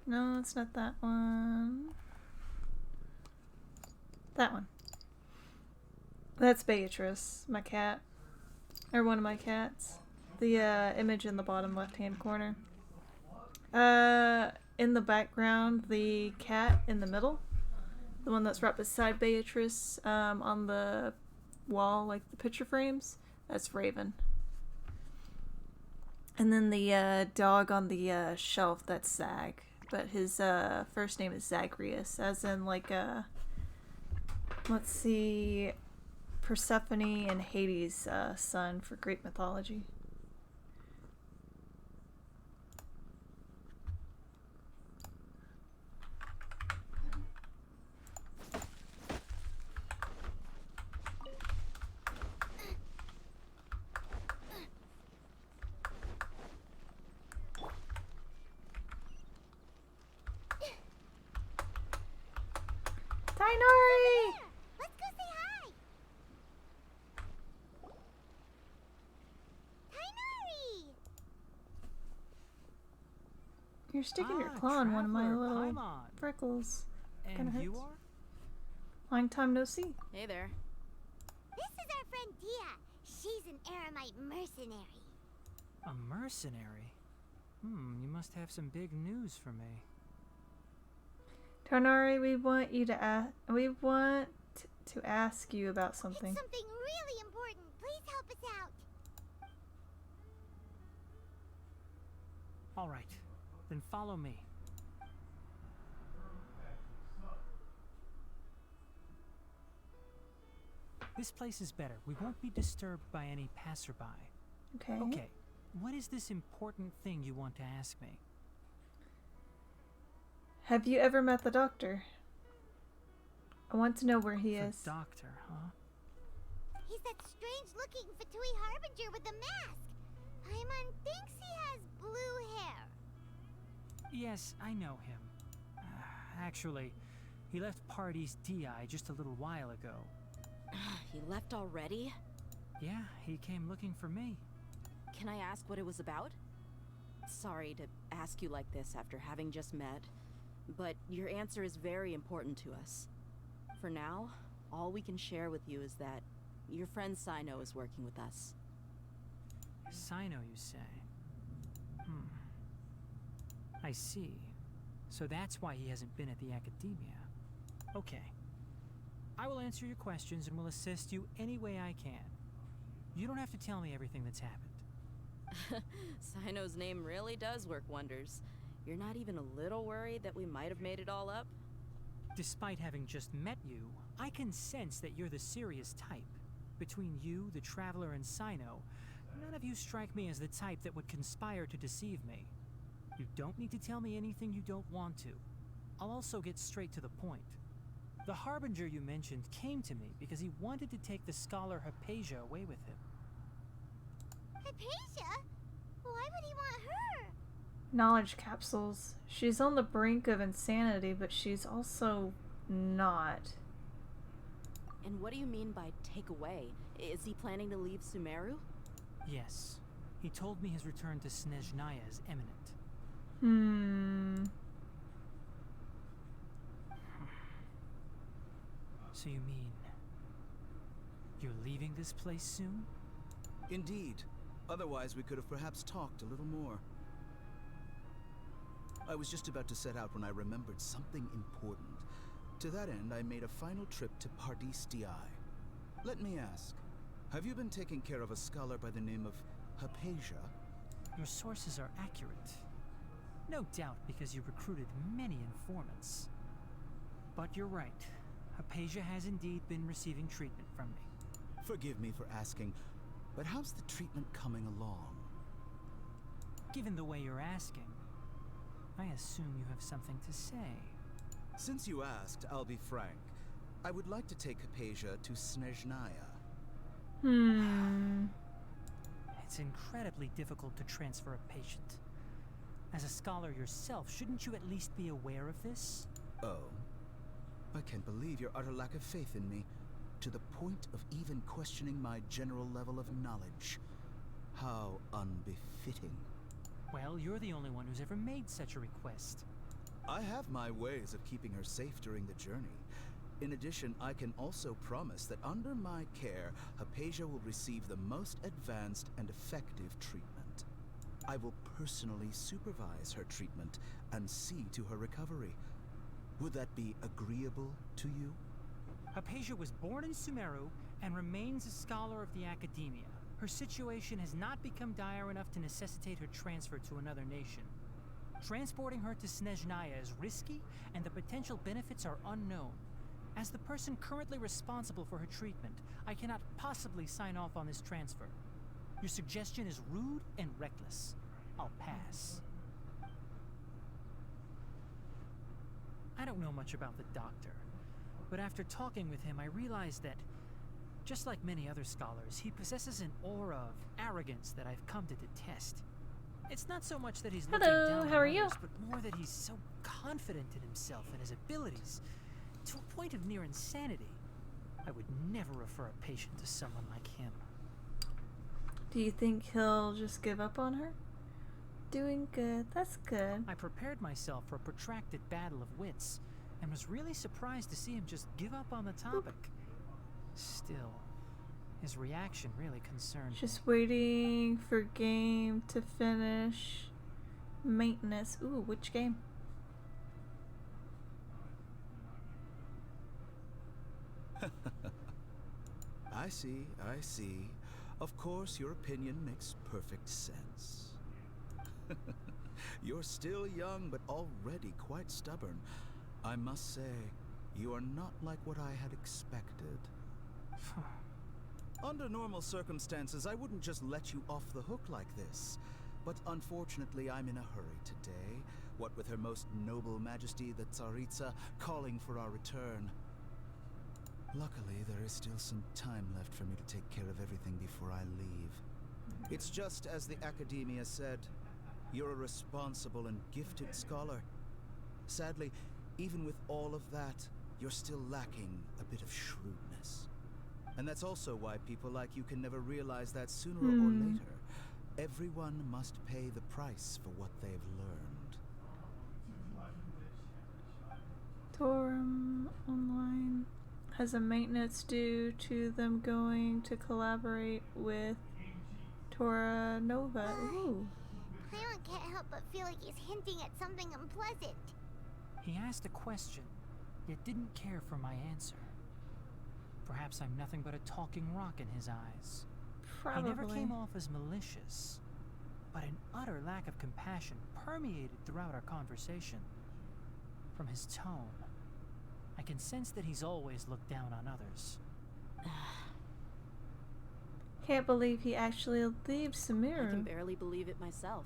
Speaker 1: No, it's not that one. That one. That's Beatrice, my cat. Or one of my cats. The image in the bottom left-hand corner. In the background, the cat in the middle. The one that's right beside Beatrice, on the wall, like the picture frames. That's Raven. And then the dog on the shelf, that's Zag. But his first name is Zagreus, as in like let's see, Persephone and Hades' son for Greek mythology.
Speaker 2: Let's go say hi! Tainari!
Speaker 1: You're sticking your claw in one of my little freckles.
Speaker 15: And
Speaker 1: Kinda
Speaker 15: you
Speaker 1: hurts.
Speaker 15: are?
Speaker 1: Long time no see.
Speaker 12: Hey there.
Speaker 2: This is our friend Dia. She's an Aramite mercenary.
Speaker 15: A mercenary? You must have some big news for me.
Speaker 1: Tonari, we want to ask you about something.
Speaker 2: It's something really important. Please help us out.
Speaker 15: All right, then follow me. This place is better. We won't be disturbed by any passerby.
Speaker 1: Okay.
Speaker 15: Okay, what is this important thing you want to ask me?
Speaker 1: Have you ever met the doctor? I want to know where he is.
Speaker 15: The doctor, huh?
Speaker 2: He's that strange-looking Fatui Harbinger with the mask. Paimon thinks he has blue hair.
Speaker 15: Yes, I know him. Actually, he left Party's DI just a little while ago.
Speaker 12: He left already?
Speaker 15: Yeah, he came looking for me.
Speaker 12: Can I ask what it was about? Sorry to ask you like this after having just met, but your answer is very important to us. For now, All we can share with you is that your friend Sino is working with us.
Speaker 15: Sino, you say? I see. So that's why he hasn't been at the Academia. Okay. I will answer your questions and will assist you any way I can. You don't have to tell me everything that's happened.
Speaker 12: Sino's name really does work wonders. You're not even a little worried that we might have made it all up?
Speaker 15: Despite having just met you, I can sense that you're the serious type. Between you, the Traveler, and Sino, none of you strike me as the type that would conspire to deceive me. You don't need to tell me anything you don't want to. I'll also get straight to the point. The Harbinger you mentioned came to me because he wanted to take the scholar Hypatia away with him.
Speaker 2: Hypatia? Why would he want her?
Speaker 1: Knowledge capsules. She's on the brink of insanity, but she's also not.
Speaker 12: And what do you mean by take away? Is he planning to leave Sumeru?
Speaker 15: Yes. He told me his return to Snezhnaya is imminent. So you mean you're leaving this place soon?
Speaker 16: Indeed. Otherwise, we could have perhaps talked a little more. I was just about to set out when I remembered something important. To that end, I made a final trip to Pardis Di. Let me ask, have you been taking care of a scholar by the name of Hypatia?
Speaker 15: Your sources are accurate. No doubt because you recruited many informants. But you're right. Hypatia has indeed been receiving treatment from me.
Speaker 16: Forgive me for asking, but how's the treatment coming along?
Speaker 15: Given the way you're asking, I assume you have something to say.
Speaker 16: Since you asked, I'll be frank. I would like to take Hypatia to Snezhnaya.
Speaker 15: It's incredibly difficult to transfer a patient. As a scholar yourself, shouldn't you at least be aware of this?
Speaker 16: Oh? I can't believe your utter lack of faith in me, to the point of even questioning my general level of knowledge. How unbefitting.
Speaker 15: Well, you're the only one who's ever made such a request.
Speaker 16: I have my ways of keeping her safe during the journey. In addition, I can also promise that under my care, Hypatia will receive the most advanced and effective treatment. I will personally supervise her treatment and see to her recovery. Would that be agreeable to you?
Speaker 15: Hypatia was born in Sumeru and remains a scholar of the Academia. Her situation has not become dire enough to necessitate her transfer to another nation. Transporting her to Snezhnaya is risky, and the potential benefits are unknown. As the person currently responsible for her treatment, I cannot possibly sign off on this transfer. Your suggestion is rude and reckless. I'll pass. I don't know much about the doctor, but after talking with him, I realized that, just like many other scholars, he possesses an aura of arrogance that I've come to detest. It's not so much that he's looking down on others, but more that he's so confident in himself and his abilities, to a point of near insanity. I would never refer a patient to someone like him.
Speaker 1: Do you think he'll just give up on her? Doing good. That's good.
Speaker 15: I prepared myself for a protracted battle of wits, and was really surprised to see him just give up on the topic. Still, his reaction really concerned me.
Speaker 1: Just waiting for game to finish. Maintenance. Ooh, which game?
Speaker 16: I see, I see. Of course, your opinion makes perfect sense. You're still young, but already quite stubborn. I must say, you are not like what I had expected. Under normal circumstances, I wouldn't just let you off the hook like this. But unfortunately, I'm in a hurry today. What with Her Most Noble Majesty, the Tsaritsa, calling for our return. Luckily, there is still some time left for me to take care of everything before I leave. It's just as the Academia said. You're a responsible and gifted scholar. Sadly, even with all of that, you're still lacking a bit of shrewdness. And that's also why people like you can never realize that sooner or later, everyone must pay the price for what they've learned.
Speaker 1: Torum online. has a maintenance due to them going to collaborate with Tora Nova. Ooh.
Speaker 2: Paimon can't help but feel like he's hinting at something unpleasant.
Speaker 15: He asked a question, yet didn't care for my answer. Perhaps I'm nothing but a talking rock in his eyes.
Speaker 1: Probably.
Speaker 15: He never came off as malicious, but an utter lack of compassion permeated throughout our conversation. From his tone, I can sense that he's always looked down on others.
Speaker 1: Can't believe he actually leaves
Speaker 12: I can
Speaker 1: Sumeru.
Speaker 12: barely believe it myself.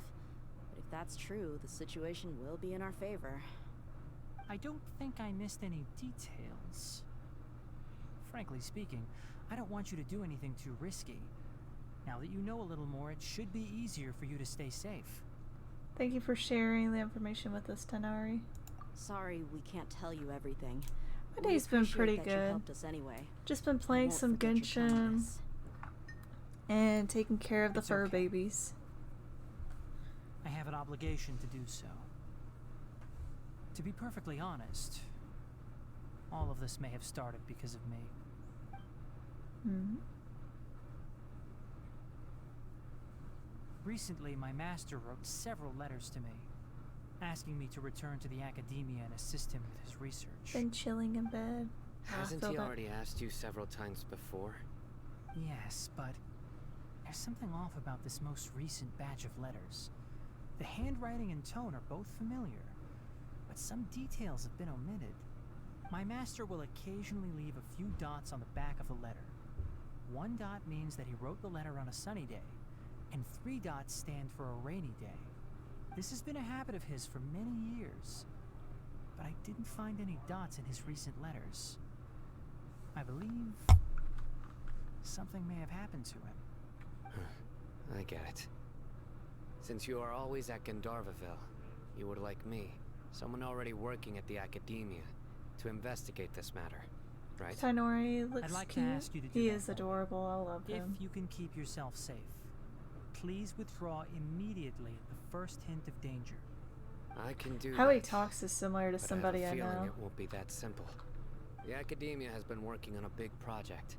Speaker 12: But if that's true, the situation will be in our favor.
Speaker 15: I don't think I missed any details. Frankly speaking, I don't want you to do anything too risky. Now that you know a little more, it should be easier for you to stay safe.
Speaker 1: Thank you for sharing the information with us, Tanari.
Speaker 12: Sorry we can't tell you everything.
Speaker 1: My
Speaker 12: We
Speaker 1: day's been
Speaker 12: appreciate
Speaker 1: pretty
Speaker 12: that you
Speaker 1: good.
Speaker 12: helped us anyway.
Speaker 1: Just been
Speaker 12: I
Speaker 1: playing
Speaker 12: won't
Speaker 1: some
Speaker 12: forget your
Speaker 1: Genshin
Speaker 12: kindness.
Speaker 1: and taking care of the
Speaker 15: It's
Speaker 1: fur
Speaker 15: okay.
Speaker 1: babies.
Speaker 15: I have an obligation to do so. To be perfectly honest, all of this may have started because of me.
Speaker 1: Hmm.
Speaker 15: Recently, my master wrote several letters to me, asking me to return to the academia and assist him with his research.
Speaker 1: Been chilling in bed.
Speaker 4: Hasn't
Speaker 1: Feel
Speaker 4: he
Speaker 1: that-
Speaker 4: already asked you several times before?
Speaker 15: Yes, but there's something off about this most recent batch of letters. The handwriting and tone are both familiar, but some details have been omitted. My master will occasionally leave a few dots on the back of the letter. One dot means that he wrote the letter on a sunny day, and 3 dots stand for a rainy day. This has been a habit of his for many years, but I didn't find any dots in his recent letters. I believe something may have happened to him.
Speaker 4: I get it. Since you are always at Gandharvaville, you would like me, someone already working at the academia, to investigate this matter, right?
Speaker 1: Tanori looks
Speaker 15: I'd like
Speaker 1: cute.
Speaker 15: to ask you to do
Speaker 1: He
Speaker 15: that
Speaker 1: is
Speaker 15: for me.
Speaker 1: adorable. I love
Speaker 15: If
Speaker 1: him.
Speaker 15: you can keep yourself safe, please withdraw immediately at the first hint of danger.
Speaker 4: I can do
Speaker 1: How
Speaker 4: that.
Speaker 1: he talks is similar to
Speaker 4: But
Speaker 1: somebody
Speaker 4: I
Speaker 1: I
Speaker 4: have a feeling
Speaker 1: know.
Speaker 4: it won't be that simple. The academia has been working on a big project.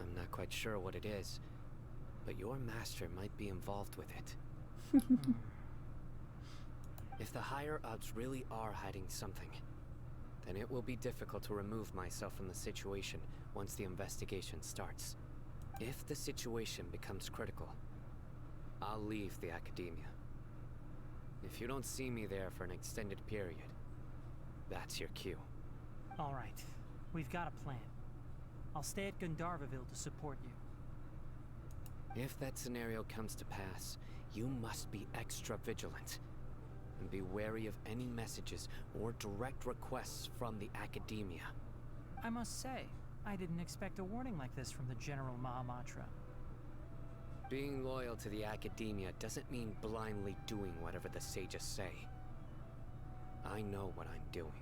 Speaker 4: I'm not quite sure what it is, but your master might be involved with it. If the higher-ups really are hiding something, then it will be difficult to remove myself from the situation once the investigation starts. If the situation becomes critical, I'll leave the academia. If you don't see me there for an extended period, that's your cue.
Speaker 15: All right, we've got a plan. I'll stay at Gandharvaville to support you.
Speaker 4: If that scenario comes to pass, you must be extra vigilant. And be wary of any messages or direct requests from the academia.
Speaker 15: I must say, I didn't expect a warning like this from the General Mahamatra.
Speaker 4: Being loyal to the academia doesn't mean blindly doing whatever the sages say. I know what I'm doing.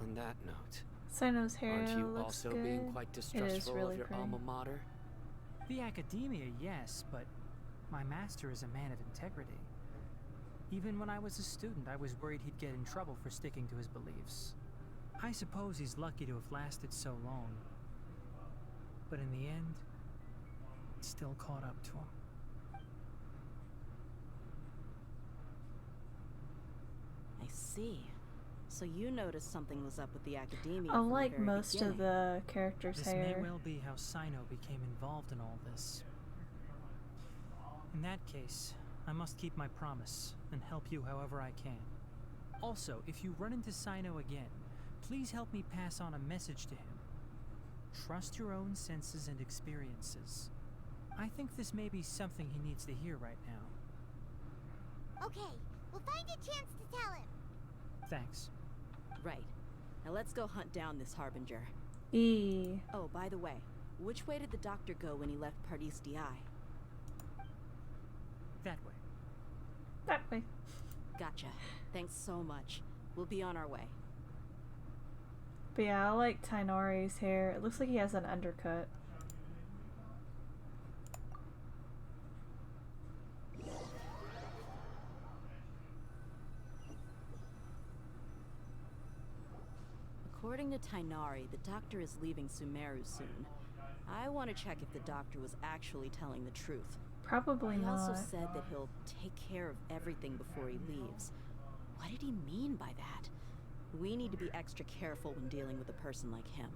Speaker 4: On that note,
Speaker 1: Sino's hair
Speaker 4: aren't you
Speaker 1: looks
Speaker 4: also
Speaker 1: good.
Speaker 4: being quite
Speaker 1: It is
Speaker 4: distrustful
Speaker 1: really
Speaker 4: of your
Speaker 1: pretty.
Speaker 4: alma mater?
Speaker 15: The academia, yes, but my master is a man of integrity. Even when I was a student, I was worried he'd get in trouble for sticking to his beliefs. I suppose he's lucky to have lasted so long. But in the end, it still caught up to him.
Speaker 12: I see. So you noticed something was up with the academia
Speaker 1: I
Speaker 12: from the
Speaker 1: like
Speaker 12: very
Speaker 1: most
Speaker 12: beginning.
Speaker 1: of the characters'
Speaker 15: This
Speaker 1: hair.
Speaker 15: may well be how Sino became involved in all this. In that case, I must keep my promise and help you however I can. Also, if you run into Sino again, please help me pass on a message to him. Trust your own senses and experiences. I think this may be something he needs to hear right now.
Speaker 2: Okay, we'll find a chance to tell him.
Speaker 15: Thanks.
Speaker 12: Right. Now let's go hunt down this Harbinger.
Speaker 1: E.
Speaker 12: Oh, by the way, which way did the doctor go when he left Pardis DI?
Speaker 15: That way.
Speaker 1: That way.
Speaker 12: Gotcha. Thanks so much. We'll be on our way.
Speaker 1: But yeah, I like Tainari's hair. It looks like he has an undercut.
Speaker 12: According to Tainari, the doctor is leaving Sumeru soon. I want to check if the doctor was actually telling the truth.
Speaker 1: Probably
Speaker 12: He
Speaker 1: not.
Speaker 12: also said that he'll take care of everything before he leaves. What did he mean by that? We need to be extra careful when dealing with a person like him.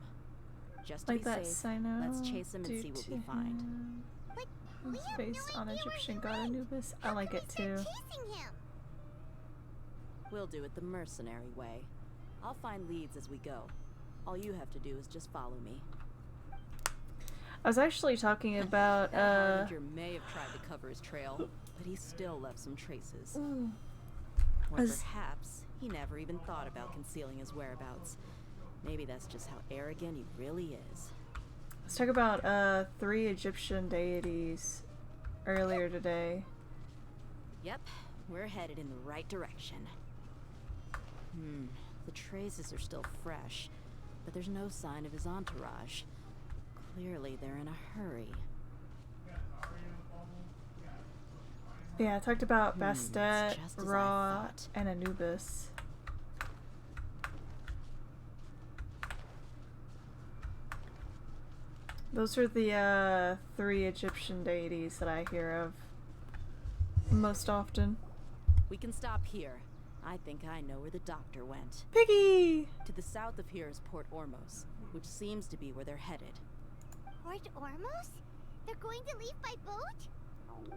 Speaker 12: Just to
Speaker 1: Like
Speaker 12: be
Speaker 1: that
Speaker 12: safe,
Speaker 1: Sino
Speaker 12: let's chase him and see what we find.
Speaker 1: It's based on Egyptian god Anubis. I like it too.
Speaker 2: Chasing him.
Speaker 12: We'll do it the mercenary way. I'll find leads as we go. All you have to do is just follow me.
Speaker 1: I was actually talking about
Speaker 12: That Harbinger may have tried to cover his trail, but he still left some traces. Or perhaps he never even thought about concealing his whereabouts. Maybe that's just how arrogant he really is.
Speaker 1: let's talk about 3 Egyptian deities earlier today.
Speaker 12: Yep, we're headed in the right direction. The traces are still fresh, but there's no sign of his entourage. Clearly, they're in a hurry.
Speaker 1: Yeah, I talked about
Speaker 12: It's
Speaker 1: Bastet,
Speaker 12: just as I
Speaker 1: Ra,
Speaker 12: thought.
Speaker 1: and Anubis. Those are the 3 Egyptian deities that I hear of most often.
Speaker 12: We can stop here. I think I know where the doctor went.
Speaker 1: Piggy!
Speaker 12: To the south of here is Port Ormos, which seems to be where they're headed.
Speaker 2: Port Ormos? They're going to leave by boat?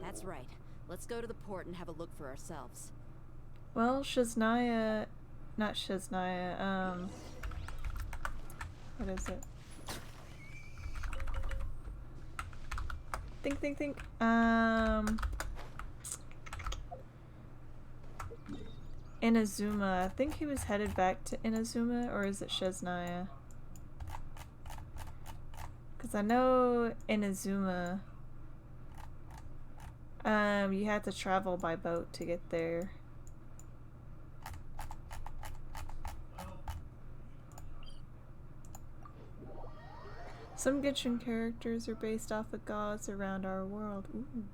Speaker 12: That's right. Let's go to the port and have a look for ourselves.
Speaker 1: Well, Shiznaya... Not Shiznaya, what is it? Think. Inazuma. I think he was headed back to Inazuma, or is it Shiznaya? Because I know Inazuma, you had to travel by boat to get there. Some Genshin characters are based off of gods around our world. Ooh.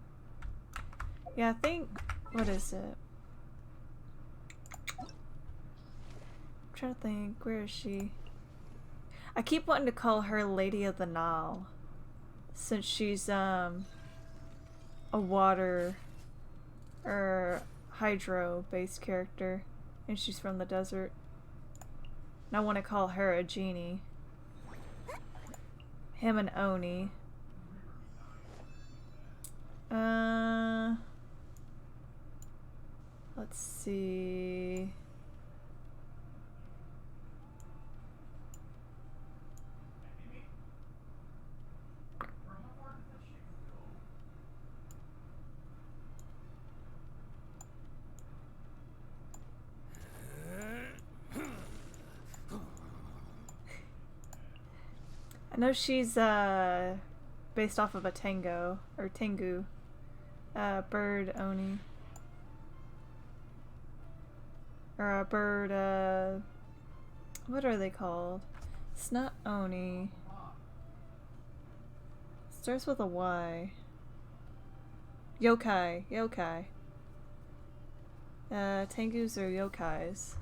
Speaker 1: Yeah, I think... What is it? I'm trying to think. Where is she? I keep wanting to call her Lady of the Nile, since she's a water or hydro based character and she's from the desert. And I want to call her a genie. Him and Oni. Let's see. I know she's based off of a tango or tengu bird Oni, or a bird what are they called? It's not Oni. Starts with a Y. Yokai. Tengus are yokais.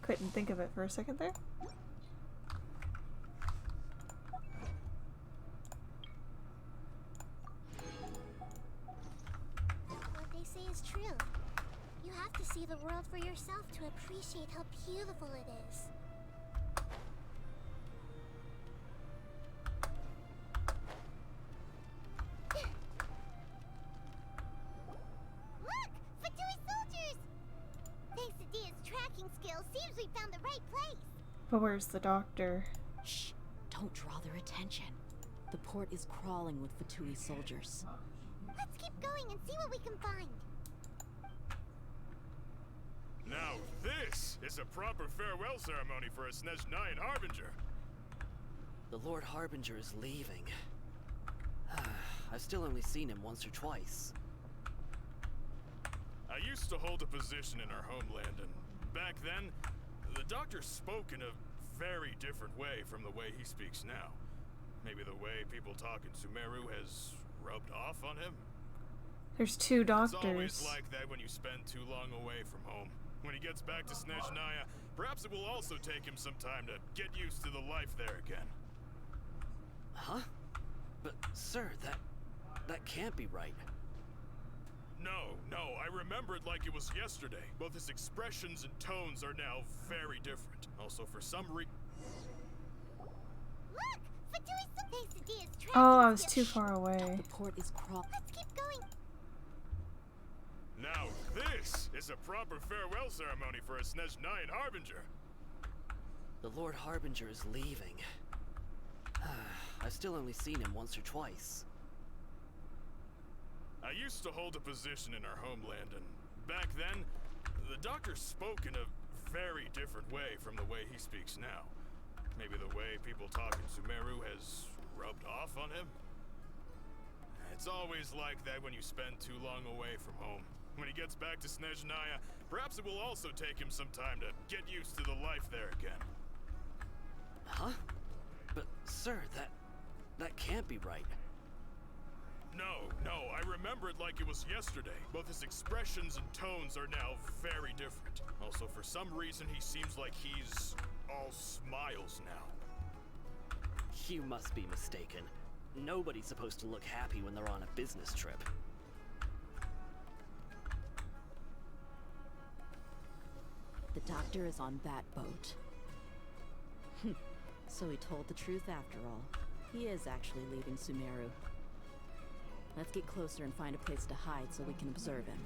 Speaker 1: Couldn't think of it for a second there.
Speaker 2: What they say is true. You have to see the world for yourself to appreciate how beautiful it is. Look! Fatui soldiers! Thanks to Dia's tracking skills, seems we found the right place.
Speaker 1: But where's the doctor?
Speaker 12: Shh! Don't draw their attention. The port is crawling with Fatui soldiers.
Speaker 2: Let's keep going and see what we can find.
Speaker 13: Now this is a proper farewell ceremony for a Snezhnayan Harbinger.
Speaker 17: The Lord Harbinger is leaving. I've still only seen him once or twice.
Speaker 13: I used to hold a position in our homeland, and back then, the doctor spoke in a very different way from the way he speaks now. Maybe the way people talk in Sumeru has rubbed off on him?
Speaker 1: There's 2 doctors.
Speaker 13: It's always like that when you spend too long away from home.
Speaker 18: When he gets back to Snezhnaya, perhaps it will also take him some time to get used to the life there again.
Speaker 17: Huh? But, sir, that can't be right.
Speaker 18: No, I remember it like it was yesterday. Both his expressions and tones are now very different. Also, for some reason...
Speaker 2: Look! Fatui's quesadillas
Speaker 1: Oh, I was too far away.
Speaker 12: The port is crawl.
Speaker 2: Let's keep going.
Speaker 18: Now this is a proper farewell ceremony for a Snezhnayan Harbinger.
Speaker 17: The Lord Harbinger is leaving. I've still only seen him once or twice.
Speaker 18: I used to hold a position in our homeland, and back then, the doctor spoke in a very different way from the way he speaks now. Maybe the way people talk in Sumeru has rubbed off on him? It's always like that when you spend too long away from home. When he gets back to Snezhnaya, perhaps it will also take him some time to get used to the life there again.
Speaker 17: Huh? But, sir, that can't be right.
Speaker 18: No, I remember it like it was yesterday. Both his expressions and tones are now very different. Also, for some reason, he seems like he's all smiles now.
Speaker 17: You must be mistaken. Nobody's supposed to look happy when they're on a business trip.
Speaker 12: The doctor is on that boat. So he told the truth after all. He is actually leaving Sumeru. Let's get closer and find a place to hide so we can observe him.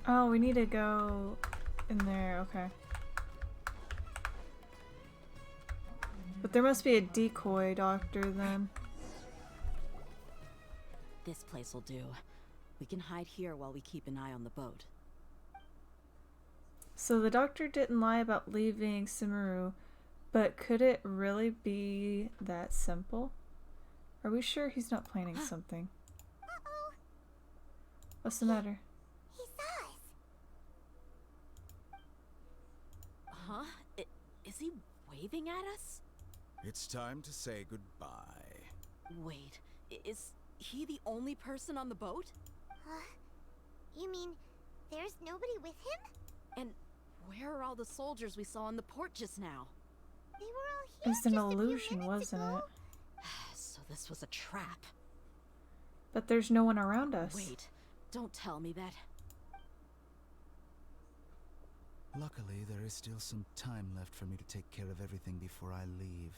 Speaker 1: Oh, we need to go in there, okay. But there must be a decoy doctor then.
Speaker 12: This place will do. We can hide here while we keep an eye on the boat.
Speaker 1: So the doctor didn't lie about leaving Sumeru, but could it really be that simple? Are we sure he's not planning something?
Speaker 2: Uh-oh.
Speaker 1: What's the matter?
Speaker 2: He saw us.
Speaker 12: Huh? Is he waving at us?
Speaker 16: It's time to say goodbye.
Speaker 12: Wait, is he the only person on the boat?
Speaker 2: You mean there's nobody with him?
Speaker 12: And where are all the soldiers we saw in the port just now?
Speaker 2: They were all here.
Speaker 1: It's an illusion, wasn't it?
Speaker 12: So this was a trap.
Speaker 1: But there's no one around us.
Speaker 12: Wait, don't tell me that.
Speaker 16: Luckily, there is still some time left for me to take care of everything before I leave.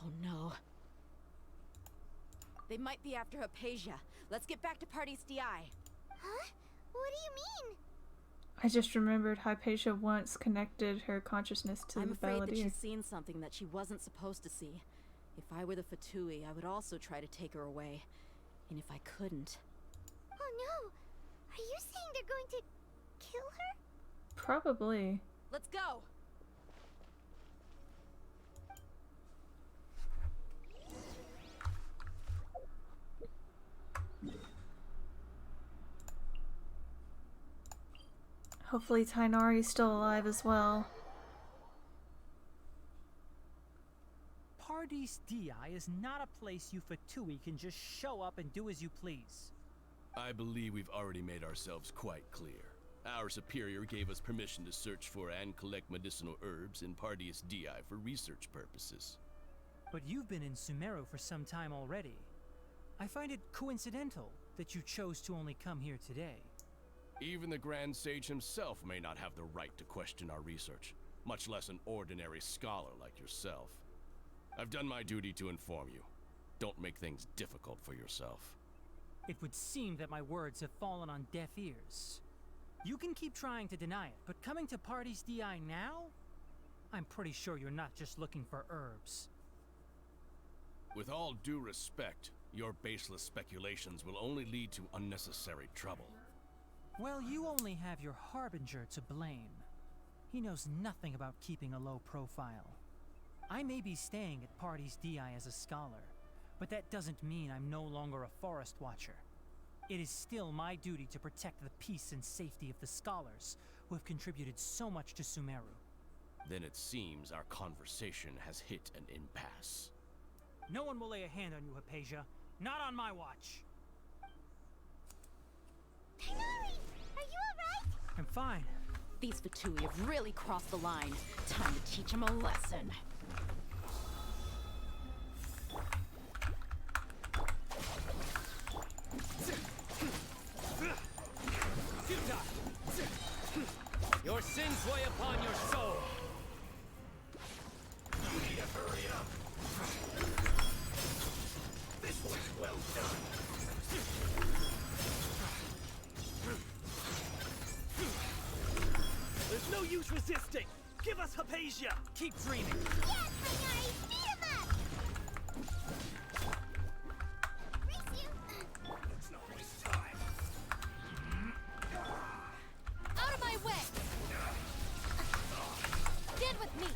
Speaker 12: Oh no. They might be after Hypatia. Let's get back to Party's DI.
Speaker 2: Huh? What do you mean?
Speaker 1: I just remembered Hypatia once connected her consciousness to
Speaker 12: I'm
Speaker 1: the
Speaker 12: afraid that
Speaker 1: Balladeer.
Speaker 12: she's seen something that she wasn't supposed to see. If I were the Fatui, I would also try to take her away. And if I couldn't...
Speaker 2: Oh no! Are you saying they're going to kill her?
Speaker 1: Probably.
Speaker 12: Let's go!
Speaker 1: Hopefully Tainari's still alive as well.
Speaker 15: Pardes Di is not a place you Fatui can just show up and do as you please.
Speaker 19: I believe we've already made ourselves quite clear. Our superior gave us permission to search for and collect medicinal herbs in Pardes Di for research purposes.
Speaker 15: But you've been in Sumeru for some time already. I find it coincidental that you chose to only come here today.
Speaker 19: Even the Grand Sage himself may not have the right to question our research, much less an ordinary scholar like yourself. I've done my duty to inform you. Don't make things difficult for yourself.
Speaker 15: It would seem that my words have fallen on deaf ears. You can keep trying to deny it, but coming to Pardes Di now? I'm pretty sure you're not just looking for herbs.
Speaker 19: With all due respect, your baseless speculations will only lead to unnecessary trouble.
Speaker 15: Well, you only have your Harbinger to blame. He knows nothing about keeping a low profile. I may be staying at Pardes Di as a scholar, but that doesn't mean I'm no longer a forest watcher. It is still my duty to protect the peace and safety of the scholars who have contributed so much to Sumeru.
Speaker 19: then it seems our conversation has hit an impasse.
Speaker 15: No one will lay a hand on you, Hypatia. Not on my watch.
Speaker 2: Tighnari, are you alright?
Speaker 15: I'm fine.
Speaker 6: These Fatui have really crossed the line. Time to teach them a lesson.
Speaker 4: Your sins weigh upon your soul.
Speaker 8: Hurry up. This was well done.
Speaker 20: There's no use resisting! Give us Hypatia!
Speaker 15: Keep dreaming!
Speaker 2: Yeah, Tighnari, beat him up! Race you!
Speaker 8: Let's not waste time.
Speaker 6: Out of my way! Stand with me!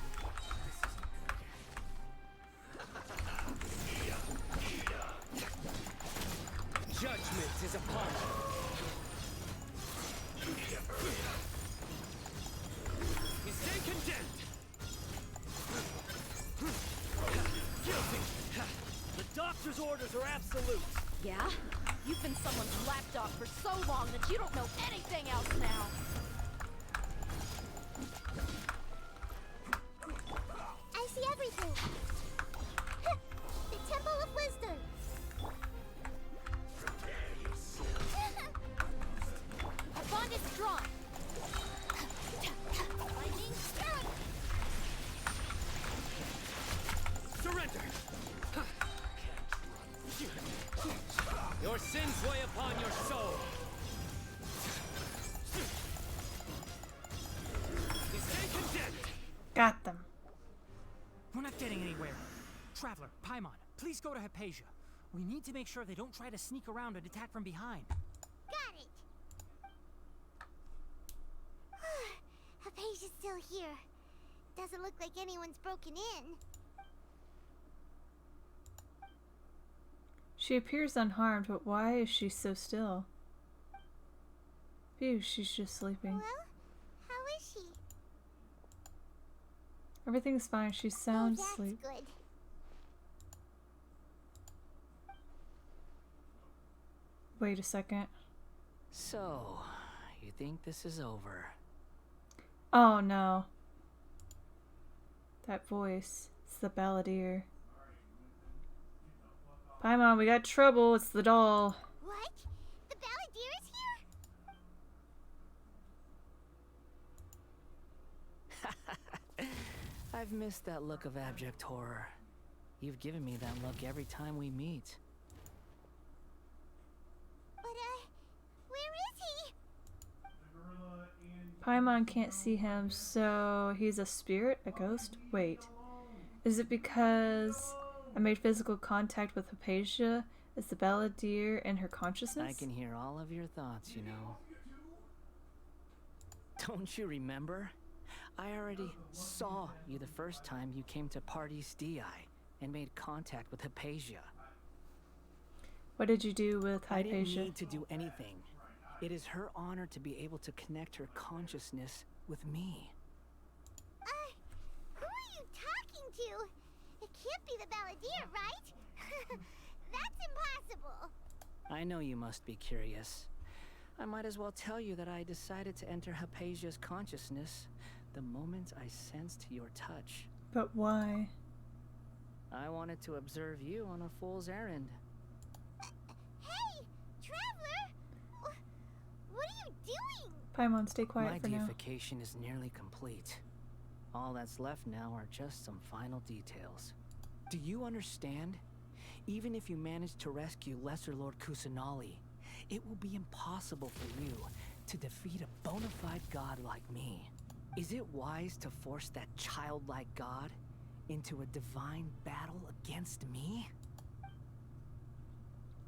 Speaker 4: Judgment is upon you.
Speaker 20: You stay condemned! Guilty! The doctor's orders are absolute!
Speaker 6: Yeah? You've been someone's lapdog for so long that you don't know anything else now!
Speaker 2: I see everything! The Temple of Wisdom!
Speaker 6: Our bond is strong!
Speaker 2: Lightning Spirit!
Speaker 20: Surrender!
Speaker 4: Your sins weigh upon your soul.
Speaker 20: You stay condemned!
Speaker 1: Got them.
Speaker 15: We're not getting anywhere. Traveler, Paimon, please go to Hypatia. We need to make sure they don't try to sneak around and attack from behind.
Speaker 2: Got it! Hypatia's still here. Doesn't look like anyone's broken in.
Speaker 1: She appears unharmed, but why is she so still? Phew, she's just sleeping.
Speaker 2: Well, how is she?
Speaker 1: Everything's fine. She's sound
Speaker 2: that's
Speaker 1: asleep.
Speaker 2: good.
Speaker 1: Wait a second.
Speaker 17: So, you think this is over?
Speaker 1: Oh no. That voice. It's the balladeer. Paimon, we got trouble. It's the doll.
Speaker 2: What? The balladeer is here?
Speaker 17: I've missed that look of abject horror. You've given me that look every time we meet.
Speaker 2: But, where is he?
Speaker 1: Paimon can't see him, so he's a spirit? A ghost? Wait. Is it because I made physical contact with Hypatia? Is the balladeer in her consciousness?
Speaker 17: I can hear all of your thoughts, you know. Don't you remember? I already saw you the first time you came to Party's DI and made contact with Hypatia.
Speaker 1: What did you do with
Speaker 17: I didn't
Speaker 1: Hypatia?
Speaker 17: need to do anything. It is her honor to be able to connect her consciousness with me.
Speaker 2: Who are you talking to? It can't be the balladeer, right? That's impossible.
Speaker 17: I know you must be curious. I might as well tell you that I decided to enter Hypatia's consciousness the moment I sensed your touch.
Speaker 1: But why?
Speaker 17: I wanted to observe you on a fool's errand.
Speaker 2: Hey, Traveler! What are you doing?
Speaker 1: Paimon, stay quiet
Speaker 17: My
Speaker 1: for now.
Speaker 17: deification is nearly complete. All that's left now are just some final details. Do you understand? Even if you manage to rescue Lesser Lord Kusanali, it will be impossible for you to defeat a bona fide god like me. Is it wise to force that childlike god into a divine battle against me?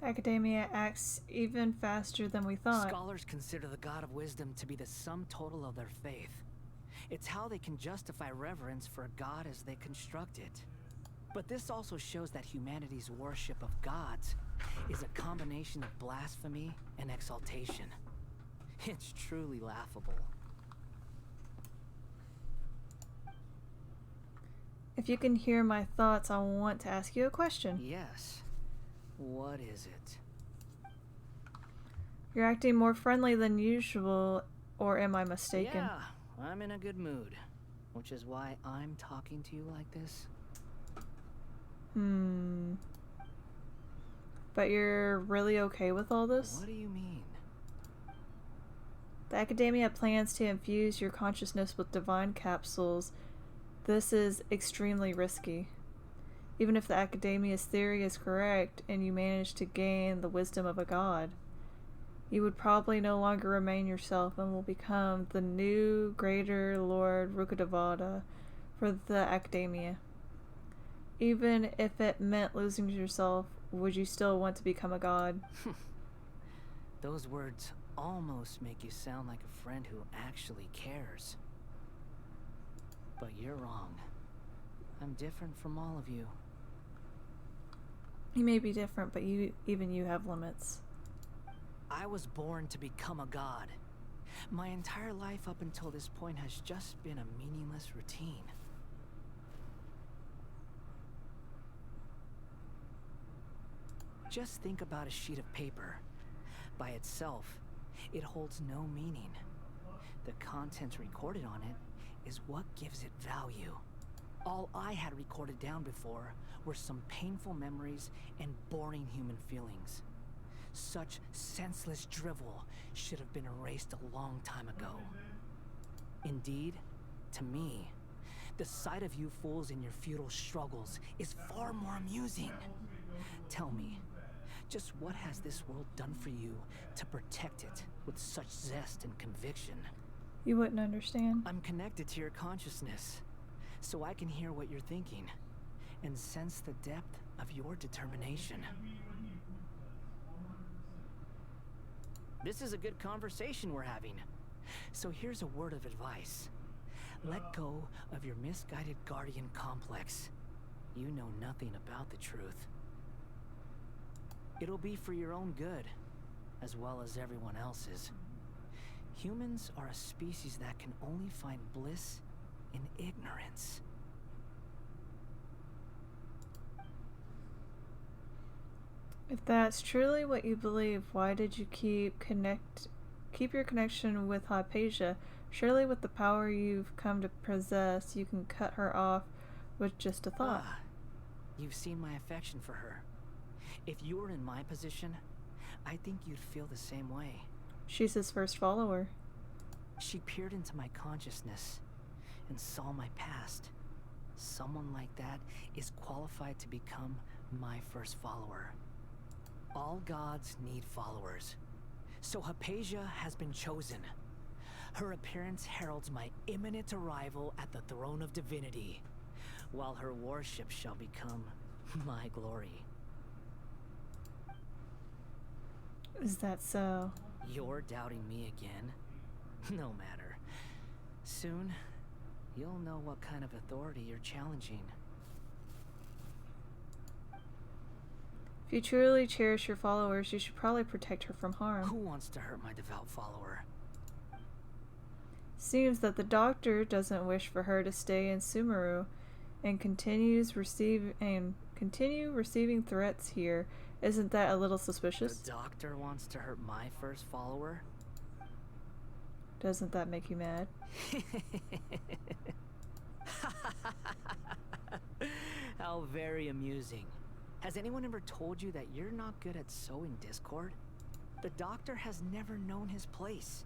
Speaker 1: Academia acts even faster than we thought.
Speaker 17: Scholars consider the god of wisdom to be the sum total of their faith. It's how they can justify reverence for a god as they construct it. But this also shows that humanity's worship of gods is a combination of blasphemy and exaltation. It's truly laughable.
Speaker 1: If you can hear my thoughts, I want to ask you a question.
Speaker 17: Yes. What is it?
Speaker 1: You're acting more friendly than usual, or am I mistaken?
Speaker 17: Yeah, I'm in a good mood, which is why I'm talking to you like this.
Speaker 1: But you're really okay with all this?
Speaker 17: What do you mean?
Speaker 1: The Academia plans to infuse your consciousness with divine capsules. This is extremely risky. Even if the Academia's theory is correct and you manage to gain the wisdom of a god, you would probably no longer remain yourself and will become the new greater Lord Rukkhadevata for the Academia. Even if it meant losing yourself, would you still want to become a god?
Speaker 17: Those words almost make you sound like a friend who actually cares. But you're wrong. I'm different from all of you.
Speaker 1: You may be different, but even you have limits.
Speaker 17: I was born to become a god. My entire life up until this point has just been a meaningless routine. Just think about a sheet of paper. By itself, it holds no meaning. The content recorded on it is what gives it value. All I had recorded down before were some painful memories and boring human feelings. Such senseless drivel should have been erased a long time ago. Indeed, to me, the sight of you fools in your futile struggles is far more amusing. Tell me, just what has this world done for you to protect it with such zest and conviction?
Speaker 1: You wouldn't understand.
Speaker 17: I'm connected to your consciousness, so I can hear what you're thinking and sense the depth of your determination. This is a good conversation we're having. So here's a word of advice. Let go of your misguided guardian complex. You know nothing about the truth. It'll be for your own good, as well as everyone else's. Humans are a species that can only find bliss in ignorance.
Speaker 1: If that's truly what you believe, why did you keep your connection with Hypatia? Surely with the power you've come to possess, you can cut her off with just a thought.
Speaker 17: You've seen my affection for her. If you were in my position, I think you'd feel the same way.
Speaker 1: She's his first follower.
Speaker 17: She peered into my consciousness and saw my past. Someone like that is qualified to become my first follower. All gods need followers. So Hypatia has been chosen. Her appearance heralds my imminent arrival at the throne of divinity, while her worship shall become my glory.
Speaker 1: Is that so?
Speaker 17: You're doubting me again? No matter. Soon, you'll know what kind of authority you're challenging.
Speaker 1: If you truly cherish your followers, you should probably protect her from harm.
Speaker 17: Who wants to hurt my devout follower?
Speaker 1: Seems that the doctor doesn't wish for her to stay in Sumeru and continue receiving threats here. Isn't that a little suspicious?
Speaker 17: The doctor wants to hurt my first follower?
Speaker 1: Doesn't that make you mad?
Speaker 17: How very amusing. Has anyone ever told you that you're not good at sowing discord? The doctor has never known his place.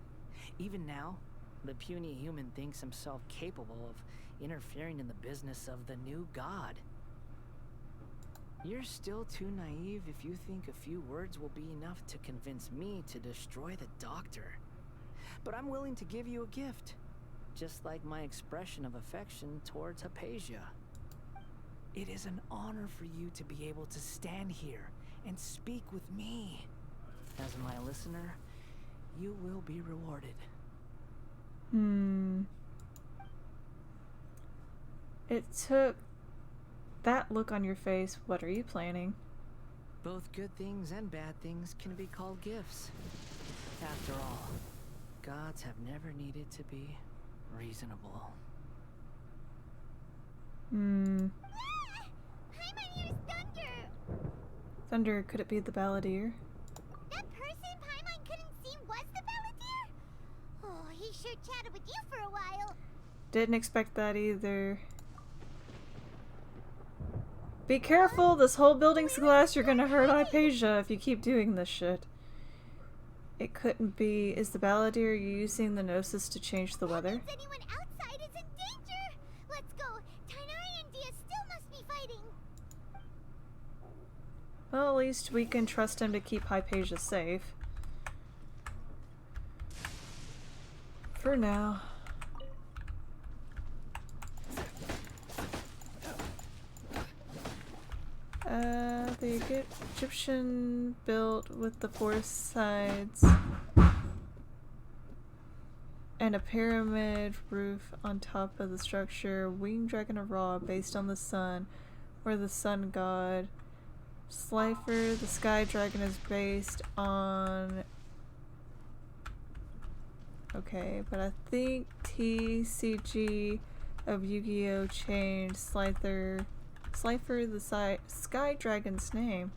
Speaker 17: Even now, the puny human thinks himself capable of interfering in the business of the new god. You're still too naive if you think a few words will be enough to convince me to destroy the doctor. But I'm willing to give you a gift, just like my expression of affection towards Hypatia. It is an honor for you to be able to stand here and speak with me. As my listener, you will be rewarded.
Speaker 1: It took that look on your face. What are you planning?
Speaker 17: Both good things and bad things can be called gifts. After all, gods have never needed to be reasonable.
Speaker 2: Paimon hears thunder!
Speaker 1: Thunder, could it be the Balladeer?
Speaker 2: That person Paimon couldn't see was the Balladeer? Oh, he sure chatted with you for a while.
Speaker 1: Didn't expect that either. Be careful, this whole building's glass. You're gonna hurt Hypatia if you keep doing this shit. It couldn't be. Is the Balladeer using the Gnosis to change the weather?
Speaker 2: That means anyone outside is in danger! Let's go! Tainari and Dia still must be fighting!
Speaker 1: Well, at least we can trust him to keep Hypatia safe. For now. The Egyptian built with the four sides and a pyramid roof on top of the structure. Winged dragon of Ra based on the sun, or the sun god. Slifer, the sky dragon, is based on... Okay, but I think TCG of Yu-Gi-Oh! Changed Slifer, the sky dragon's name.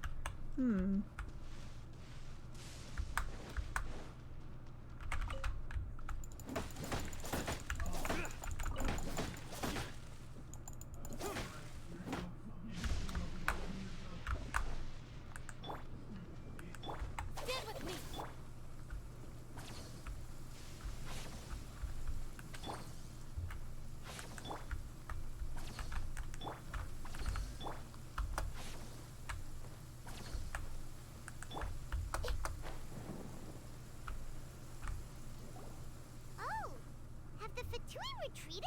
Speaker 2: Retreated?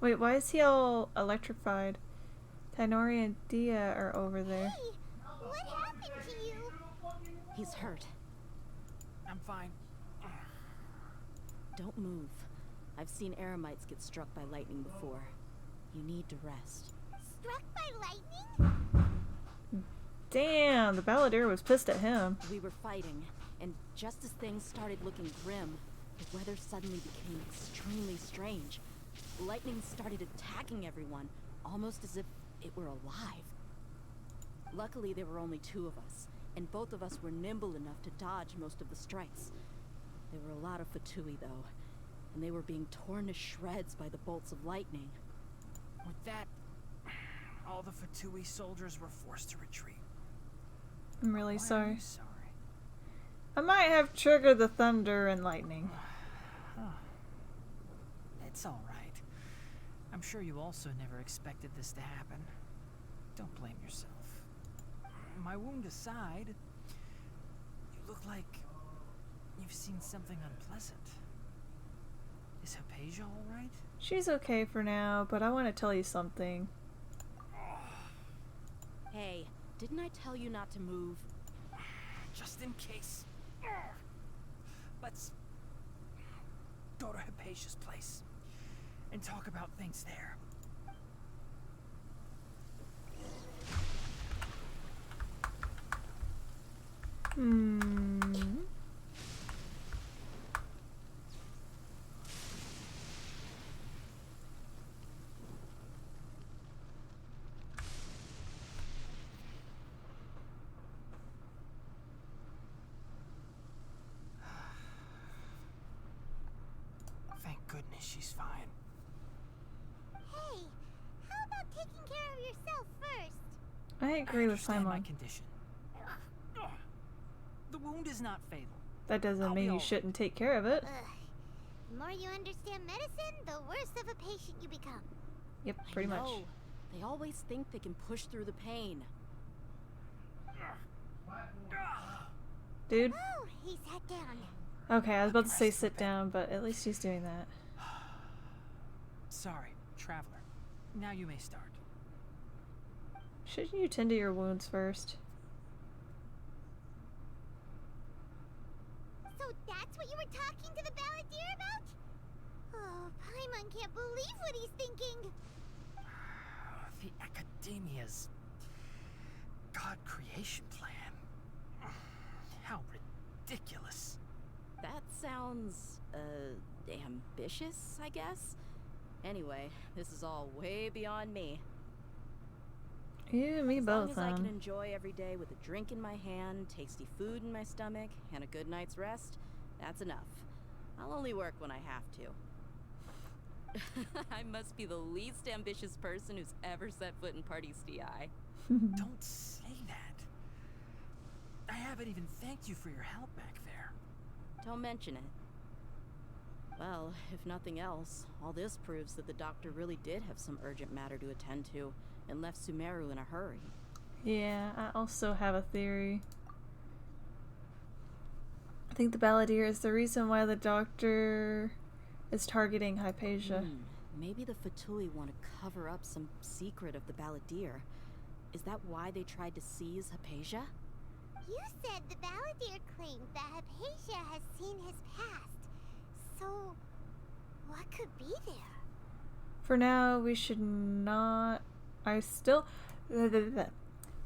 Speaker 1: Wait, why is he all electrified? Tainori and Dia are over there.
Speaker 2: Hey, what happened to you?
Speaker 12: He's hurt.
Speaker 9: I'm fine.
Speaker 12: Don't move. I've seen Eremites get struck by lightning before. You need to rest.
Speaker 2: Struck by lightning?
Speaker 1: Damn, the Balladeer was pissed at him.
Speaker 12: We were fighting, and just as things started looking grim, the weather suddenly became extremely strange. Lightning started attacking everyone, almost as if it were alive. Luckily, there were only two of us, and both of us were nimble enough to dodge most of the strikes. There were a lot of Fatui, though, and they were being torn to shreds by the bolts of lightning.
Speaker 15: With that, all the Fatui soldiers were forced to retreat.
Speaker 1: I'm really
Speaker 15: Why are
Speaker 1: sorry.
Speaker 15: you sorry?
Speaker 1: I might have triggered the thunder and lightning.
Speaker 15: It's all right. I'm sure you also never expected this to happen. Don't blame yourself. My wound aside, you look like you've seen something unpleasant. Is Hypatia all right?
Speaker 1: She's okay for now, but I want to tell you something.
Speaker 12: Hey, didn't I tell you not to move?
Speaker 15: Just in case. Let's go to Hypatia's place and talk about things there. Thank goodness she's fine.
Speaker 2: Hey, how about taking care of yourself first?
Speaker 1: I agree with
Speaker 15: understand my
Speaker 1: Simon.
Speaker 15: condition. The wound is not fatal.
Speaker 1: That doesn't mean you shouldn't take care of it.
Speaker 2: The more you understand medicine, the worse of a patient you become.
Speaker 1: Yep, pretty
Speaker 12: I
Speaker 1: much.
Speaker 12: know. They always think they can push through the pain.
Speaker 1: Dude.
Speaker 2: Oh, he sat down.
Speaker 1: Okay, I was about to say sit down, but at least he's doing that.
Speaker 15: Sorry, traveler. Now you may start.
Speaker 1: Shouldn't you tend to your wounds first?
Speaker 2: So that's what you were talking to the Balladeer about? Oh, Paimon can't believe what he's thinking.
Speaker 15: The Academia's God creation plan. How ridiculous.
Speaker 12: That sounds, ambitious, I guess? Anyway, this is all way beyond me.
Speaker 1: You and me
Speaker 12: As
Speaker 1: both,
Speaker 12: long as I can enjoy every day with a drink in my hand, tasty food in my stomach, and a good night's rest, that's enough. I'll only work when I have to. I must be the least ambitious person who's ever set foot in Party's DI.
Speaker 15: Don't say that. I haven't even thanked you for your help back there.
Speaker 12: Don't mention it. Well, if nothing else, all this proves that the doctor really did have some urgent matter to attend to and left Sumeru in a hurry.
Speaker 1: Yeah, I also have a theory. I think the Balladeer is the reason why the doctor is targeting Hypatia.
Speaker 12: Maybe the Fatui want to cover up some secret of the Balladeer. Is that why they tried to seize Hypatia?
Speaker 2: You said the Balladeer claimed that Hypatia has seen his past. So, what could be there?
Speaker 1: For now, we should not...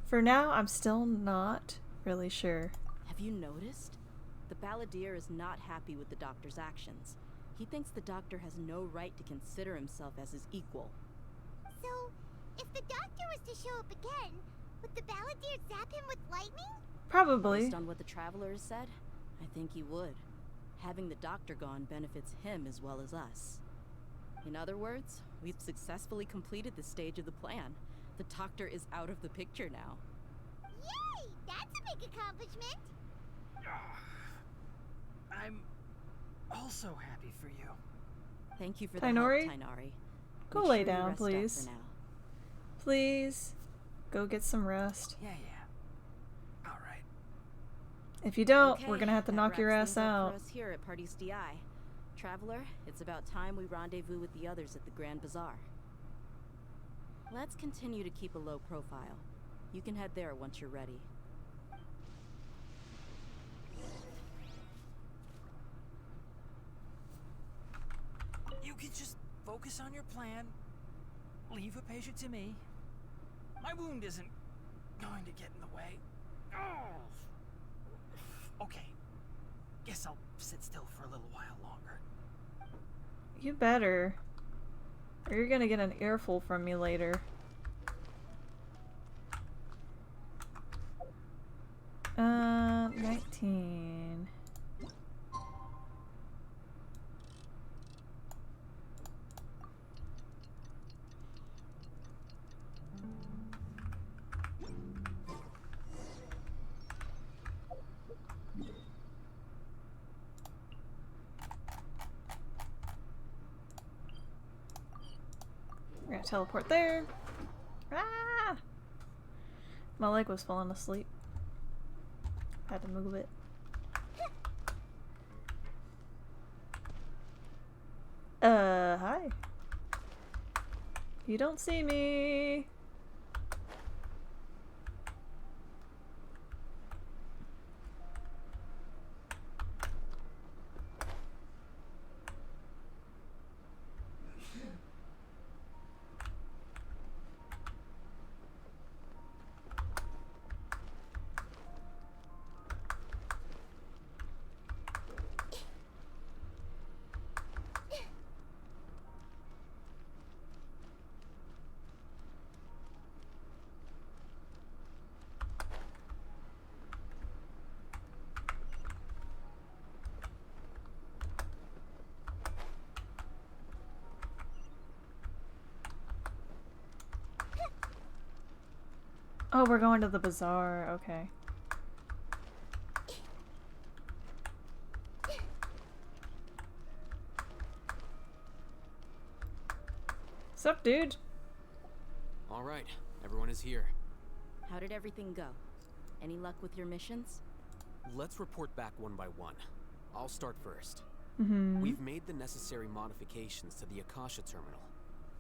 Speaker 1: For now, I'm still not really sure.
Speaker 12: Have you noticed? The Balladeer is not happy with the doctor's actions. He thinks the doctor has no right to consider himself as his equal.
Speaker 2: So, if the doctor was to show up again, would the Balladeer zap him with lightning?
Speaker 1: Probably.
Speaker 12: Based on what the Traveler has said, I think he would. Having the doctor gone benefits him as well as us. In other words, we've successfully completed this stage of the plan. The doctor is out of the picture now.
Speaker 2: Yay! That's a big accomplishment!
Speaker 15: I'm also happy for you.
Speaker 12: Thank you for the
Speaker 1: Tainori?
Speaker 12: help, Tainari.
Speaker 1: Go
Speaker 12: Make
Speaker 1: lay
Speaker 12: sure you
Speaker 1: down,
Speaker 12: rest up
Speaker 1: please.
Speaker 12: for now.
Speaker 1: Please. Go get some rest.
Speaker 15: Yeah. All right.
Speaker 1: If you don't,
Speaker 12: Okay,
Speaker 1: we're gonna have to
Speaker 12: that
Speaker 1: knock your
Speaker 12: wraps
Speaker 1: ass
Speaker 12: things up
Speaker 1: out.
Speaker 12: for us here at Party's DI. Traveler, it's about time we rendezvous with the others at the Grand Bazaar. Let's continue to keep a low profile. You can head there once you're ready.
Speaker 15: You can just focus on your plan. Leave Hypatia to me. My wound isn't going to get in the way. Oh. Okay. Guess I'll sit still for a little while longer.
Speaker 1: You better. Or you're gonna get an earful from me later. 19. We're gonna teleport there. Ah! My leg was falling asleep. Had to move it. Hi. You don't see me. Oh, we're going to the bazaar. Okay. Sup, dude?
Speaker 7: All right, everyone is here.
Speaker 12: How did everything go? Any luck with your missions?
Speaker 7: Let's report back one by one. I'll start first.
Speaker 1: We've
Speaker 7: made the necessary modifications to the Akasha terminal.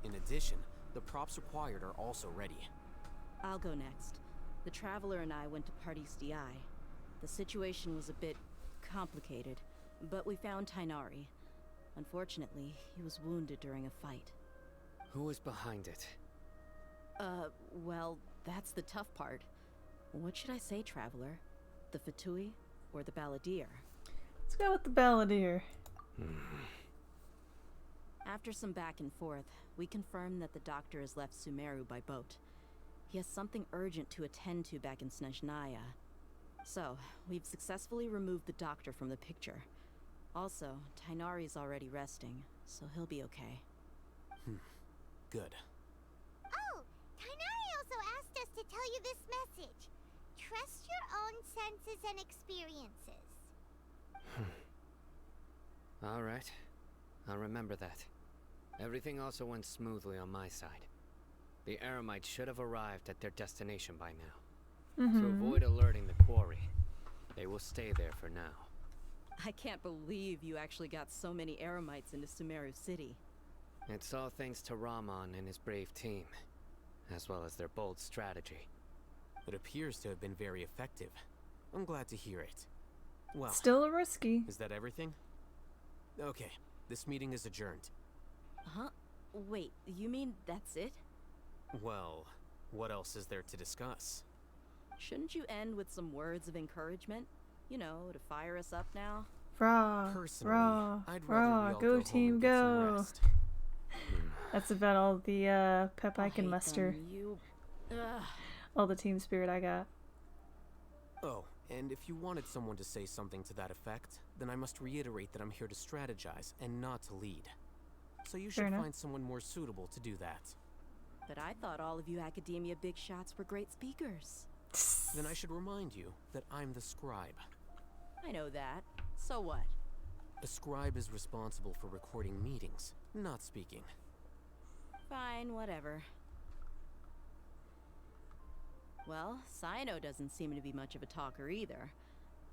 Speaker 7: In addition, the props required are also ready.
Speaker 12: I'll go next. The Traveler and I went to Party's DI. The situation was a bit complicated, but we found Tainari. Unfortunately, he was wounded during a fight.
Speaker 4: Who was behind it?
Speaker 12: Well, that's the tough part. What should I say, Traveler? The Fatui or the Balladeer?
Speaker 1: Let's go with the Balladeer.
Speaker 12: After some back and forth, we confirmed that the doctor has left Sumeru by boat. He has something urgent to attend to back in Snezhnaya. So, we've successfully removed the doctor from the picture. Also, Tighnari's already resting, so he'll be okay.
Speaker 5: Good.
Speaker 2: Oh, Tighnari also asked us to tell you this message. Trust your own senses and experiences.
Speaker 4: All right. I'll remember that. Everything also went smoothly on my side. The Eremites should have arrived at their destination by now. To avoid alerting the quarry, they will stay there for now.
Speaker 12: I can't believe you actually got so many Eremites into Sumeru City.
Speaker 4: It's all thanks to Rahman and his brave team, as well as their bold strategy.
Speaker 5: It appears to have been very effective. I'm glad to hear it. Well,
Speaker 1: still risky.
Speaker 5: Is that everything? Okay, this meeting is adjourned.
Speaker 12: Huh? Wait, you mean that's it?
Speaker 5: Well, what else is there to discuss?
Speaker 12: Shouldn't you end with some words of encouragement? You know, to fire us up now?
Speaker 1: Raw,
Speaker 5: I'd rather we all
Speaker 1: go team,
Speaker 5: home and get some
Speaker 1: go.
Speaker 5: rest.
Speaker 1: That's about all the pep I can
Speaker 12: hate
Speaker 1: muster.
Speaker 12: Ugh.
Speaker 1: All the team spirit I got.
Speaker 5: Oh, and if you wanted someone to say something to that effect, then I must reiterate that I'm here to strategize and not to lead. So you should find someone more suitable to do that.
Speaker 12: But I thought all of you academia big shots were great speakers.
Speaker 5: Then I should remind you that I'm the scribe.
Speaker 12: I know that. So what?
Speaker 5: A scribe is responsible for recording meetings, not speaking.
Speaker 12: Fine, whatever. Well, Sino doesn't seem to be much of a talker either.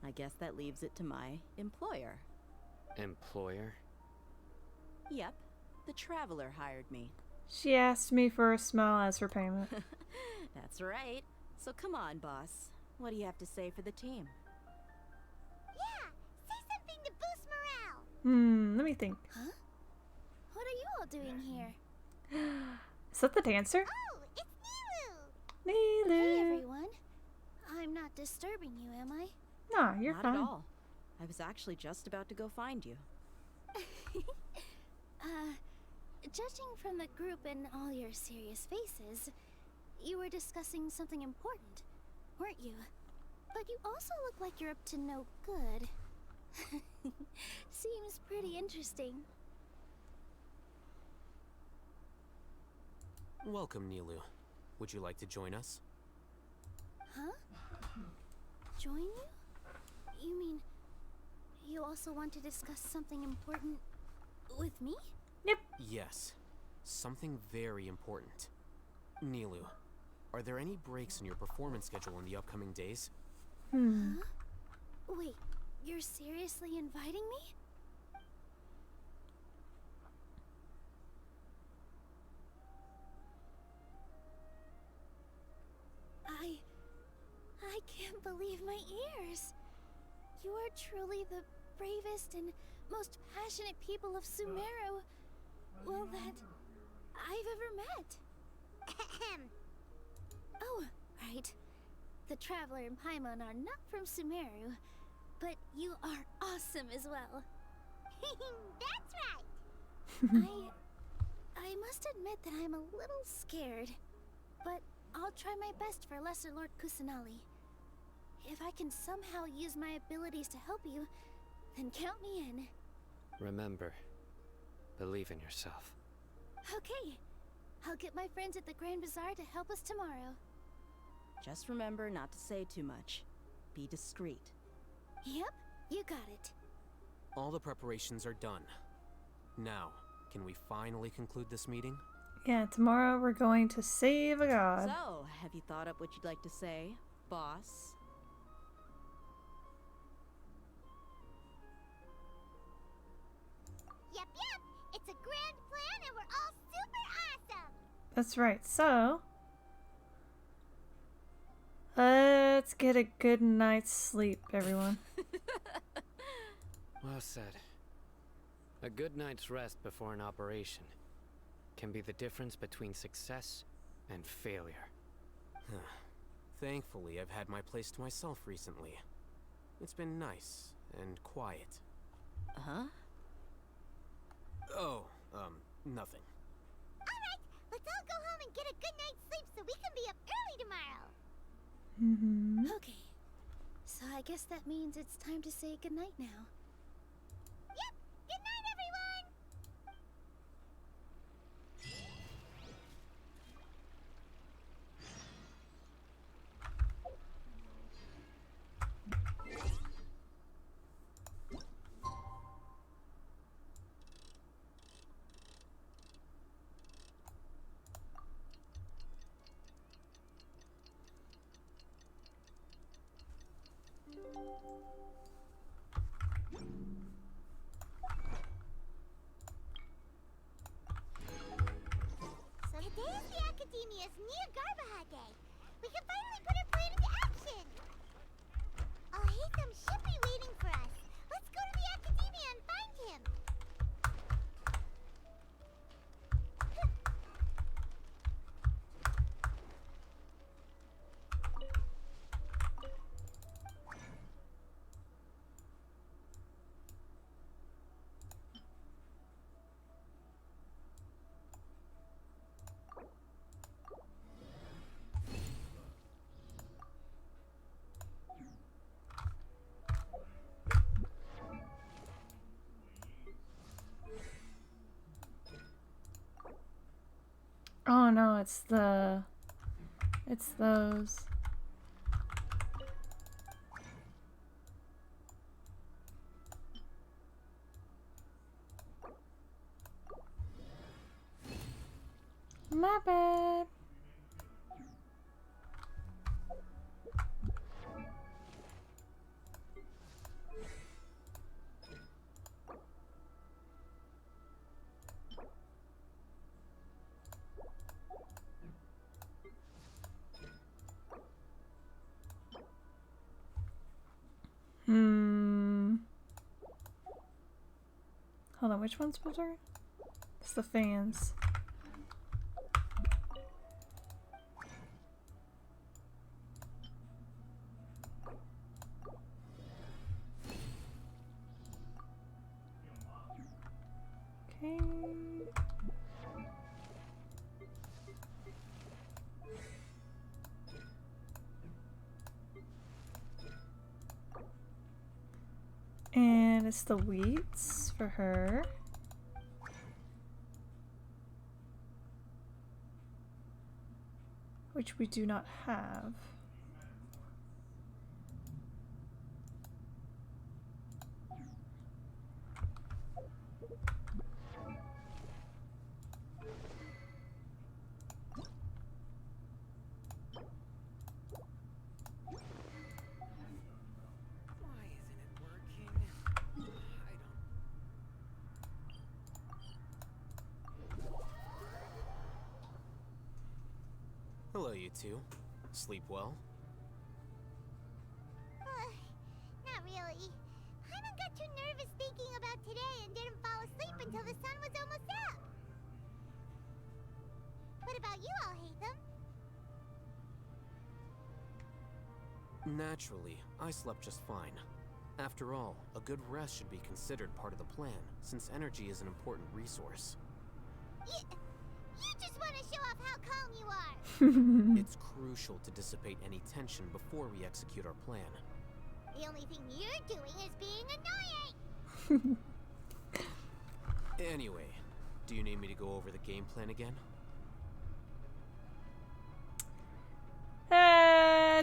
Speaker 12: I guess that leaves it to my employer.
Speaker 4: Employer?
Speaker 12: Yep, the Traveler hired me.
Speaker 1: She asked me for a smile as her payment.
Speaker 12: That's right. So come on, boss. What do you have to say for the team?
Speaker 2: Yeah, say something to boost morale.
Speaker 1: Let me think.
Speaker 2: Huh? What are you all doing here?
Speaker 1: Is that the dancer?
Speaker 2: Oh, it's Nilu!
Speaker 1: Nilu!
Speaker 2: Hey, everyone. I'm not disturbing you, am I?
Speaker 1: Nah, you're
Speaker 12: Not
Speaker 1: fine.
Speaker 12: at all. I was actually just about to go find you.
Speaker 2: Judging from the group and all your serious faces, you were discussing something important, weren't you? But you also look like you're up to no good. Seems pretty interesting.
Speaker 5: Welcome, Nilu. Would you like to join us?
Speaker 2: Huh? Join you? You mean you also want to discuss something important with me?
Speaker 1: Yep.
Speaker 5: Yes. Something very important. Nilu, are there any breaks in your performance schedule in the upcoming days?
Speaker 2: Huh? Wait, you're seriously inviting me? I can't believe my ears. You are truly the bravest and most passionate people of Sumeru, well, that I've ever met. Oh, right. The Traveler and Paimon are not from Sumeru, but you are awesome as well. That's right. I must admit that I'm a little scared, but I'll try my best for Lesser Lord Kusanali. If I can somehow use my abilities to help you, then count me in.
Speaker 4: Remember, believe in yourself.
Speaker 2: Okay. I'll get my friends at the Grand Bazaar to help us tomorrow.
Speaker 12: Just remember not to say too much. Be discreet.
Speaker 2: Yep, you got it.
Speaker 5: All the preparations are done. Now, can we finally conclude this meeting?
Speaker 1: Yeah, tomorrow we're going to save a god.
Speaker 12: So, have you thought up what you'd like to say, boss?
Speaker 2: Yep. It's a grand plan and we're all super awesome.
Speaker 1: That's right. So, let's get a good night's sleep, everyone.
Speaker 4: Well said. A good night's rest before an operation can be the difference between success and failure.
Speaker 5: Thankfully, I've had my place to myself recently. It's been nice and quiet.
Speaker 12: Huh?
Speaker 5: Oh,
Speaker 7: Nothing.
Speaker 2: Alright, let's all go home and get a good night's sleep so we can be up early tomorrow.
Speaker 21: Okay. So I guess that means it's time to say goodnight now.
Speaker 2: Yep, good night, everyone! So today is the Academia's Nia Garbaha Day. We can finally put our plan into action. Oh, Hatham should be waiting for us. Let's go to the Academia and find him.
Speaker 1: Oh no, it's those. My bad. Hold on, which one's better? It's the fans. Okay. And it's the wheats for her. Which we do not have.
Speaker 7: Hello, you two. Sleep well?
Speaker 2: Not really. Hyman got too nervous thinking about today and didn't fall asleep until the sun was almost up. What about you all, Hatham?
Speaker 7: Naturally, I slept just fine. After all, a good rest should be considered part of the plan, since energy is an important resource.
Speaker 2: You just want to show off how calm you are.
Speaker 7: It's crucial to dissipate any tension before we execute our plan.
Speaker 2: The only thing you're doing is being annoying.
Speaker 7: Anyway, do you need me to go over the game plan again?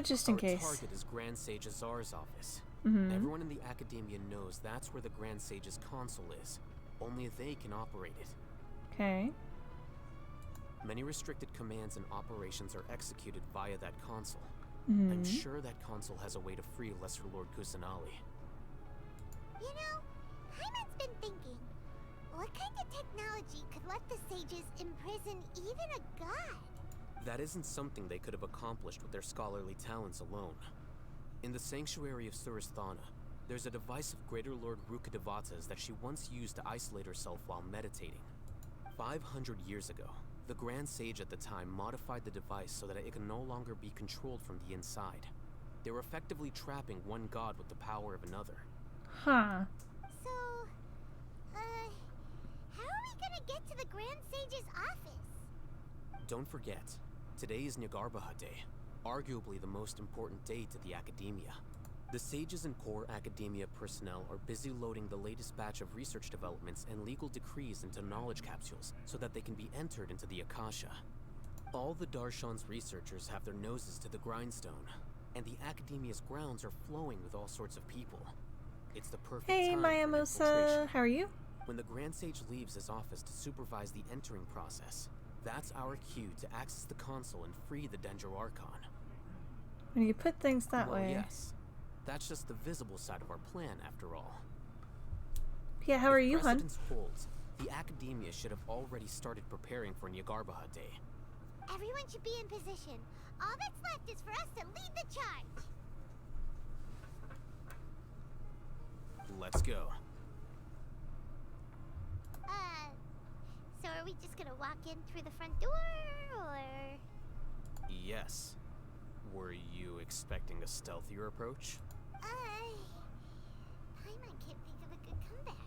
Speaker 1: Just in case.
Speaker 7: Our target is Grand Sage Azar's office. Everyone in the Academia knows that's where the Grand Sage's console is. Only they can operate it.
Speaker 1: Okay.
Speaker 7: Many restricted commands and operations are executed via that console. I'm sure that console has a way to free Lesser Lord Kusanali.
Speaker 2: You know, Hyman's been thinking, what kind of technology could let the sages imprison even a god?
Speaker 7: That isn't something they could have accomplished with their scholarly talents alone. In the Sanctuary of Surasthana, there's a device of Greater Lord Rukkhadevata's that she once used to isolate herself while meditating. 500 years ago, the Grand Sage at the time modified the device so that it can no longer be controlled from the inside. They were effectively trapping one god with the power of another.
Speaker 1: Huh.
Speaker 2: So, how are we gonna get to the Grand Sage's office.
Speaker 7: Don't forget, today is Nyargarbaha Day, arguably the most important day to the Academia. The Sages and core Academia personnel are busy loading the latest batch of research developments and legal decrees into knowledge capsules so that they can be entered into the Akasha. All the Darshan's researchers have their noses to the grindstone, and the Academia's grounds are flowing with all sorts of people. It's the perfect
Speaker 1: Hey,
Speaker 7: time
Speaker 1: Maya
Speaker 7: for an
Speaker 1: Mosa,
Speaker 7: infiltration.
Speaker 1: how are you?
Speaker 7: When the Grand Sage leaves his office to supervise the entering process, that's our cue to access the console and free the Dendro Archon.
Speaker 1: When you put things that
Speaker 7: Well,
Speaker 1: way.
Speaker 7: yes. That's just the visible side of our plan, after all.
Speaker 1: Yeah, how are you, hun?
Speaker 7: If precedence holds, the Academia should have already started preparing for Nyargarbaha Day.
Speaker 2: Everyone should be in position. All that's left is for us to lead the charge.
Speaker 7: Let's go.
Speaker 2: So are we just gonna walk in through the front door, or?
Speaker 7: Yes. Were you expecting a stealthier approach?
Speaker 2: Paimon can't think of a good comeback.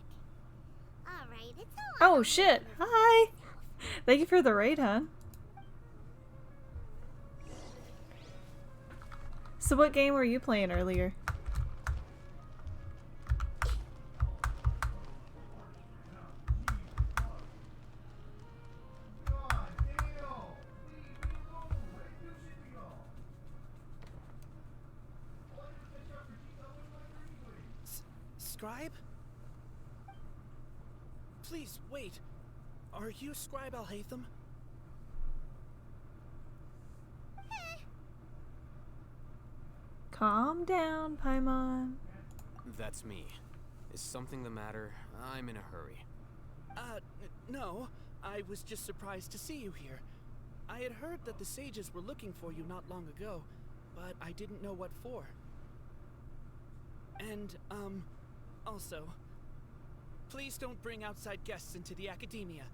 Speaker 2: Alright, it's all
Speaker 1: Oh shit! Hi! Thank you for the raid, hun. So what game were you playing earlier?
Speaker 9: Scribe? Please, wait. Are you Scribe Alhaitham?
Speaker 1: Calm down, Paimon.
Speaker 7: That's me. Is something the matter? I'm in a hurry.
Speaker 9: No. I was just surprised to see you here. I had heard that the sages were looking for you not long ago, but I didn't know what for. And, also, please don't bring outside guests into the Academia.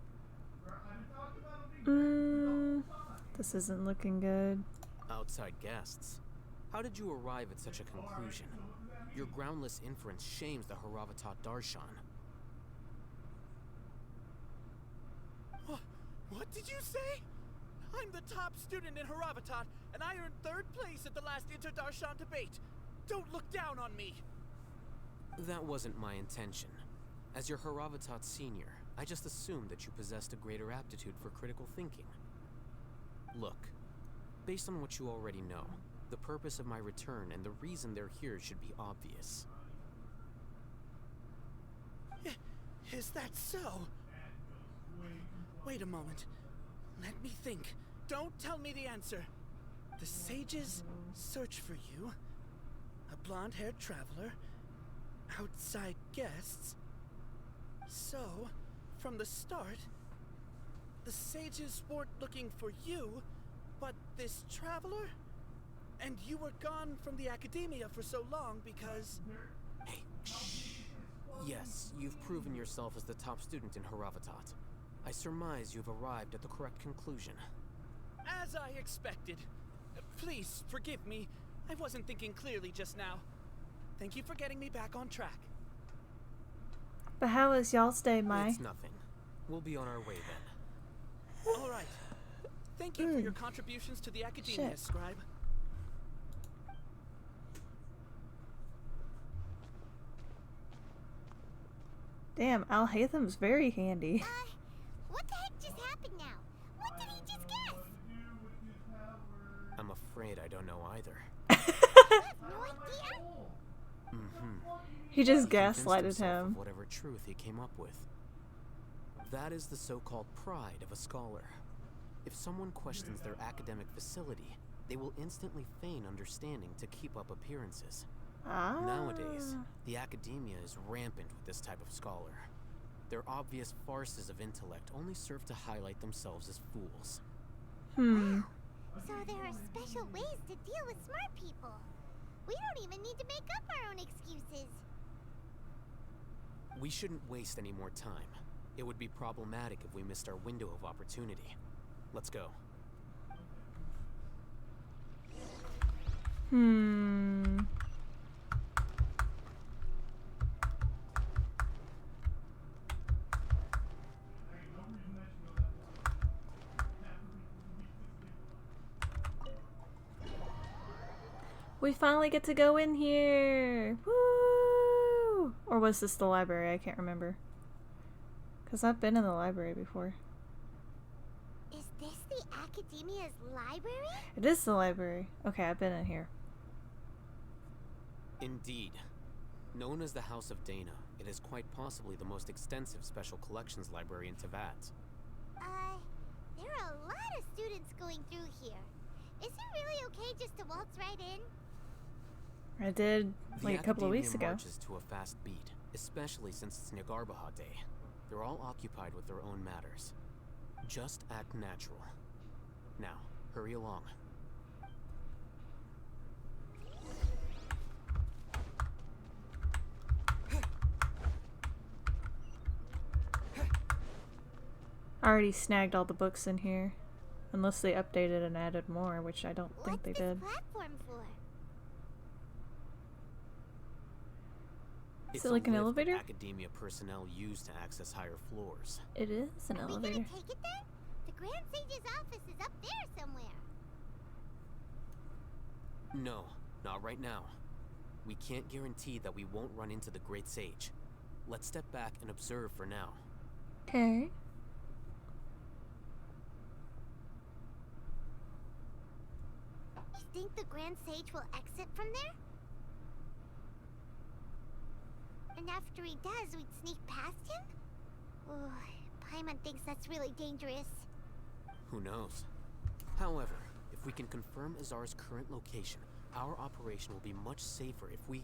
Speaker 1: This isn't looking good.
Speaker 7: Outside guests? How did you arrive at such a conclusion? Your groundless inference shames the Haravatat Darshan.
Speaker 9: What did you say? I'm the top student in Haravatat, and I earned 3rd place at the last Inter-Darshan debate. Don't look down on me!
Speaker 7: That wasn't my intention. As your Haravatat senior, I just assumed that you possessed a greater aptitude for critical thinking. Look, based on what you already know, the purpose of my return and the reason they're here should be obvious.
Speaker 9: Is that so? Wait a moment. Let me think. Don't tell me the answer. The sages search for you. A blonde-haired traveler. Outside guests. So, from the start, the sages weren't looking for you, but this traveler? And you were gone from the Academia for so long because...
Speaker 7: Hey, shh. Yes, you've proven yourself as the top student in Haravatat. I surmise you've arrived at the correct conclusion.
Speaker 9: As I expected. Please, forgive me. I wasn't thinking clearly just now. Thank you for getting me back on track.
Speaker 1: But how was y'all's day, Mai?
Speaker 7: It's nothing. We'll be on our way then.
Speaker 9: All right. Thank you for your contributions to the Academia,
Speaker 1: Shit.
Speaker 9: Scribe.
Speaker 1: Damn, Alhaitham's very handy.
Speaker 2: What the heck just happened now? What did he just guess?
Speaker 7: I'm afraid I don't know either.
Speaker 2: No idea?
Speaker 1: He just
Speaker 7: convinced
Speaker 1: gaslighted
Speaker 7: himself
Speaker 1: him.
Speaker 7: of whatever truth he came up with. That is the so-called pride of a scholar. If someone questions their academic facility, they will instantly feign understanding to keep up appearances. Nowadays, the Academia is rampant with this type of scholar. Their obvious farces of intellect only serve to highlight themselves as fools.
Speaker 2: So there are special ways to deal with smart people. We don't even need to make up our own excuses.
Speaker 7: We shouldn't waste any more time. It would be problematic if we missed our window of opportunity. Let's go.
Speaker 1: We finally get to go in here! Woo! Or was this the library? I can't remember. Because I've been in the library before.
Speaker 2: Is this the Academia's library?
Speaker 1: It is the library. Okay, I've been in here.
Speaker 7: Indeed. Known as the House of Dana, it is quite possibly the most extensive special collections library in Teyvat.
Speaker 2: There are a lot of students going through here. Is it really okay just to waltz right in?
Speaker 1: I did like a couple of weeks ago.
Speaker 7: Marches to a fast beat, especially since it's Nyargarbaha Day. They're all occupied with their own matters. Just act natural. Now, hurry along.
Speaker 1: I already snagged all the books in here. Unless they updated and added more, which I don't think they did.
Speaker 2: What's this platform for?
Speaker 1: Is it like an elevator?
Speaker 7: Academia personnel use to access higher floors.
Speaker 1: It is an elevator.
Speaker 2: Are we gonna take it then? The Grand Sage's office is up there somewhere.
Speaker 7: No, not right now. We can't guarantee that we won't run into the Great Sage. Let's step back and observe for now.
Speaker 1: Okay.
Speaker 2: You think the Grand Sage will exit from there? And after he does, we'd sneak past him? Oh, Paimon thinks that's really dangerous.
Speaker 7: Who knows? However, if we can confirm Azar's current location, our operation will be much safer if we...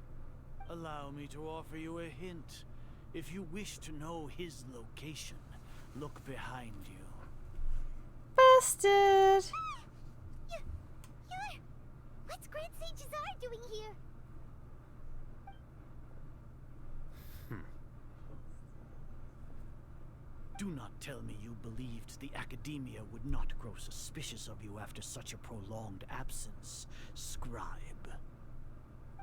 Speaker 10: Allow me to offer you a hint. If you wish to know his location, look behind you.
Speaker 1: Busted!
Speaker 2: What's Grand Sage Azar doing here?
Speaker 10: Do not tell me you believed the Academia would not grow suspicious of you after such a prolonged absence, scribe.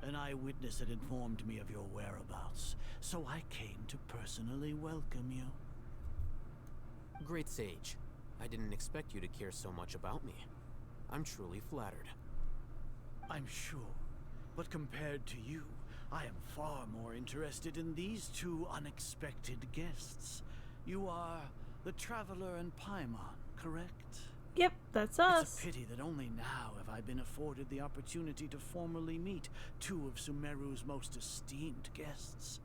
Speaker 10: An eyewitness had informed me of your whereabouts, so I came to personally welcome you.
Speaker 7: Great Sage, I didn't expect you to care so much about me. I'm truly flattered.
Speaker 10: I'm sure, but compared to you, I am far more interested in these two unexpected guests. You are the Traveler and Paimon, correct?
Speaker 1: Yep, that's us.
Speaker 10: It's a pity that only now have I been afforded the opportunity to formally meet two of Sumeru's most esteemed guests.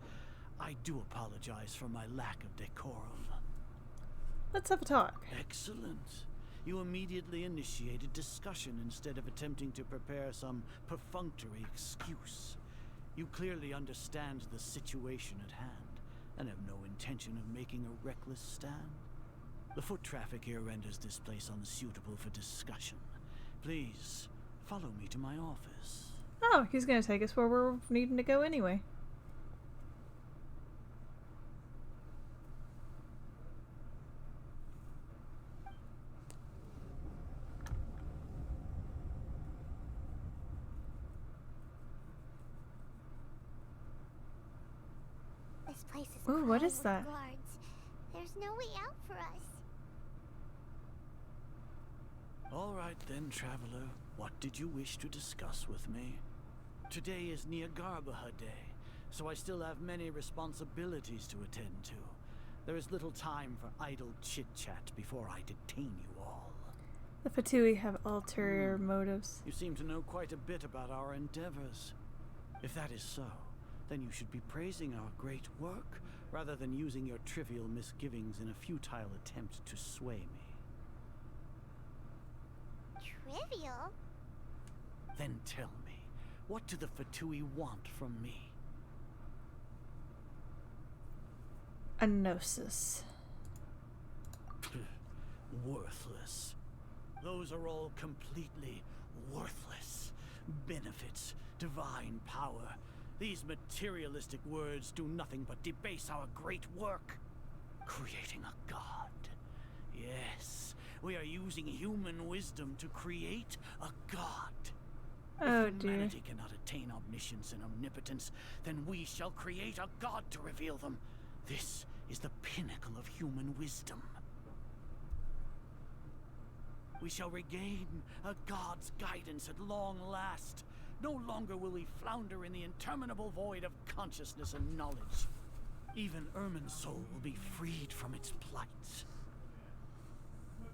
Speaker 10: I do apologize for my lack of decorum.
Speaker 1: Let's have a talk.
Speaker 10: Excellent. You immediately initiated discussion instead of attempting to prepare some perfunctory excuse. You clearly understand the situation at hand and have no intention of making a reckless stand. The foot traffic here renders this place unsuitable for discussion. Please, follow me to my office.
Speaker 1: Oh, he's gonna take us where we're needing to go anyway.
Speaker 2: This place is
Speaker 1: Ooh, what
Speaker 2: crowded
Speaker 1: is
Speaker 2: with
Speaker 1: that?
Speaker 2: guards. There's no way out for us.
Speaker 10: All right then, Traveler. What did you wish to discuss with me? Today is Nyargarbaha Day, so I still have many responsibilities to attend to. There is little time for idle chit-chat before I detain you all.
Speaker 1: The Fatui have ulterior motives.
Speaker 10: You seem to know quite a bit about our endeavors. If that is so, then you should be praising our great work, rather than using your trivial misgivings in a futile attempt to sway me.
Speaker 2: Trivial?
Speaker 10: Then tell me, what do the Fatui want from me?
Speaker 1: A gnosis.
Speaker 10: Worthless. Those are all completely worthless. Benefits, divine power. These materialistic words do nothing but debase our great work. Creating a god. Yes, we are using human wisdom to create a god.
Speaker 1: Oh,
Speaker 10: if
Speaker 1: dear.
Speaker 10: humanity cannot attain omniscience and omnipotence, then we shall create a god to reveal them. This is the pinnacle of human wisdom. We shall regain a god's guidance at long last. No longer will we flounder in the interminable void of consciousness and knowledge. Even Ermin's soul will be freed from its plight.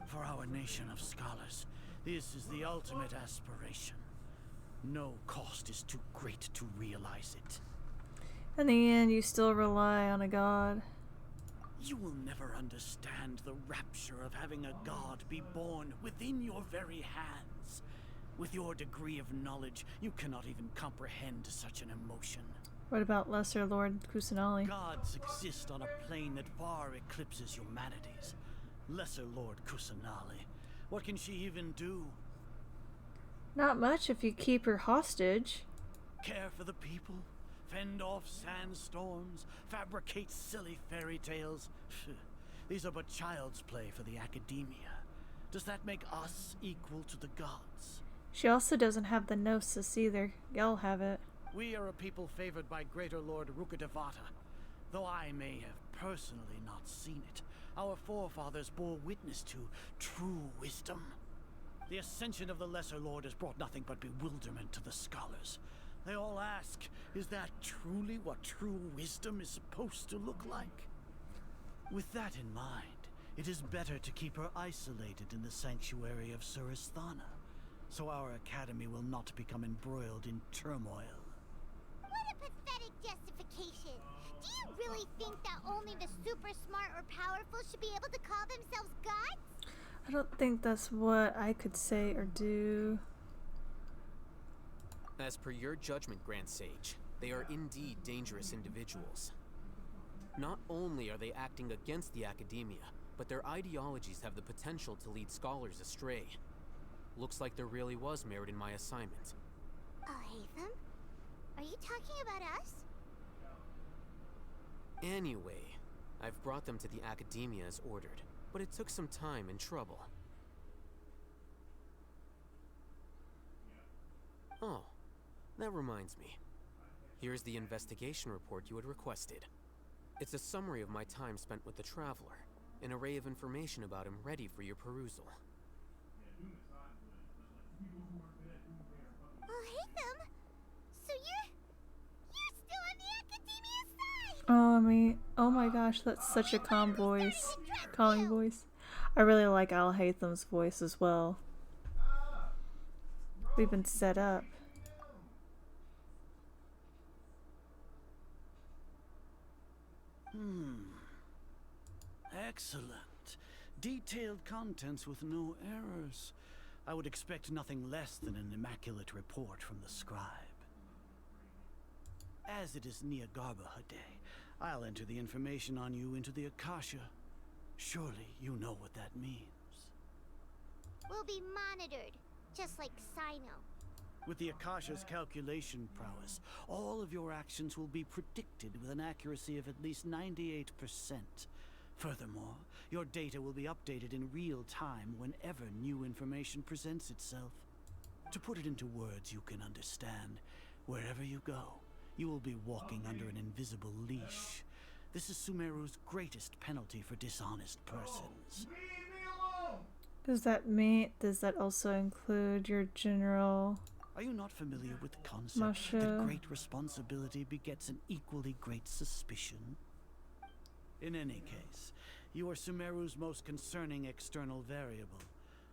Speaker 10: For our nation of scholars, this is the ultimate aspiration. No cost is too great to realize it.
Speaker 1: In the end, you still rely on a god.
Speaker 10: You will never understand the rapture of having a god be born within your very hands. With your degree of knowledge, you cannot even comprehend such an emotion.
Speaker 1: What about Lesser Lord Kusanali?
Speaker 10: Gods exist on a plane that far eclipses humanity's. Lesser Lord Kusanali. What can she even do?
Speaker 1: Not much if you keep her hostage.
Speaker 10: Care for the people? Fend off sandstorms? Fabricate silly fairy tales? These are but child's play for the academia. Does that make us equal to the gods?
Speaker 1: She also doesn't have the Gnosis either. Y'all have it.
Speaker 10: We are a people favored by Greater Lord Rukadevata. Though I may have personally not seen it, our forefathers bore witness to true wisdom. The ascension of the Lesser Lord has brought nothing but bewilderment to the scholars. They all ask, is that truly what true wisdom is supposed to look like? With that in mind, it is better to keep her isolated in the sanctuary of Surasthana, so our academy will not become embroiled in turmoil.
Speaker 2: What a pathetic justification! Do you really think that only the super smart or powerful should be able to call themselves gods?
Speaker 1: I don't think that's what I could say or do.
Speaker 5: As per your judgment, Grand Sage, they are indeed dangerous individuals. Not only are they acting against the academia, but their ideologies have the potential to lead scholars astray. Looks like there really was merit in my assignment.
Speaker 2: Oh, Hatham? Are you talking about us?
Speaker 5: Anyway, I've brought them to the academia as ordered, but it took some time and trouble. Oh, that reminds me. Here's the investigation report you had requested. It's a summary of my time spent with the Traveler, an array of information about him ready for your perusal.
Speaker 2: Oh, Hatham! So you're still on the academia side!
Speaker 1: Oh my gosh, that's such a calming voice. I really like Al Haytham's voice as well. We've been set up.
Speaker 10: Excellent. Detailed contents with no errors. I would expect nothing less than an immaculate report from the scribe. As it is Niagarbaha Day, I'll enter the information on you into the Akasha. Surely you know what that means.
Speaker 2: We'll be monitored, just like Sino.
Speaker 10: With the Akasha's calculation prowess, all of your actions will be predicted with an accuracy of at least 98%. Furthermore, your data will be updated in real time whenever new information presents itself. To put it into words you can understand, wherever you go, you will be walking under an invisible leash. This is Sumeru's greatest penalty for dishonest persons.
Speaker 1: Does that also include your general?
Speaker 10: Are you not familiar with the concept that great responsibility begets an equally great suspicion? In any case, you are Sumeru's most concerning external variable.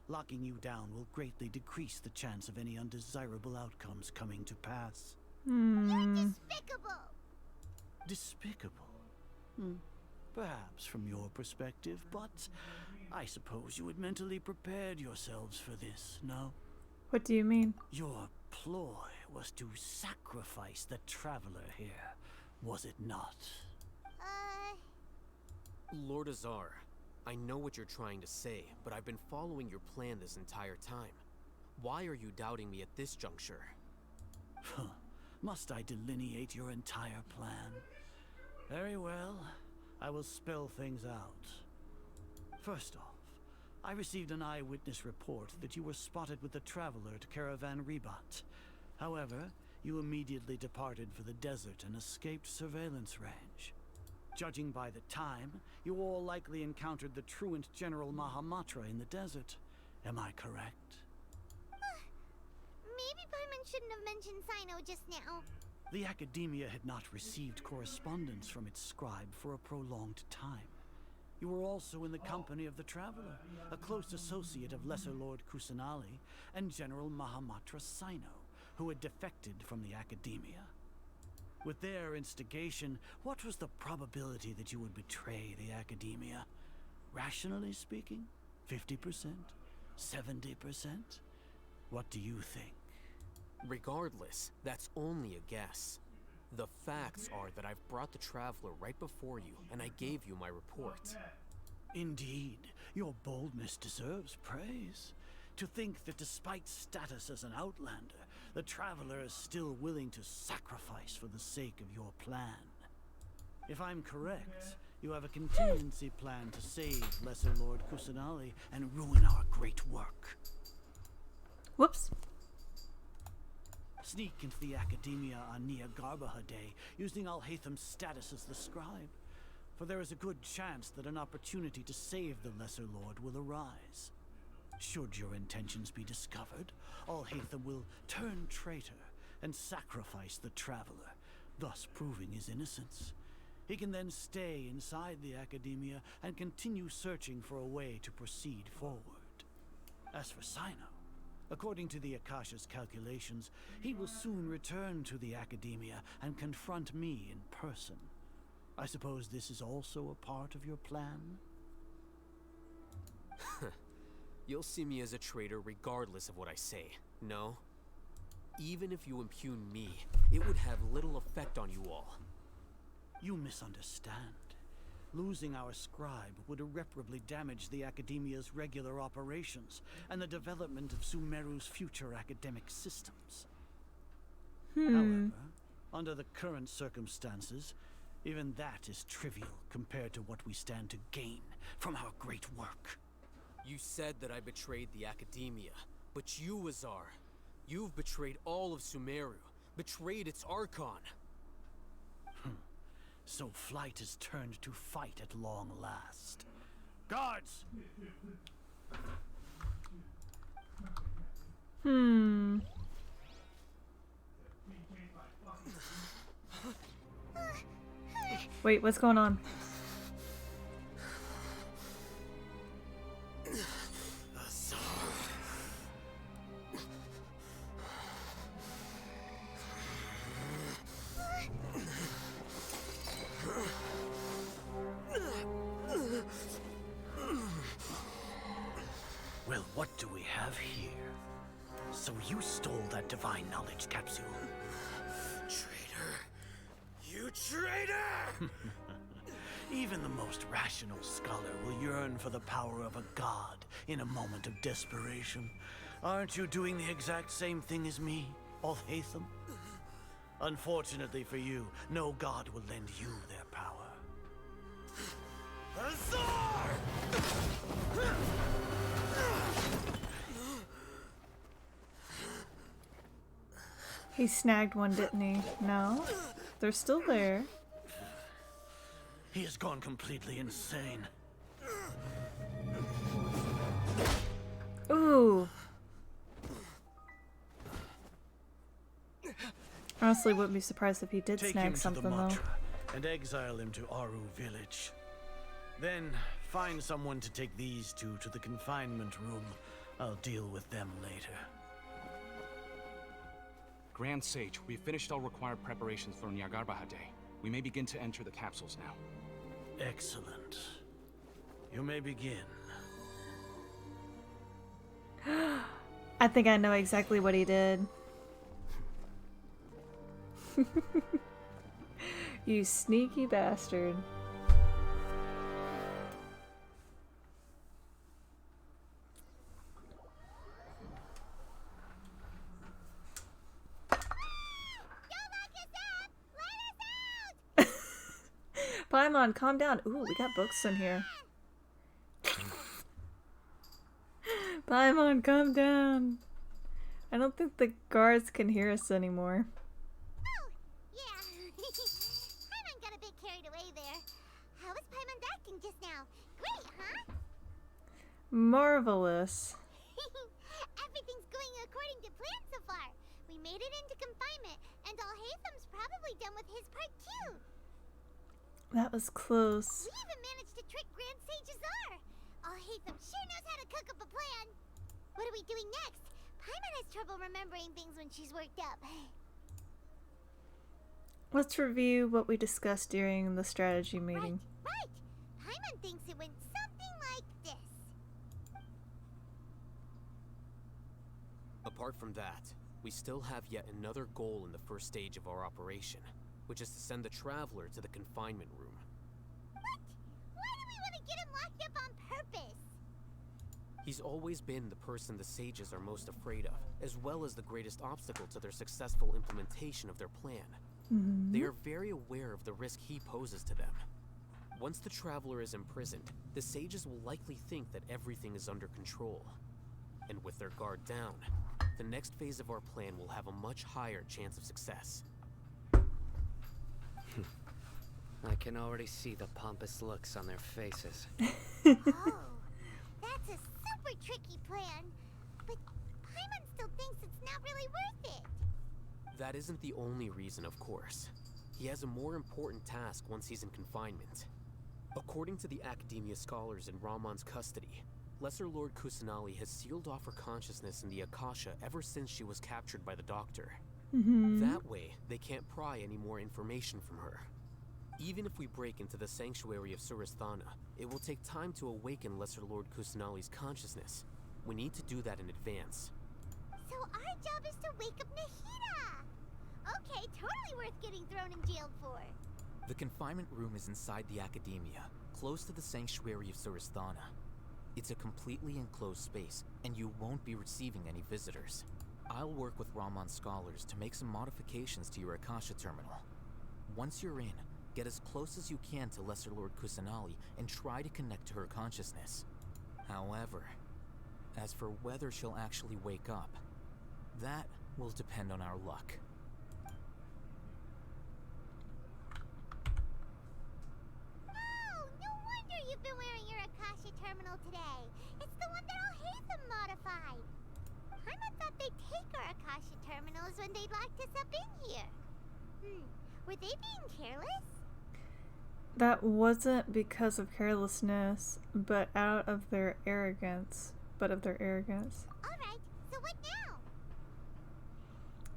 Speaker 10: Locking you down will greatly decrease the chance of any undesirable outcomes coming to pass.
Speaker 2: You're despicable!
Speaker 10: Despicable? Perhaps from your perspective, but I suppose you had mentally prepared yourselves for this, no?
Speaker 1: What do you mean?
Speaker 10: Your ploy was to sacrifice the Traveler here, was it not?
Speaker 5: Lord Azar, I know what you're trying to say, but I've been following your plan this entire time. Why are you doubting me at this juncture?
Speaker 10: Must I delineate your entire plan? Very well, I will spell things out. First off, I received an eyewitness report that you were spotted with the Traveler to Caravan Rebat. However, you immediately departed for the desert and escaped surveillance range. Judging by the time, you all likely encountered the truant General Mahamatra in the desert. Am I correct?
Speaker 2: Maybe by shouldn't have mentioned Sino just now.
Speaker 10: The Academia had not received correspondence from its scribe for a prolonged time. You were also in the company of the Traveler, a close associate of Lesser Lord Kusanali and General Mahamatra Sino, who had defected from the Academia. With their instigation, what was the probability that you would betray the Academia? Rationally speaking, 50%? 70%? What do you think?
Speaker 7: Regardless, that's only a guess. The facts are that I've brought the Traveler right before you, and I gave you my report.
Speaker 10: Indeed, your boldness deserves praise. To think that despite status as an outlander, the Traveler is still willing to sacrifice for the sake of your plan. If I'm correct, you have a contingency plan to save Lesser Lord Kusanali and ruin our great work.
Speaker 1: Whoops.
Speaker 10: Sneak into the Academia on Nia Garbaha Day, using Alhaitham's status as the scribe. For there is a good chance that an opportunity to save the Lesser Lord will arise. Should your intentions be discovered, Alhaitham will turn traitor and sacrifice the Traveler, thus proving his innocence. He can then stay inside the Academia and continue searching for a way to proceed forward. As for Sino, according to the Akasha's calculations, he will soon return to the Academia and confront me in person. I suppose this is also a part of your plan?
Speaker 7: You'll see me as a traitor regardless of what I say, no? Even if you impugn me, it would have little effect on you all.
Speaker 10: You misunderstand. Losing our scribe would irreparably damage the Academia's regular operations and the development of Sumeru's future academic systems. However, under the current circumstances, even that is trivial compared to what we stand to gain from our great work.
Speaker 7: You said that I betrayed the Academia, but you, Azar, you've betrayed all of Sumeru, betrayed its Archon.
Speaker 10: So flight is turned to fight at long last. Guards!
Speaker 1: Wait, what's going on?
Speaker 10: Well, what do we have here? So you stole that divine knowledge capsule?
Speaker 20: Traitor! You traitor!
Speaker 10: Even the most rational scholar will yearn for the power of a god in a moment of desperation. Aren't you doing the exact same thing as me, Alhaitham? Unfortunately for you, no god will lend you their power.
Speaker 20: Azar!
Speaker 1: He snagged one, didn't he? No? They're still there.
Speaker 10: He has gone completely insane.
Speaker 1: Ooh. Honestly, wouldn't be surprised if he did
Speaker 10: Take
Speaker 1: snag
Speaker 10: him to
Speaker 1: something
Speaker 10: the
Speaker 1: though.
Speaker 10: Matra and exile him to Aru village. Then find someone to take these two to the confinement room. I'll deal with them later.
Speaker 11: Grand Sage, we've finished all required preparations for Nyargarbaha Day. We may begin to enter the capsules now.
Speaker 10: Excellent. You may begin.
Speaker 1: I think I know exactly what he did. You sneaky bastard. Paimon, calm down. Ooh, we got books in here. Paimon, calm down. I don't think the guards can hear us anymore.
Speaker 2: Oh, yeah. Paimon got a bit carried away there. How was Paimon acting just now? Great, huh?
Speaker 1: Marvelous.
Speaker 2: Everything's going according to plan so far. We made it into confinement, and Alhatham's probably done with his part too.
Speaker 1: That was close.
Speaker 2: We even managed to trick Grand Sage Azar. Alhatham sure knows how to cook up a plan. What are we doing next? Paimon has trouble remembering things when she's worked up.
Speaker 1: Let's review what we discussed during the strategy meeting.
Speaker 2: Right! Paimon thinks it went something like this.
Speaker 7: Apart from that, we still have yet another goal in the first stage of our operation, which is to send the Traveler to the confinement room.
Speaker 2: What? Why do we want to get him locked up on purpose?
Speaker 7: He's always been the person the Sages are most afraid of, as well as the greatest obstacle to their successful implementation of their plan. They are very aware of the risk he poses to them. Once the Traveler is imprisoned, the Sages will likely think that everything is under control. And with their guard down, the next phase of our plan will have a much higher chance of success.
Speaker 4: I can already see the pompous looks on their faces.
Speaker 2: Oh, that's a super tricky plan. But Paimon still thinks it's not really worth it.
Speaker 7: That isn't the only reason, of course. He has a more important task once he's in confinement. According to the Academia scholars in Ramon's custody, Lesser Lord Kusanali has sealed off her consciousness in the Akasha ever since she was captured by the Doctor. That way, they can't pry any more information from her. Even if we break into the sanctuary of Surasthana, it will take time to awaken Lesser Lord Kusanali's consciousness. We need to do that in advance.
Speaker 2: So our job is to wake up Nahida! Okay, totally worth getting thrown in jail for.
Speaker 5: The confinement room is inside the Academia, close to the sanctuary of Surasthana. It's a completely enclosed space, and you won't be receiving any visitors. I'll work with Ramon's scholars to make some modifications to your Akasha terminal. Once you're in, get as close as you can to Lesser Lord Kusanali and try to connect to her consciousness. However, as for whether she'll actually wake up, that will depend on our luck.
Speaker 2: Oh, no wonder you've been wearing your Akasha terminal today. It's the one that Alhatham modified. Paimon thought they'd take our Akasha terminals when they locked us up in here. Were they being careless?
Speaker 1: That wasn't because of carelessness, but out of their arrogance.
Speaker 2: Alright, so what now?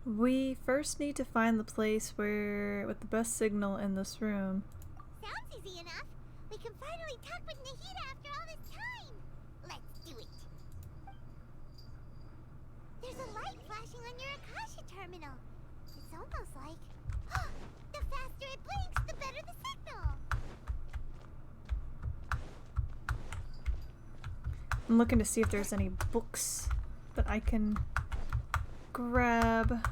Speaker 1: We first need to find the place with the best signal in this room.
Speaker 2: Sounds easy enough. We can finally talk with Nahida after all this time. Let's do it. There's a light flashing on your Akasha terminal. It's almost like... the faster it blinks, the better the signal.
Speaker 1: I'm looking to see if there's any books that I can grab.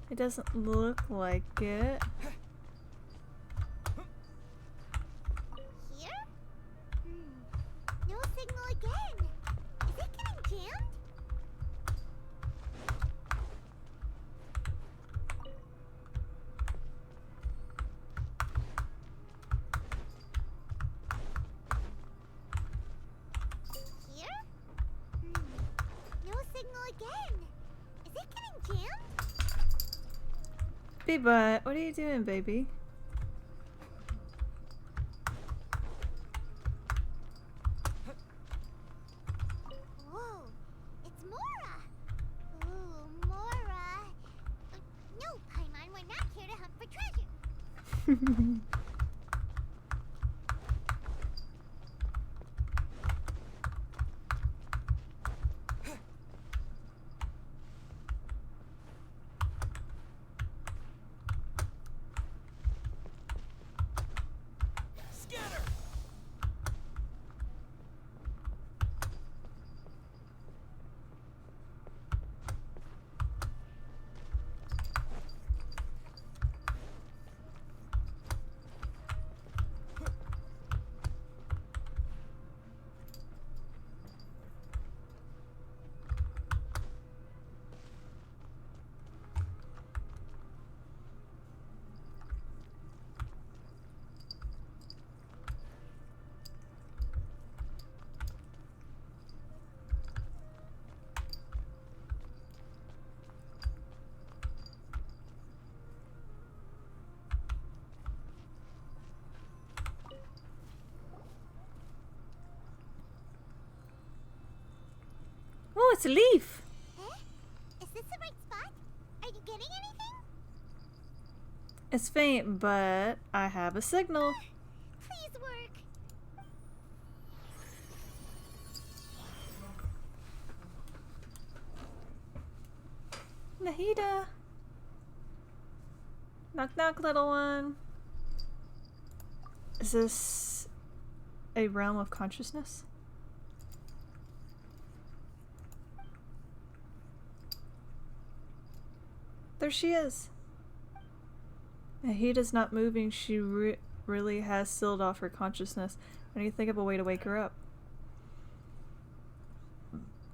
Speaker 1: It doesn't look like it.
Speaker 2: Here? No signal again. Is it getting jammed? Here? No signal again. Is it getting jammed?
Speaker 1: B-Butt, what are you doing, baby?
Speaker 2: Whoa, it's Mora. Ooh, Mora. No, Paimon, we're not here to hunt for treasure.
Speaker 20: Scatter!
Speaker 1: it's a leaf.
Speaker 2: Eh? Is this the right spot? Are you getting anything?
Speaker 1: It's faint, but I have a signal.
Speaker 2: Please work.
Speaker 1: Nahida. Knock knock, little one. Is this a realm of consciousness? There she is. Nahida's not moving. She really has sealed off her consciousness. I need to think of a way to wake her up.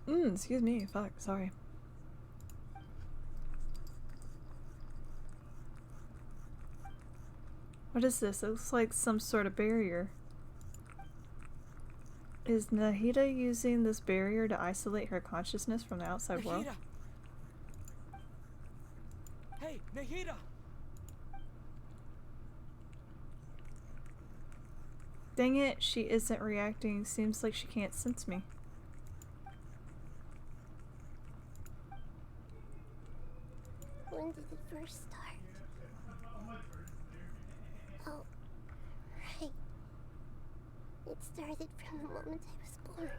Speaker 1: Excuse me. Fuck, sorry. What is this? It looks like some sort of barrier. Is Nahida using this barrier to isolate her consciousness from the outside world?
Speaker 9: Hey, Nahida!
Speaker 1: Dang it, she isn't reacting. Seems like she can't sense me.
Speaker 2: When did it first start? Oh, right. It started from the moment I was born.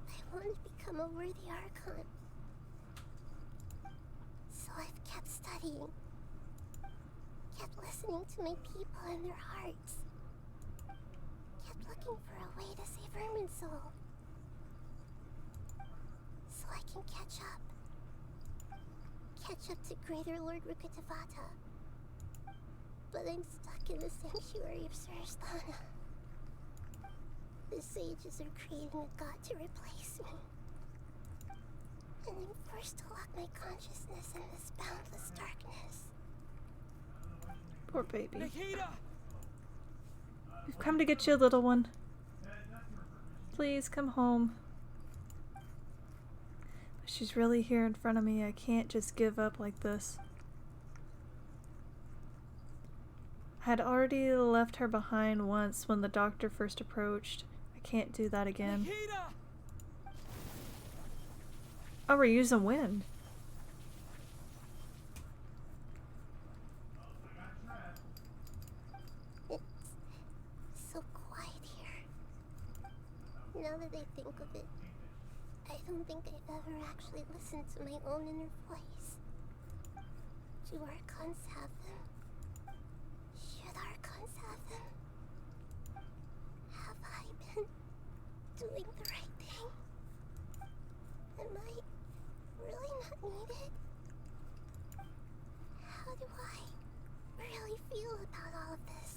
Speaker 2: I want to become a worthy Archon. So I've kept studying. Kept listening to my people and their hearts. Kept looking for a way to save Irminsul. So I can catch up. Catch up to Greater Lord Rukkhadevata. But I'm stuck in the sanctuary of Sarasthana. The sages are creating a god to replace me. And I'm forced to lock my consciousness in this boundless darkness.
Speaker 1: Poor baby.
Speaker 9: Nahida!
Speaker 1: We've come to get you, little one. Please come home. But she's really here in front of me. I can't just give up like this. I had already left her behind once when the doctor first approached. I can't do that again.
Speaker 9: Nahida!
Speaker 1: Oh, we're using wind.
Speaker 2: It's so quiet here. Now that I think of it, I don't think I've ever actually listened to my own inner voice. Do Archons have them? Should Archons have them? Have I been doing the right thing? Am I really not needed? How do I really feel about all of this?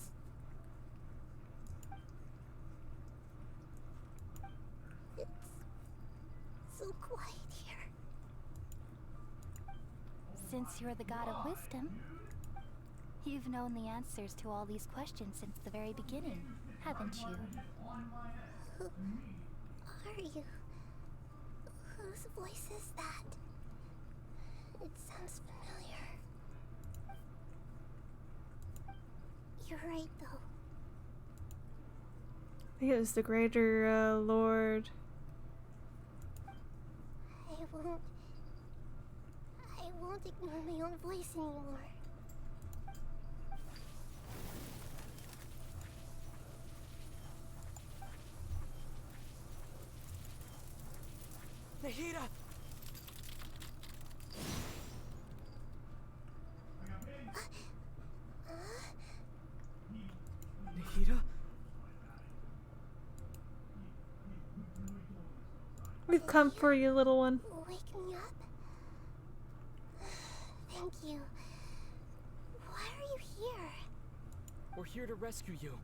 Speaker 2: It's so quiet here.
Speaker 21: Since you're the god of wisdom, you've known the answers to all these questions since the very beginning, haven't you?
Speaker 2: Who are you? Whose voice is that? It sounds familiar. You're right, though.
Speaker 1: I think it was the Greater Lord.
Speaker 2: I won't ignore my own voice anymore.
Speaker 9: Nahida! Nahida?
Speaker 1: We've come for you, little one.
Speaker 2: Wake me up? Thank you. Why are you here?
Speaker 9: We're here to rescue you.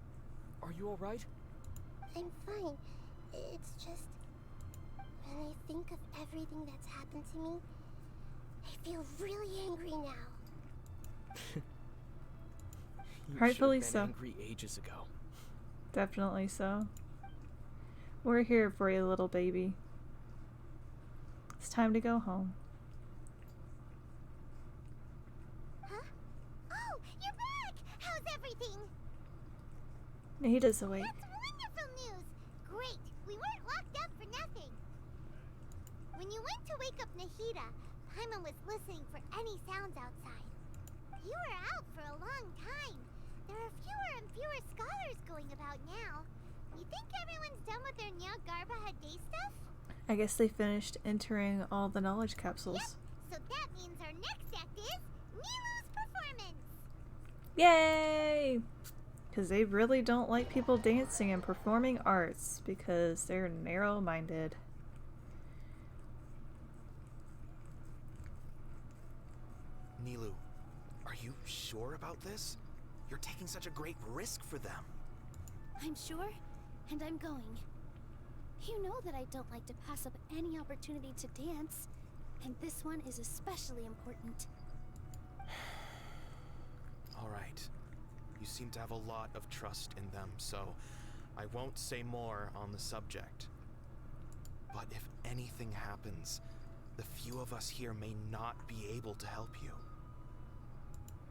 Speaker 9: Are you alright?
Speaker 2: I'm fine. It's just... when I think of everything that's happened to me, I feel really angry now.
Speaker 9: You
Speaker 1: Rightfully
Speaker 9: should have
Speaker 1: so.
Speaker 9: been angry ages ago.
Speaker 1: Definitely so. We're here for you, little baby. It's time to go home.
Speaker 2: Huh? Oh, you're back! How's everything?
Speaker 1: Nahida's awake.
Speaker 2: That's wonderful news! Great! We weren't locked up When you went to wake up Nahida, Paimon was listening for any sounds outside. You were out for a long time. There are fewer and fewer scholars going about now. You think everyone's done with their Nyagarbha Day stuff?
Speaker 1: I guess they finished entering all the knowledge capsules.
Speaker 2: Yep, so that means our next act is Nilu's performance.
Speaker 1: Yay! Because they really don't like people dancing and performing arts because they're narrow-minded.
Speaker 7: Nilu, are you sure about this? You're taking such a great risk for them.
Speaker 21: I'm sure, and I'm going. You know that I don't like to pass up any opportunity to dance, and this one is especially important.
Speaker 7: All right. You seem to have a lot of trust in them, so I won't say more on the subject. But if anything happens, the few of us here may not be able to help you.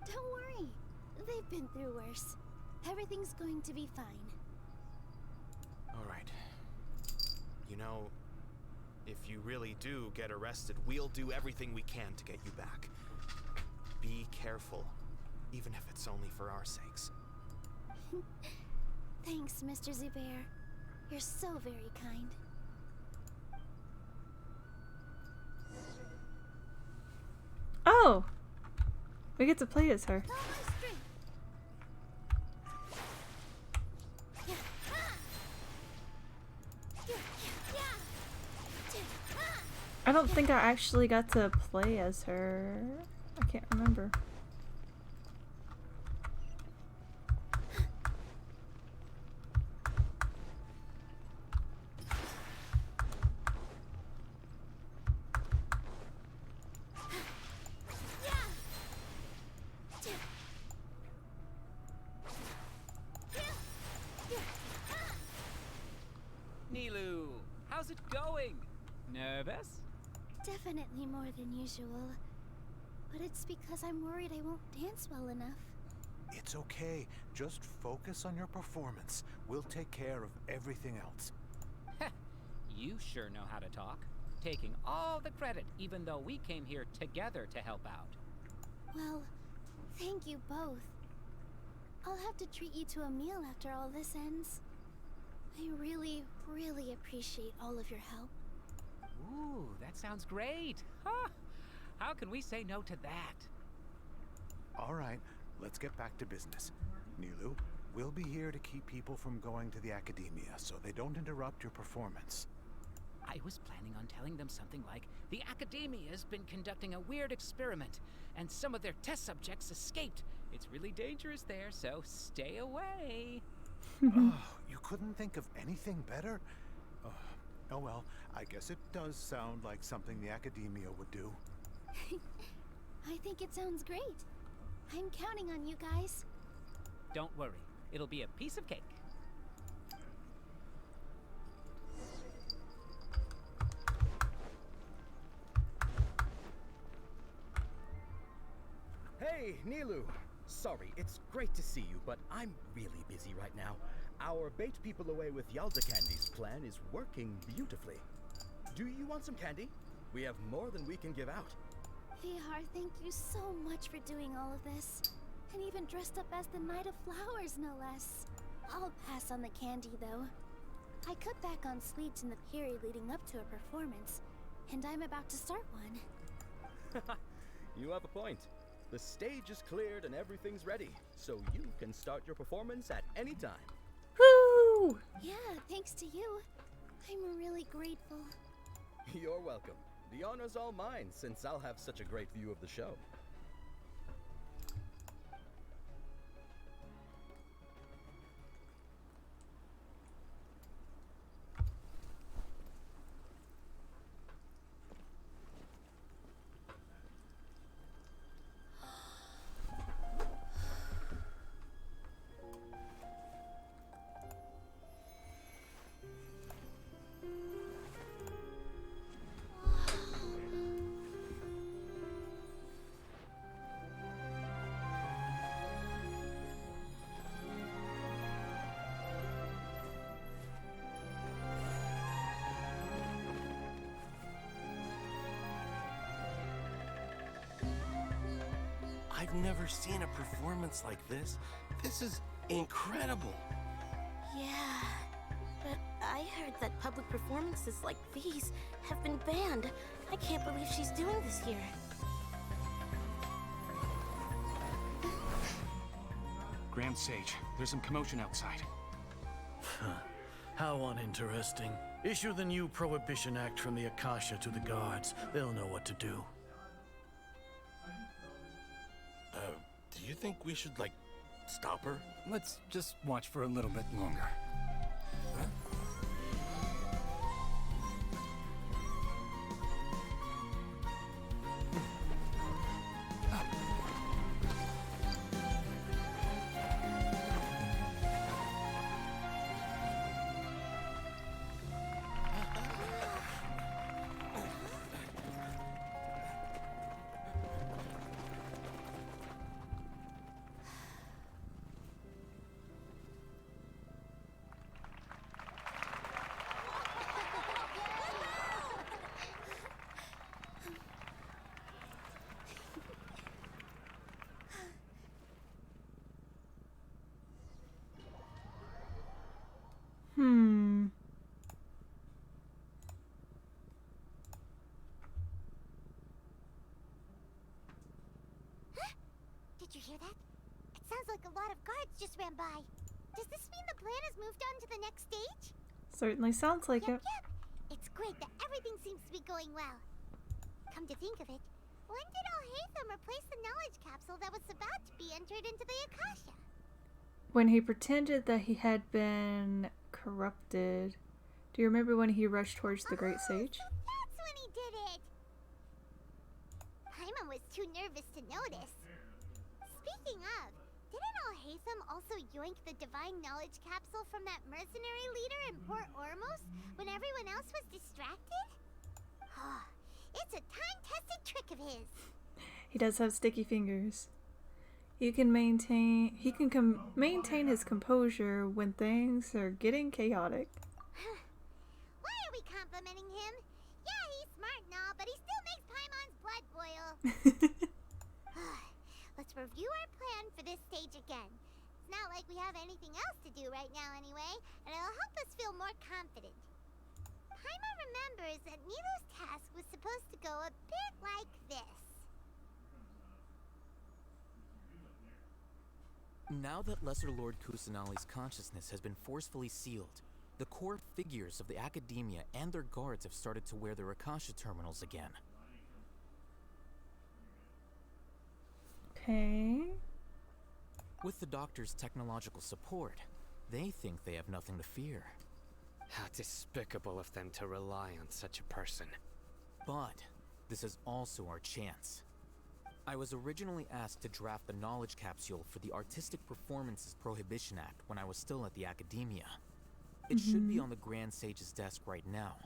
Speaker 21: Don't worry. They've been through worse. Everything's going to be fine.
Speaker 7: All right. You know, if you really do get arrested, we'll do everything we can to get you back. Be careful, even if it's only for our sakes.
Speaker 21: Thanks, Mr. Zubair. You're so very kind.
Speaker 1: Oh! We get to play as her. I don't think I actually got to play as her. I can't remember.
Speaker 3: Nilu, how's it going? Nervous?
Speaker 21: Definitely more than usual. But it's because I'm worried I won't dance well enough.
Speaker 8: It's okay. Just focus on your performance. We'll take care of everything else.
Speaker 3: You sure know how to talk. Taking all the credit, even though we came here together to help out.
Speaker 21: Well, thank you both. I'll have to treat you to a meal after all this ends. I really, really appreciate all of your help.
Speaker 3: Ooh, that sounds great. Huh? How can we say no to that?
Speaker 8: All right, let's get back to business. Nilu, we'll be here to keep people from going to the academia so they don't interrupt your performance.
Speaker 3: I was planning on telling them something like, the academia has been conducting a weird experiment, and some of their test subjects escaped. It's really dangerous there, so stay away.
Speaker 8: Oh, you couldn't think of anything better? Oh well, I guess it does sound like something the academia would do.
Speaker 21: I think it sounds great. I'm counting on you guys.
Speaker 3: Don't worry, it'll be a piece of cake.
Speaker 22: Hey, Nilu! Sorry, it's great to see you, but I'm really busy right now. Our bait people away with Yalda Candy's plan is working beautifully. Do you want some candy? We have more than we can give out.
Speaker 21: Vihar, thank you so much for doing all of this. And even dressed up as the Knight of Flowers, no less. I'll pass on the candy, though. I cut back on sweets in the period leading up to a performance, and I'm about to start one.
Speaker 22: You have a point. The stage is cleared and everything's ready, so you can start your performance at any time.
Speaker 1: Woo!
Speaker 21: Yeah, thanks to you. I'm really grateful.
Speaker 22: You're welcome. The honor's all mine, since I'll have such a great view of the show.
Speaker 20: I've never seen a performance like this. This is incredible.
Speaker 21: Yeah, but I heard that public performances like these have been banned. I can't believe she's doing this here.
Speaker 11: Grand Sage, there's some commotion outside.
Speaker 10: How uninteresting. Issue the new Prohibition Act from the Akasha to the guards. They'll know what to do.
Speaker 20: Do you think we should, like, stop her?
Speaker 11: Let's just watch for a little bit longer.
Speaker 2: Did you hear that? It sounds like a lot of guards just ran by. Does this mean the plan has moved on to the next stage?
Speaker 1: Certainly sounds like it.
Speaker 2: Yep. It's great that everything seems to be going well. Come to think of it, when did Alhaitham replace the knowledge capsule that was about to be entered into the Akasha?
Speaker 1: When he pretended that he had been corrupted. Do you remember when he rushed towards the Great Sage?
Speaker 2: So that's when he did it! Paimon was too nervous to notice. Speaking of, didn't Alhaitham also yoink the divine knowledge capsule from that mercenary leader in Port Ormos when everyone else was distracted? It's a time-tested trick of his.
Speaker 1: He does have sticky fingers. He can maintain his composure when things are getting chaotic.
Speaker 2: Why are we complimenting him? Yeah, he's smart and all, but he still makes Paimon's blood boil. Let's review our plan for this stage again. It's not like we have anything else to do right now anyway, and it'll help us feel more confident. Paimon remembers that Nilou's task was supposed to go a bit like this.
Speaker 5: Now that Lesser Lord Kusanali's consciousness has been forcefully sealed, the core figures of the Academia and their guards have started to wear their Akasha terminals again.
Speaker 1: Okay.
Speaker 5: With the Doctor's technological support, they think they have nothing to fear.
Speaker 4: How despicable of them to rely on such a person.
Speaker 5: But this is also our chance. I was originally asked to draft the knowledge capsule for the Artistic Performances Prohibition Act when I was still at the Academia. It should be on the Grand Sage's desk right now,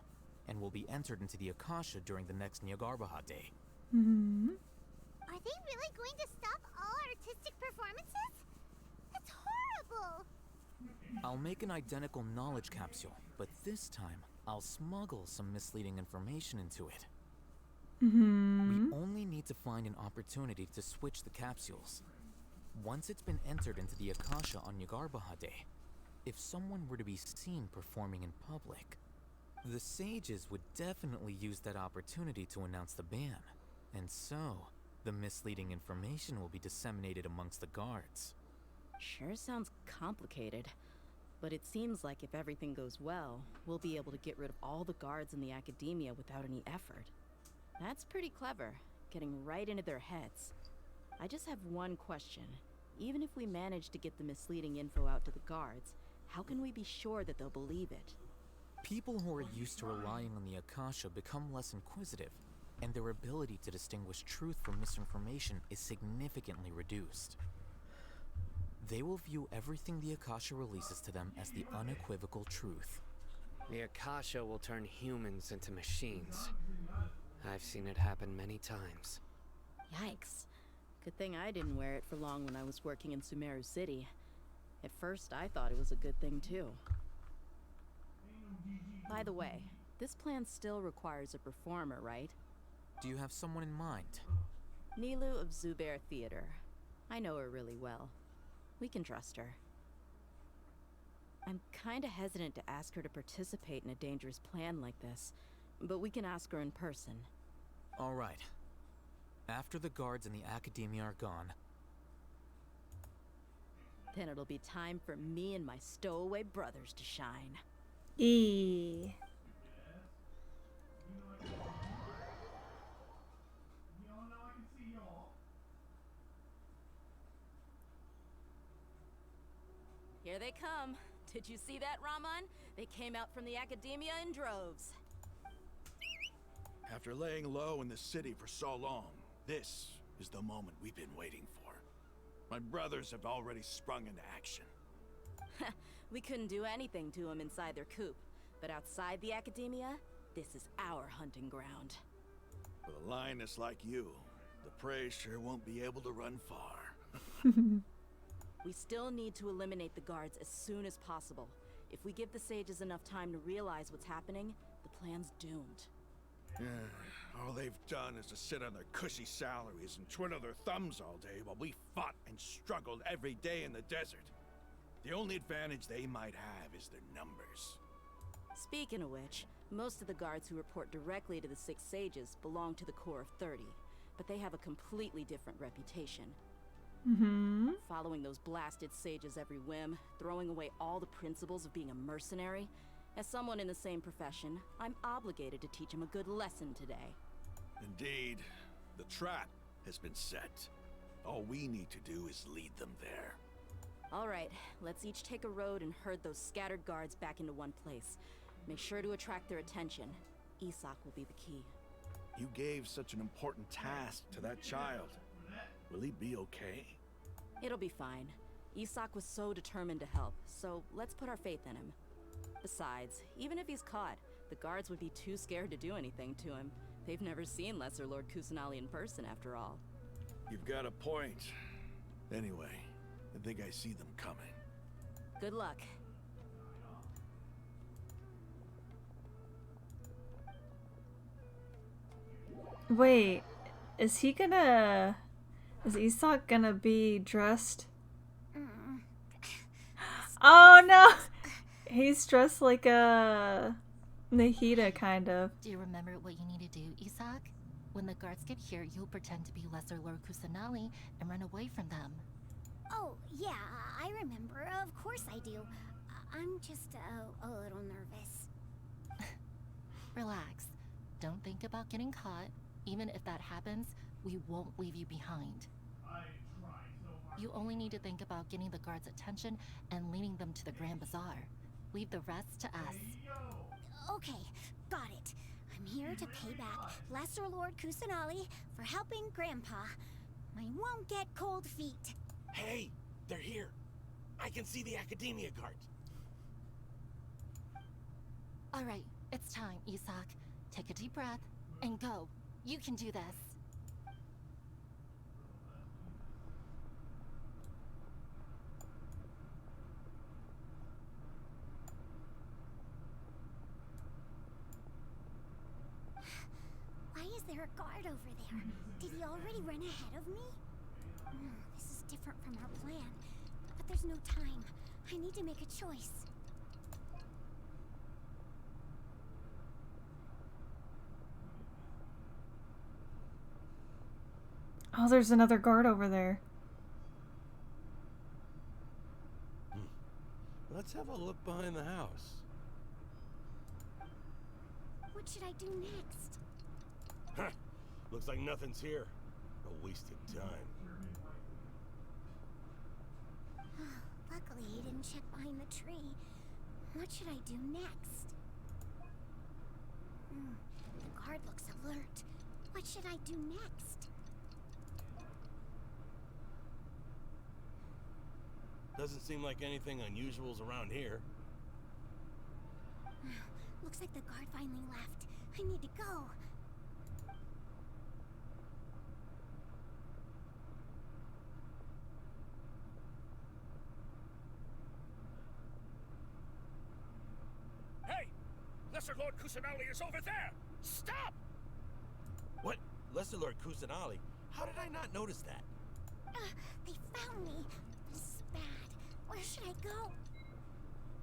Speaker 5: and will be entered into the Akasha during the next Nyargarbaha Day.
Speaker 2: Are they really going to stop all artistic performances? That's horrible!
Speaker 5: I'll make an identical knowledge capsule, but this time I'll smuggle some misleading information into it. We only need to find an opportunity to switch the capsules. Once it's been entered into the Akasha on Nyargarbaha Day, if someone were to be seen performing in public, the sages would definitely use that opportunity to announce the ban, and so the misleading information will be disseminated amongst the guards.
Speaker 12: Sure sounds complicated, but it seems like if everything goes well, we'll be able to get rid of all the guards in the Academia without any effort. That's pretty clever, getting right into their heads. I just have one question. Even if we manage to get the misleading info out to the guards, how can we be sure that they'll believe it?
Speaker 5: People who are used to relying on the Akasha become less inquisitive, and their ability to distinguish truth from misinformation is significantly reduced. They will view everything the Akasha releases to them as the unequivocal truth.
Speaker 4: The Akasha will turn humans into machines. I've seen it happen many times.
Speaker 12: Yikes. Good thing I didn't wear it for long when I was working in Sumeru City. At first, I thought it was a good thing too. By the way, this plan still requires a performer, right?
Speaker 5: Do you have someone in mind?
Speaker 12: Nilou of Zubair Theater. I know her really well. We can trust her. I'm kinda hesitant to ask her to participate in a dangerous plan like this, but we can ask her in person.
Speaker 5: All right. After the guards in the Academia are gone,
Speaker 12: then it'll be time for me and my stowaway brothers to shine.
Speaker 1: E.
Speaker 12: Here they come. Did you see that, Raman? They came out from the Academia in droves.
Speaker 8: After laying low in the city for so long, this is the moment we've been waiting for. My brothers have already sprung into action.
Speaker 12: We couldn't do anything to them inside their coop, but outside the Academia, this is our hunting ground.
Speaker 8: With a lioness like you, the prey sure won't be able to run far.
Speaker 12: We still need to eliminate the guards as soon as possible. If we give the sages enough time to realize what's happening, the plan's doomed.
Speaker 8: All they've done is to sit on their cushy salaries and twiddle their thumbs all day while we fought and struggled every day in the desert. The only advantage they might have is their numbers.
Speaker 12: Speaking of which, most of the guards who report directly to the Six Sages belong to the Corps of 30, but they have a completely different reputation. Following those blasted sages every whim, throwing away all the principles of being a mercenary. As someone in the same profession, I'm obligated to teach them a good lesson today.
Speaker 8: Indeed, the trap has been set. All we need to do is lead them there.
Speaker 12: All right, let's each take a road and herd those scattered guards back into one place. Make sure to attract their attention. Isak will be the key.
Speaker 8: You gave such an important task to that child. Will he be okay?
Speaker 12: It'll be fine. Isak was so determined to help, so let's put our faith in him. Besides, even if he's caught, the guards would be too scared to do anything to him. They've never seen Lesser Lord Kusanali in person, after all.
Speaker 8: You've got a point. Anyway, I think I see them coming.
Speaker 12: Good luck.
Speaker 1: Wait, is Isak gonna be dressed? Oh no! He's dressed like a Nahida, kind of.
Speaker 13: Do you remember what you need to do, Isak? When the guards get here, you'll pretend to be Lesser Lord Kusanali and run away from them.
Speaker 2: Oh, yeah, I remember. Of course I do. I'm just a little nervous.
Speaker 13: Relax. Don't think about getting caught. Even if that happens, we won't leave you behind. You only need to think about getting the guards' attention and leading them to the Grand Bazaar. Leave the rest to us.
Speaker 2: Okay, got it. I'm here to pay back Lesser Lord Kusanali for helping Grandpa. I won't get cold feet.
Speaker 20: Hey, they're here. I can see the Academia guards.
Speaker 13: All right, it's time, Isak. Take a deep breath and go. You can do this.
Speaker 2: Why is there a guard over there? Did he already run ahead of me? This is different from our plan. But there's no time. I need to make a choice.
Speaker 1: Oh, there's another guard over there.
Speaker 20: Let's have a look behind the house.
Speaker 2: What should I do next?
Speaker 20: Huh. Looks like nothing's here. A wasted time.
Speaker 2: Luckily, he didn't check behind the tree. What should I do next? The guard looks alert. What should I do next?
Speaker 20: Doesn't seem like anything unusual's around here.
Speaker 2: Looks like the guard finally left. I need to go.
Speaker 19: Hey! Lesser Lord Kusanali is over there! Stop!
Speaker 20: What? Lesser Lord Kusanali? How did I not notice that?
Speaker 2: They found me. This is bad. Where should I go?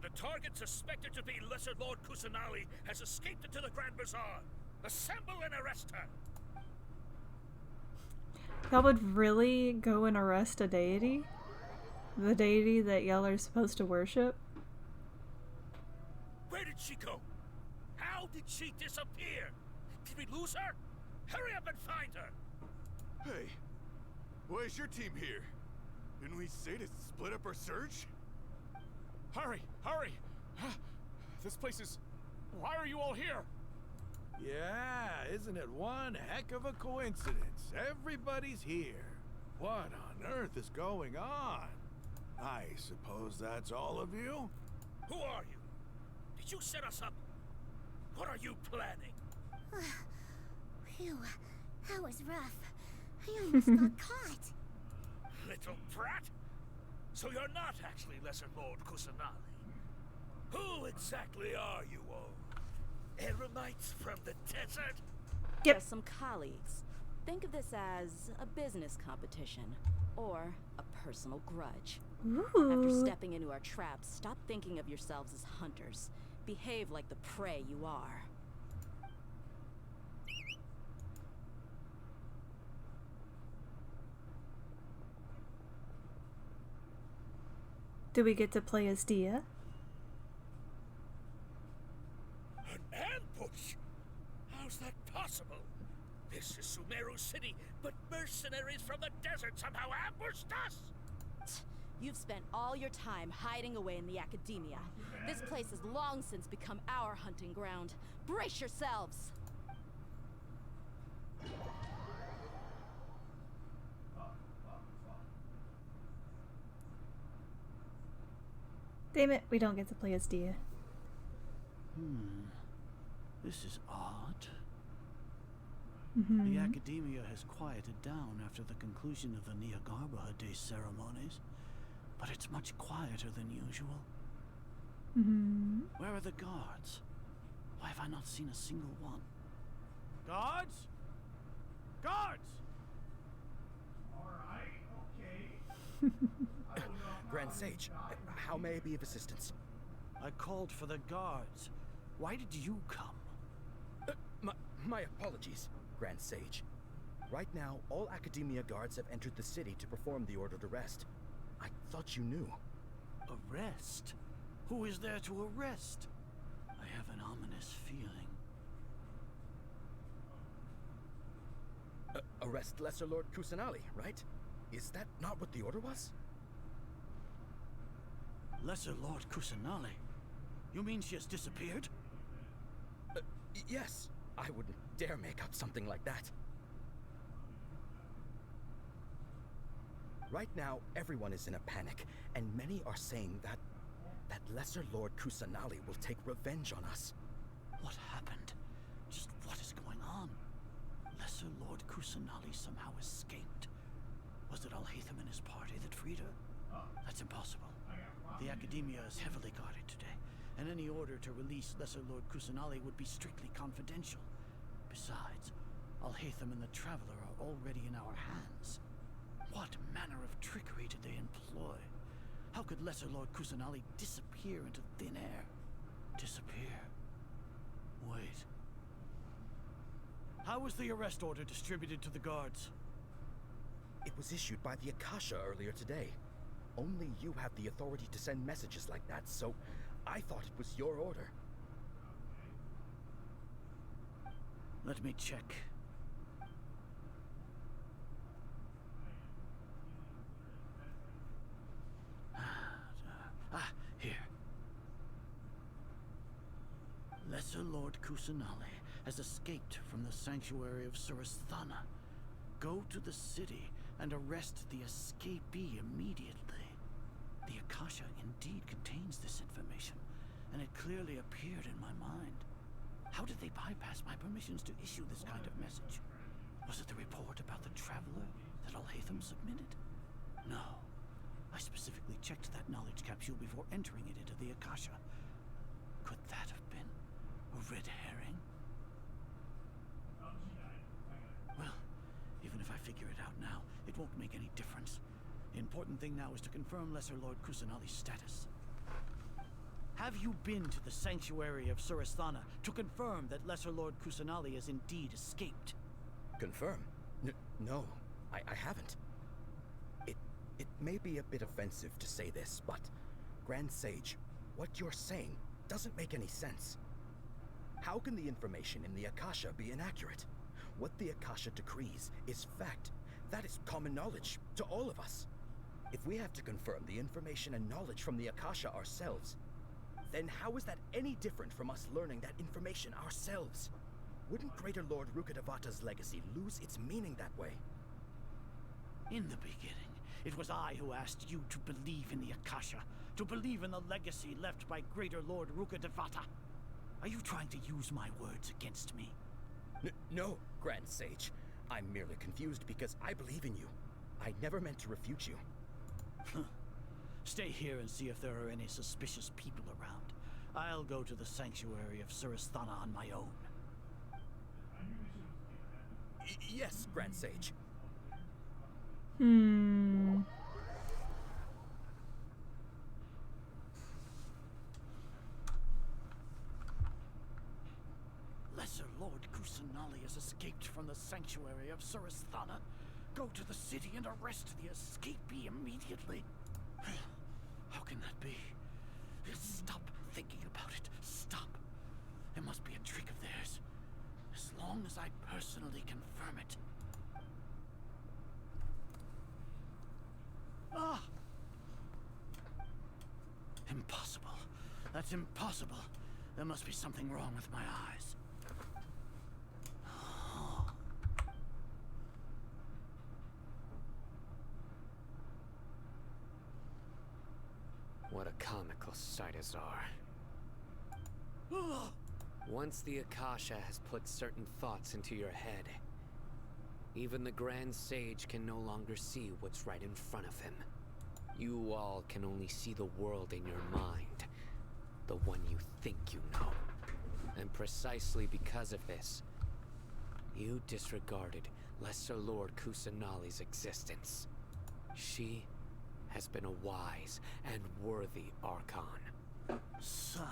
Speaker 14: The target suspected to be Lesser Lord Kusanali has escaped into the Grand Bazaar. Assemble and arrest her.
Speaker 1: Y'all would really go and arrest a deity? The deity that y'all are supposed to worship?
Speaker 14: Where did she go? How did she disappear? Did we lose her? Hurry up and find her!
Speaker 18: Hey, why is your team here? Didn't we say to split up our search?
Speaker 11: Hurry! Hurry! This place is... Why are you all here?
Speaker 8: Yeah, isn't it one heck of a coincidence? Everybody's here. What on earth is going on? I suppose that's all of you?
Speaker 14: Who are you? Did you set us up? What are you planning?
Speaker 2: Phew, that was rough. I almost got caught.
Speaker 14: Little brat? So you're not actually Lesser Lord Kusanali. Who exactly are you all? Eremites from the desert?
Speaker 12: Yep. Some colleagues. Think of this as a business competition or a personal grudge.
Speaker 1: Ooh.
Speaker 12: After stepping into our traps, stop thinking of yourselves as hunters. Behave like the prey you are.
Speaker 1: Do we get to play as Dia?
Speaker 14: An ambush? How's that possible? This is Sumeru City, but mercenaries from the desert somehow ambushed us!
Speaker 6: You've spent all your time hiding away in the academia. This place has long since become our hunting ground. Brace yourselves!
Speaker 1: Damn it, we don't get to play as Dia.
Speaker 10: This is odd.
Speaker 1: Mm-hmm.
Speaker 10: The academia has quieted down after the conclusion of the Niagarbaha Day ceremonies, but it's much quieter than usual.
Speaker 1: Mm-hmm.
Speaker 10: Where are the guards? Why have I not seen a single one? Guards? Guards!
Speaker 22: Alright, okay. Grand Sage, how may I be of assistance?
Speaker 10: I called for the guards. Why did you come?
Speaker 22: My apologies, Grand Sage. Right now, all Academia guards have entered the city to perform the ordered arrest. I thought you knew.
Speaker 10: Arrest? Who is there to arrest? I have an ominous feeling.
Speaker 22: Arrest Lesser Lord Kusanali, right? Is that not what the order was?
Speaker 10: Lesser Lord Kusanali? You mean she has disappeared?
Speaker 22: Yes. I wouldn't dare make up something like that. Right now, everyone is in a panic, and many are saying that Lesser Lord Kusanali will take revenge on us.
Speaker 10: What happened? Just what is going on? Lesser Lord Kusanali somehow escaped. Was it Alhaitham and his party that freed her? That's impossible. The Academia is heavily guarded today, and any order to release Lesser Lord Kusanali would be strictly confidential. Besides, Alhaitham and the Traveler are already in our hands. What manner of trickery did they employ? How could Lesser Lord Kusanali disappear into thin air? Disappear? Wait. How was the arrest order distributed to the guards?
Speaker 22: It was issued by the Akasha earlier today. Only you have the authority to send messages like that, so I thought it was your order.
Speaker 10: Let me check. Here. Lesser Lord Kusanali has escaped from the sanctuary of Surasthana. Go to the city and arrest the escapee immediately. The Akasha indeed contains this information, and it clearly appeared in my mind. How did they bypass my permissions to issue this kind of message? Was it the report about the Traveler that Alhaitham submitted? No. I specifically checked that knowledge capsule before entering it into the Akasha. Could that have been a red herring? Well, even if I figure it out now, it won't make any difference. The important thing now is to confirm Lesser Lord Kusanali's status. Have you been to the sanctuary of Surasthana to confirm that Lesser Lord Kusanali has indeed escaped?
Speaker 22: Confirm? No, I haven't. It may be a bit offensive to say this, but Grand Sage, what you're saying doesn't make any sense. How can the information in the Akasha be inaccurate? What the Akasha decrees is fact. That is common knowledge to all of us. If we have to confirm the information and knowledge from the Akasha ourselves, then how is that any different from us learning that information ourselves? Wouldn't Greater Lord Rukkhadevata's legacy lose its meaning that way?
Speaker 10: In the beginning, it was I who asked you to believe in the Akasha, to believe in the legacy left by Greater Lord Rukkhadevata. Are you trying to use my words against me?
Speaker 22: No, Grand Sage. I'm merely confused because I believe in you. I never meant to refute you.
Speaker 10: Stay here and see if there are any suspicious people around. I'll go to the sanctuary of Surasthana on my own.
Speaker 22: Yes, Grand Sage.
Speaker 10: Lesser Lord Kusanali has escaped from the sanctuary of Surasthana. Go to the city and arrest the escapee immediately. How can that be? Stop thinking about it. Stop. It must be a trick of theirs. As long as I personally confirm it. Ah! Impossible. That's impossible. There must be something wrong with my eyes.
Speaker 4: What a comical sight, Azar. Once the Akasha has put certain thoughts into your head, even the Grand Sage can no longer see what's right in front of him. You all can only see the world in your mind, the one you think you know. And precisely because of this, you disregarded Lesser Lord Kusanali's existence. She has been a wise and worthy Archon.
Speaker 10: Sino,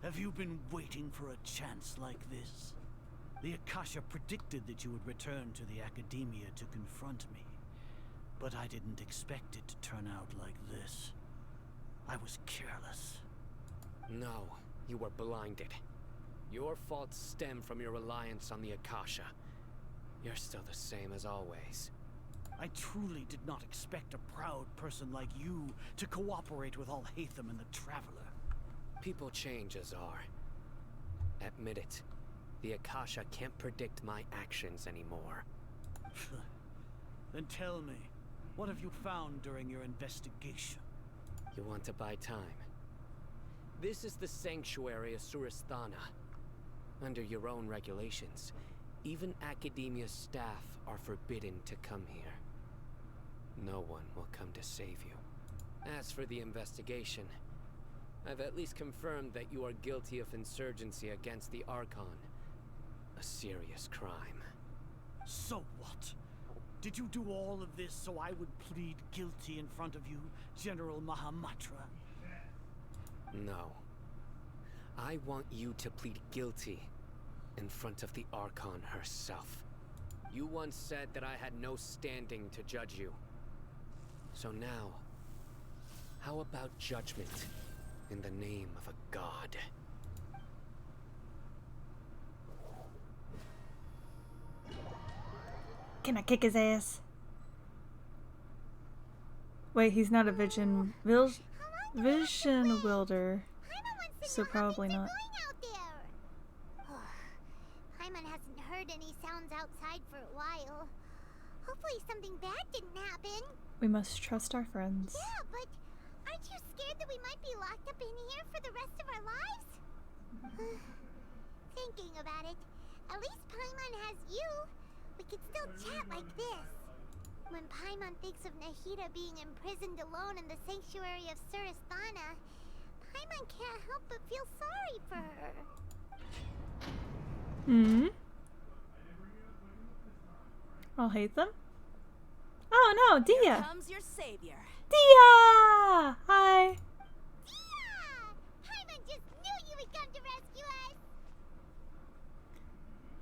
Speaker 10: have you been waiting for a chance like this? The Akasha predicted that you would return to the Academia to confront me. But I didn't expect it to turn out like this. I was careless.
Speaker 4: No, you were blinded. Your faults stem from your reliance on the Akasha. You're still the same as always.
Speaker 10: I truly did not expect a proud person like you to cooperate with Alhaitham and the Traveler.
Speaker 4: People change, Azar. Admit it. The Akasha can't predict my actions anymore.
Speaker 10: Then tell me, what have you found during your investigation?
Speaker 4: You want to buy time? This is the sanctuary of Surasthana. Under your own regulations, even Academia staff are forbidden to come here. No one will come to save you. As for the investigation, I've at least confirmed that you are guilty of insurgency against the Archon. A serious crime.
Speaker 10: So what? Did you do all of this so I would plead guilty in front of you, General Mahamatra?
Speaker 4: No. I want you to plead guilty in front of the Archon herself. You once said that I had no standing to judge you. So now, how about judgment in the name of a god?
Speaker 1: Can I kick his ass? Wait, he's not a vision wielder, so probably not.
Speaker 2: Paimon hasn't heard any sounds outside for a while. Hopefully something bad didn't happen.
Speaker 1: We must trust our friends.
Speaker 2: Yeah, but aren't you scared that we might be locked up in here for the rest of our lives? Thinking about it, at least Paimon has you. We could still chat like this. When Paimon thinks of Nahida being imprisoned alone in the sanctuary of Surasthana, Paimon can't help but feel sorry for her.
Speaker 1: I'll hate them? Oh, Dia!
Speaker 6: Here comes your savior.
Speaker 1: Dia! Hi!
Speaker 2: Paimon just knew you would come to rescue us!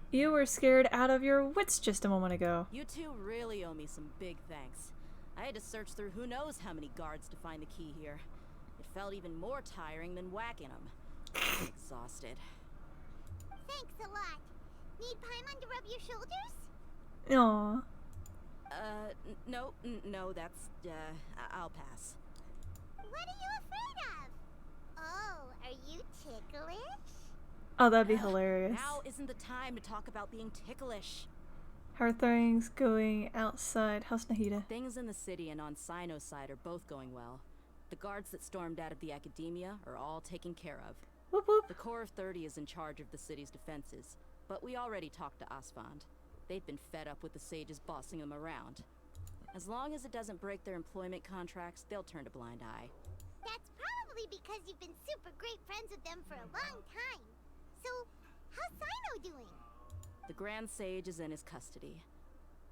Speaker 1: You were scared out of your wits just a moment ago.
Speaker 12: You two really owe me some big thanks. I had to search through who knows how many guards to find the key here. It felt even more tiring than whacking them. I'm exhausted.
Speaker 2: Thanks a lot. Need Paimon to rub your shoulders?
Speaker 1: Aww.
Speaker 12: No, that's, I'll pass.
Speaker 2: What are you afraid of? Oh, are you ticklish?
Speaker 1: Oh, that'd be hilarious.
Speaker 12: Now isn't the time to talk about being ticklish.
Speaker 1: How are things going outside? How's Nahida?
Speaker 12: Things in the city and on Sino's side are both going well. The guards that stormed out of the Academia are all taken care of.
Speaker 1: Whoop whoop.
Speaker 12: The Corps of 30 is in charge of the city's defenses, but we already talked to Asfand. They've been fed up with the sages bossing them around. As long as it doesn't break their employment contracts, they'll turn a blind eye.
Speaker 2: That's probably because you've been super great friends with them for a long time. So, how's Sino doing?
Speaker 12: The Grand Sage is in his custody.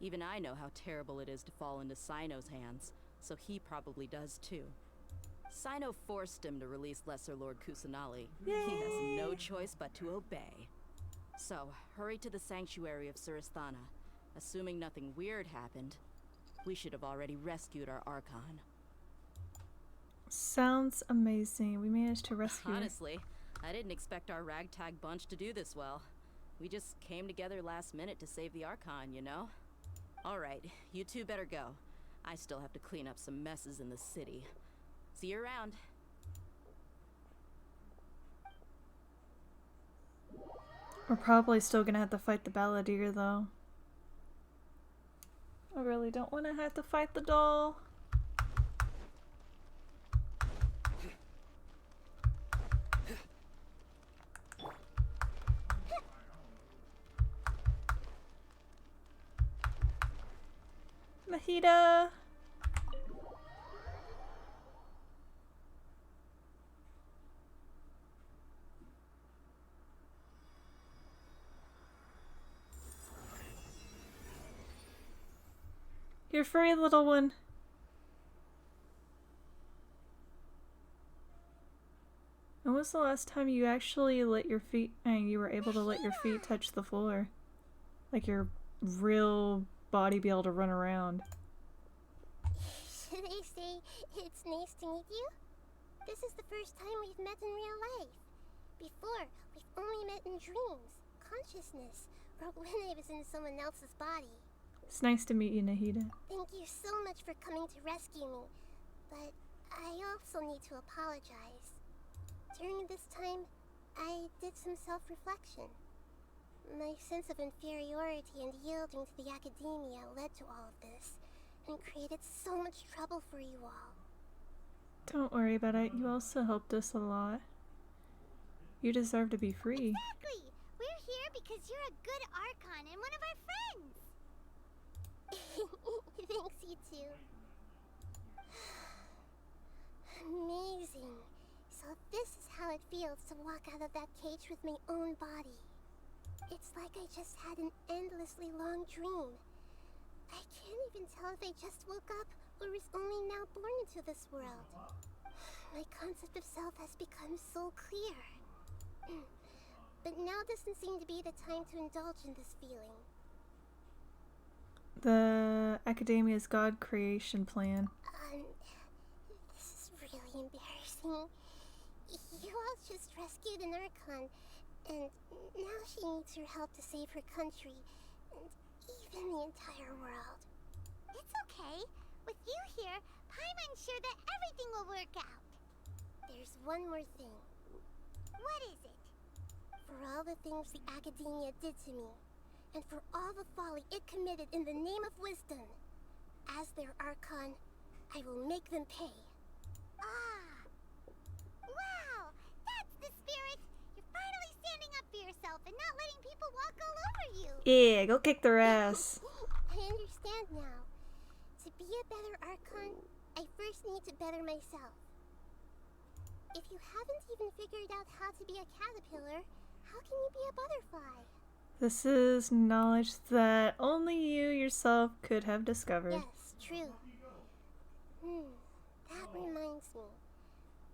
Speaker 12: Even I know how terrible it is to fall into Sino's hands, so he probably does too. Sino forced him to release Lesser Lord Kusanali. He has no choice but to obey. So, hurry to the sanctuary of Suristhana. Assuming nothing weird happened, we should have already rescued our Archon.
Speaker 1: Sounds amazing. We managed to rescue
Speaker 12: Honestly, I didn't expect our ragtag bunch to do this well. We just came together last minute to save the Archon, you know? Alright, you two better go. I still have to clean up some messes in the city. See you around.
Speaker 1: We're probably still gonna have to fight the Balladeer, though. I really don't want to have to fight the doll. Nahida! You're free, little one. When was the last time you actually let your feet, you were able to let your feet touch the floor? Like your real body be able to run around.
Speaker 2: Should I say it's nice to meet you? This is the first time we've met in real life. Before, we've only met in dreams, consciousness, or when I was in someone else's body.
Speaker 1: It's nice to meet you, Nahida.
Speaker 2: Thank you so much for coming to rescue me, but I also need to apologize. During this time, I did some self-reflection. My sense of inferiority and yielding to the Academia led to all of this, and created so much trouble for you all.
Speaker 1: Don't worry about it. You also helped us a lot. You deserve to be free.
Speaker 2: Exactly! We're here because you're a good Archon and one of our friends! Thanks, you two. Amazing. So this is how it feels to walk out of that cage with my own body. It's like I just had an endlessly long dream. I can't even tell if I just woke up or was only now born into this world. My concept of self has become so clear. But now doesn't seem to be the time to indulge in this feeling.
Speaker 1: The Academia's God creation plan.
Speaker 2: This is really embarrassing. You all just rescued an Archon, and now she needs your help to save her country, and even the entire world. It's okay. With you here, Paimon's sure that everything will work out. There's one more thing. What is it? For all the things the Academia did to me, and for all the folly it committed in the name of wisdom, as their Archon, I will make them pay. Ah! Wow! That's the spirit! You're finally standing up for yourself and not letting people walk all over you!
Speaker 1: Yeah, go kick their ass.
Speaker 2: I understand now. To be a better Archon, I first need to better myself. If you haven't even figured out how to be a caterpillar, how can you be a butterfly?
Speaker 1: This is knowledge that only you yourself could have discovered.
Speaker 2: Yes, true.
Speaker 21: That reminds me.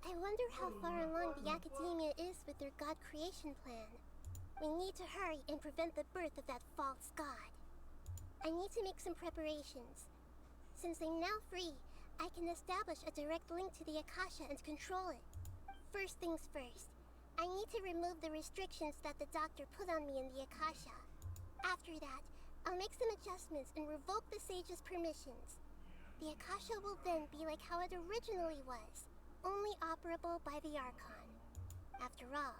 Speaker 21: I wonder how far along the Academia is with their god creation plan. We need to hurry and prevent the birth of that false god. I need to make some preparations. Since I'm now free, I can establish a direct link to the Akasha and control it. First things first, I need to remove the restrictions that the doctor put on me in the Akasha. After that, I'll make some adjustments and revoke the sage's permissions. The Akasha will then be like how it originally was, only operable by the Archon. After all,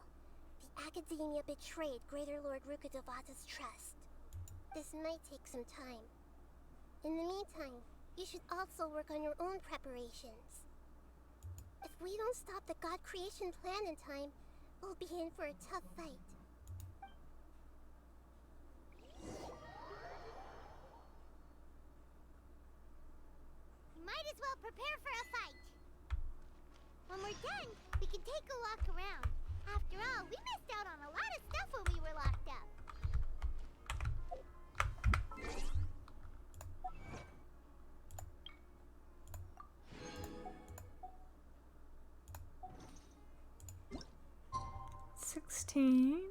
Speaker 21: the Academia betrayed Greater Lord Rukkhadevata's trust. This might take some time. In the meantime, you should also work on your own preparations. If we don't stop the god creation plan in time, we'll be in for a tough fight.
Speaker 2: Might as well prepare for a fight. When we're done, we can take a walk around. After all, we missed out on a lot of stuff when we were locked up.
Speaker 1: 16.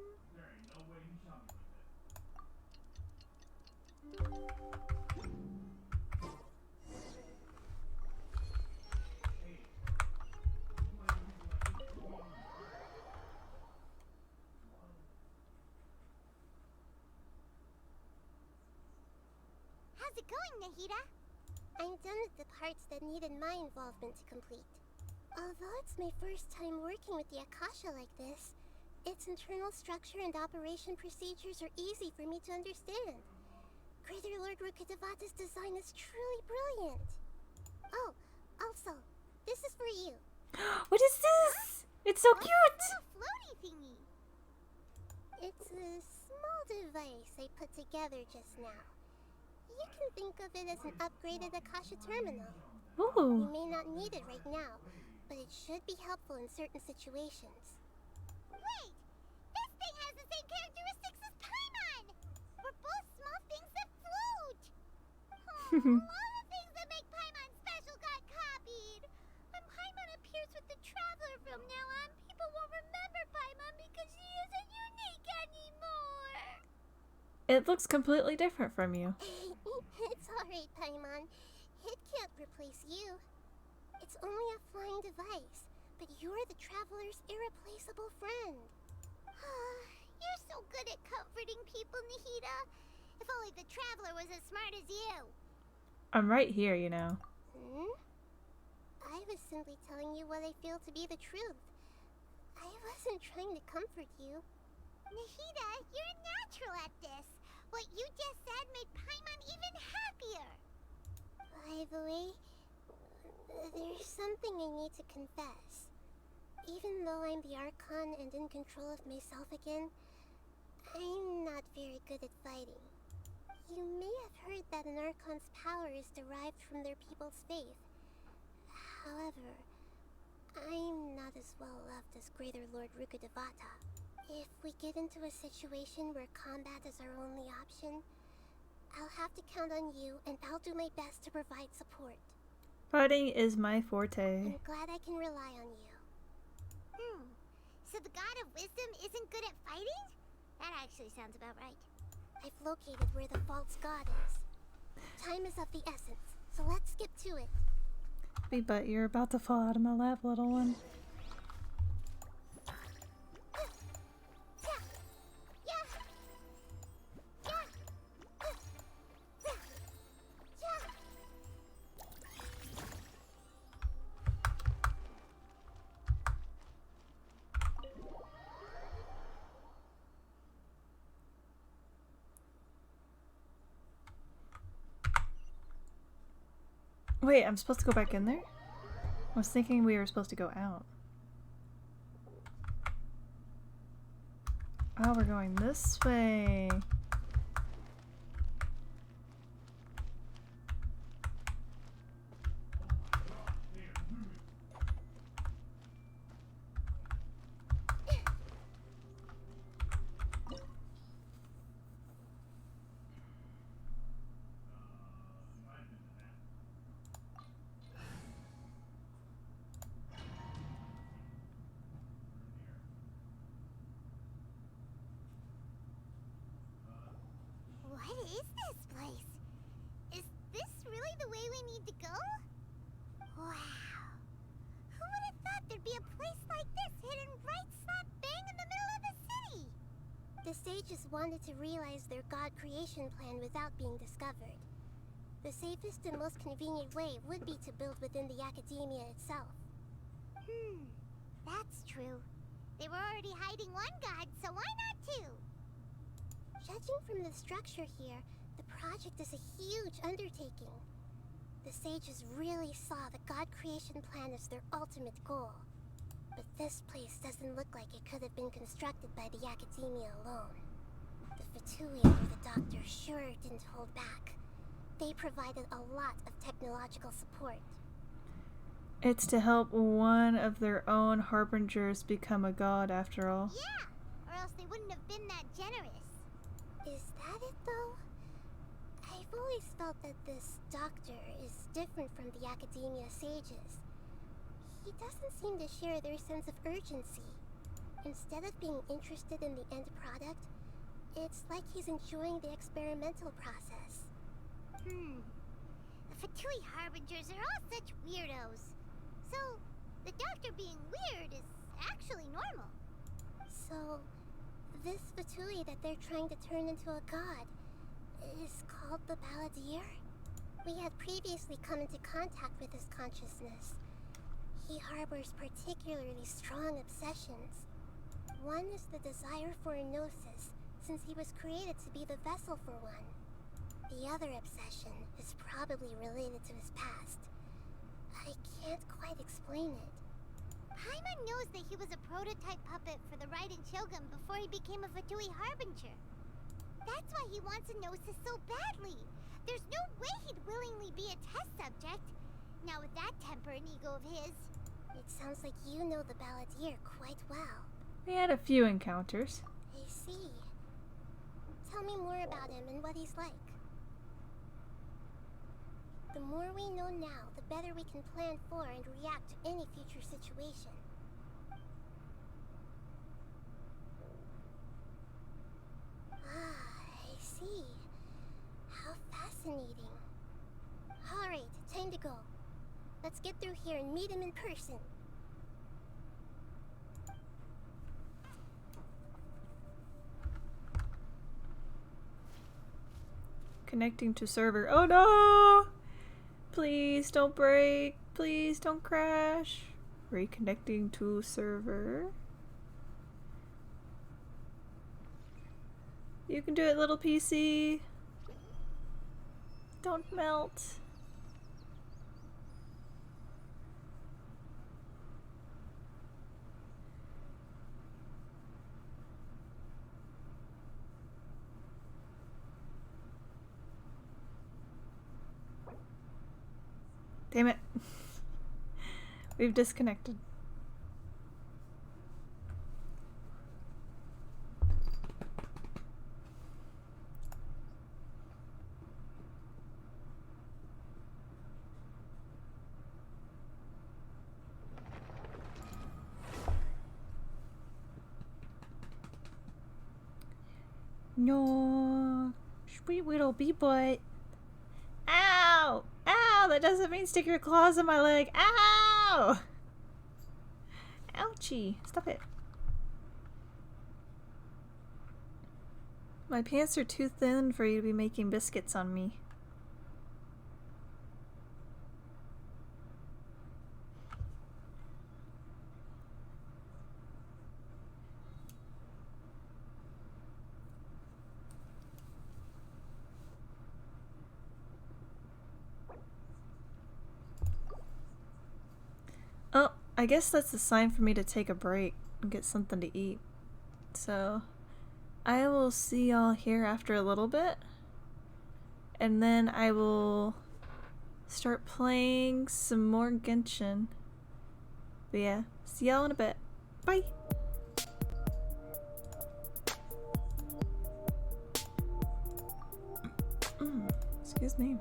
Speaker 2: How's it going, Nahida?
Speaker 21: I'm done with the parts that needed my involvement to complete. Although it's my first time working with the Akasha like this, its internal structure and operation procedures are easy for me to understand. Greater Lord Rukkhadevata's design is truly brilliant. Oh, also, this is for you.
Speaker 1: What is this? It's so cute!
Speaker 2: Floaty thingy.
Speaker 21: It's a small device I put together just now. You can think of it as an upgraded Akasha terminal.
Speaker 1: Ooh.
Speaker 21: You may not need it right now, but it should be helpful in certain situations.
Speaker 2: Wait! This thing has the same characteristics as Paimon! We're both small things that float! All the things that make Paimon special got copied! When Paimon appears with the Traveler from now on, people won't remember Paimon because she isn't unique anymore!
Speaker 1: It looks completely different from you.
Speaker 21: It's alright, Paimon. It can't replace you. It's only a flying device, but you're the Traveler's irreplaceable friend.
Speaker 2: You're so good at comforting people, Nahida. If only the Traveler was as smart as you.
Speaker 1: I'm right here, you know.
Speaker 21: I was simply telling you what I feel to be the truth. I wasn't trying to comfort you.
Speaker 2: Nahida, you're natural at this. What you just said made Paimon even happier.
Speaker 21: By the way, there's something I need to confess. Even though I'm the Archon and in control of myself again, I'm not very good at fighting. You may have heard that an Archon's power is derived from their people's faith. However, I'm not as well loved as Greater Lord Rukkhadevata. If we get into a situation where combat is our only option, I'll have to count on you, and I'll do my best to provide support.
Speaker 1: Fighting is my forte.
Speaker 21: I'm glad I can rely on you.
Speaker 2: So the God of Wisdom isn't good at fighting? That actually sounds about right.
Speaker 21: I've located where the false god is. Time is of the essence, so let's skip to it.
Speaker 1: But you're about to fall out of my lap, little one. Wait, I'm supposed to go back in there? I was thinking we were supposed to go out. Oh, we're going this way.
Speaker 2: way we need to go? Wow. Who would have thought there'd be a place like this hidden right slap bang in the middle of the city? The sages wanted to realize their god creation plan without being discovered. The safest and most convenient way would be to build within the academia itself. That's true. They were already hiding one god, so why not two? Judging from the structure here, the project is a huge undertaking. The sages really saw the god creation plan as their ultimate goal. But this place doesn't look like it could have been constructed by the academia alone. The Fatui under the doctor sure didn't hold back. They provided a lot of technological support.
Speaker 1: It's to help one of their own harbingers become a god, after all.
Speaker 2: Yeah, or else they wouldn't have been that generous. Is that it, though? I've always felt that this doctor is different from the academia sages. He doesn't seem to share their sense of urgency. Instead of being interested in the end product, it's like he's enjoying the experimental process. The Fatui Harbingers are all such weirdos. So, the doctor being weird is actually normal. So, this Fatui that they're trying to turn into a god is called the Balladeer? We had previously come into contact with his consciousness. He harbors particularly strong obsessions. One is the desire for a gnosis, since he was created to be the vessel for one. The other obsession is probably related to his past. I can't quite explain it. Paimon knows that he was a prototype puppet for the Raiden Shogun before he became a Fatui Harbinger. That's why he wants a gnosis so badly. There's no way he'd willingly be a test subject. Now with that temper and ego of his. It sounds like you know the Balladeer quite well.
Speaker 1: We had a few encounters.
Speaker 2: I see. Tell me more about him and what he's like. The more we know now, the better we can plan for and react to any future situation. I see. How fascinating. Alright, time to go. Let's get through here and meet him in person.
Speaker 1: Connecting to server. Oh no! Please don't break. Please don't crash. Reconnecting to server. You can do it, little PC. Don't melt. Damn it. We've disconnected. No. Sweet little bee butt. Ow! Ow! That doesn't mean stick your claws in my leg. Ow! Ouchie. Stop it. My pants are too thin for you to be making biscuits on me. Oh, I guess that's a sign for me to take a break and get something to eat. So, I will see y'all here after a little bit. And then I will start playing some more Genshin. But yeah, see y'all in a bit. Bye! Excuse me.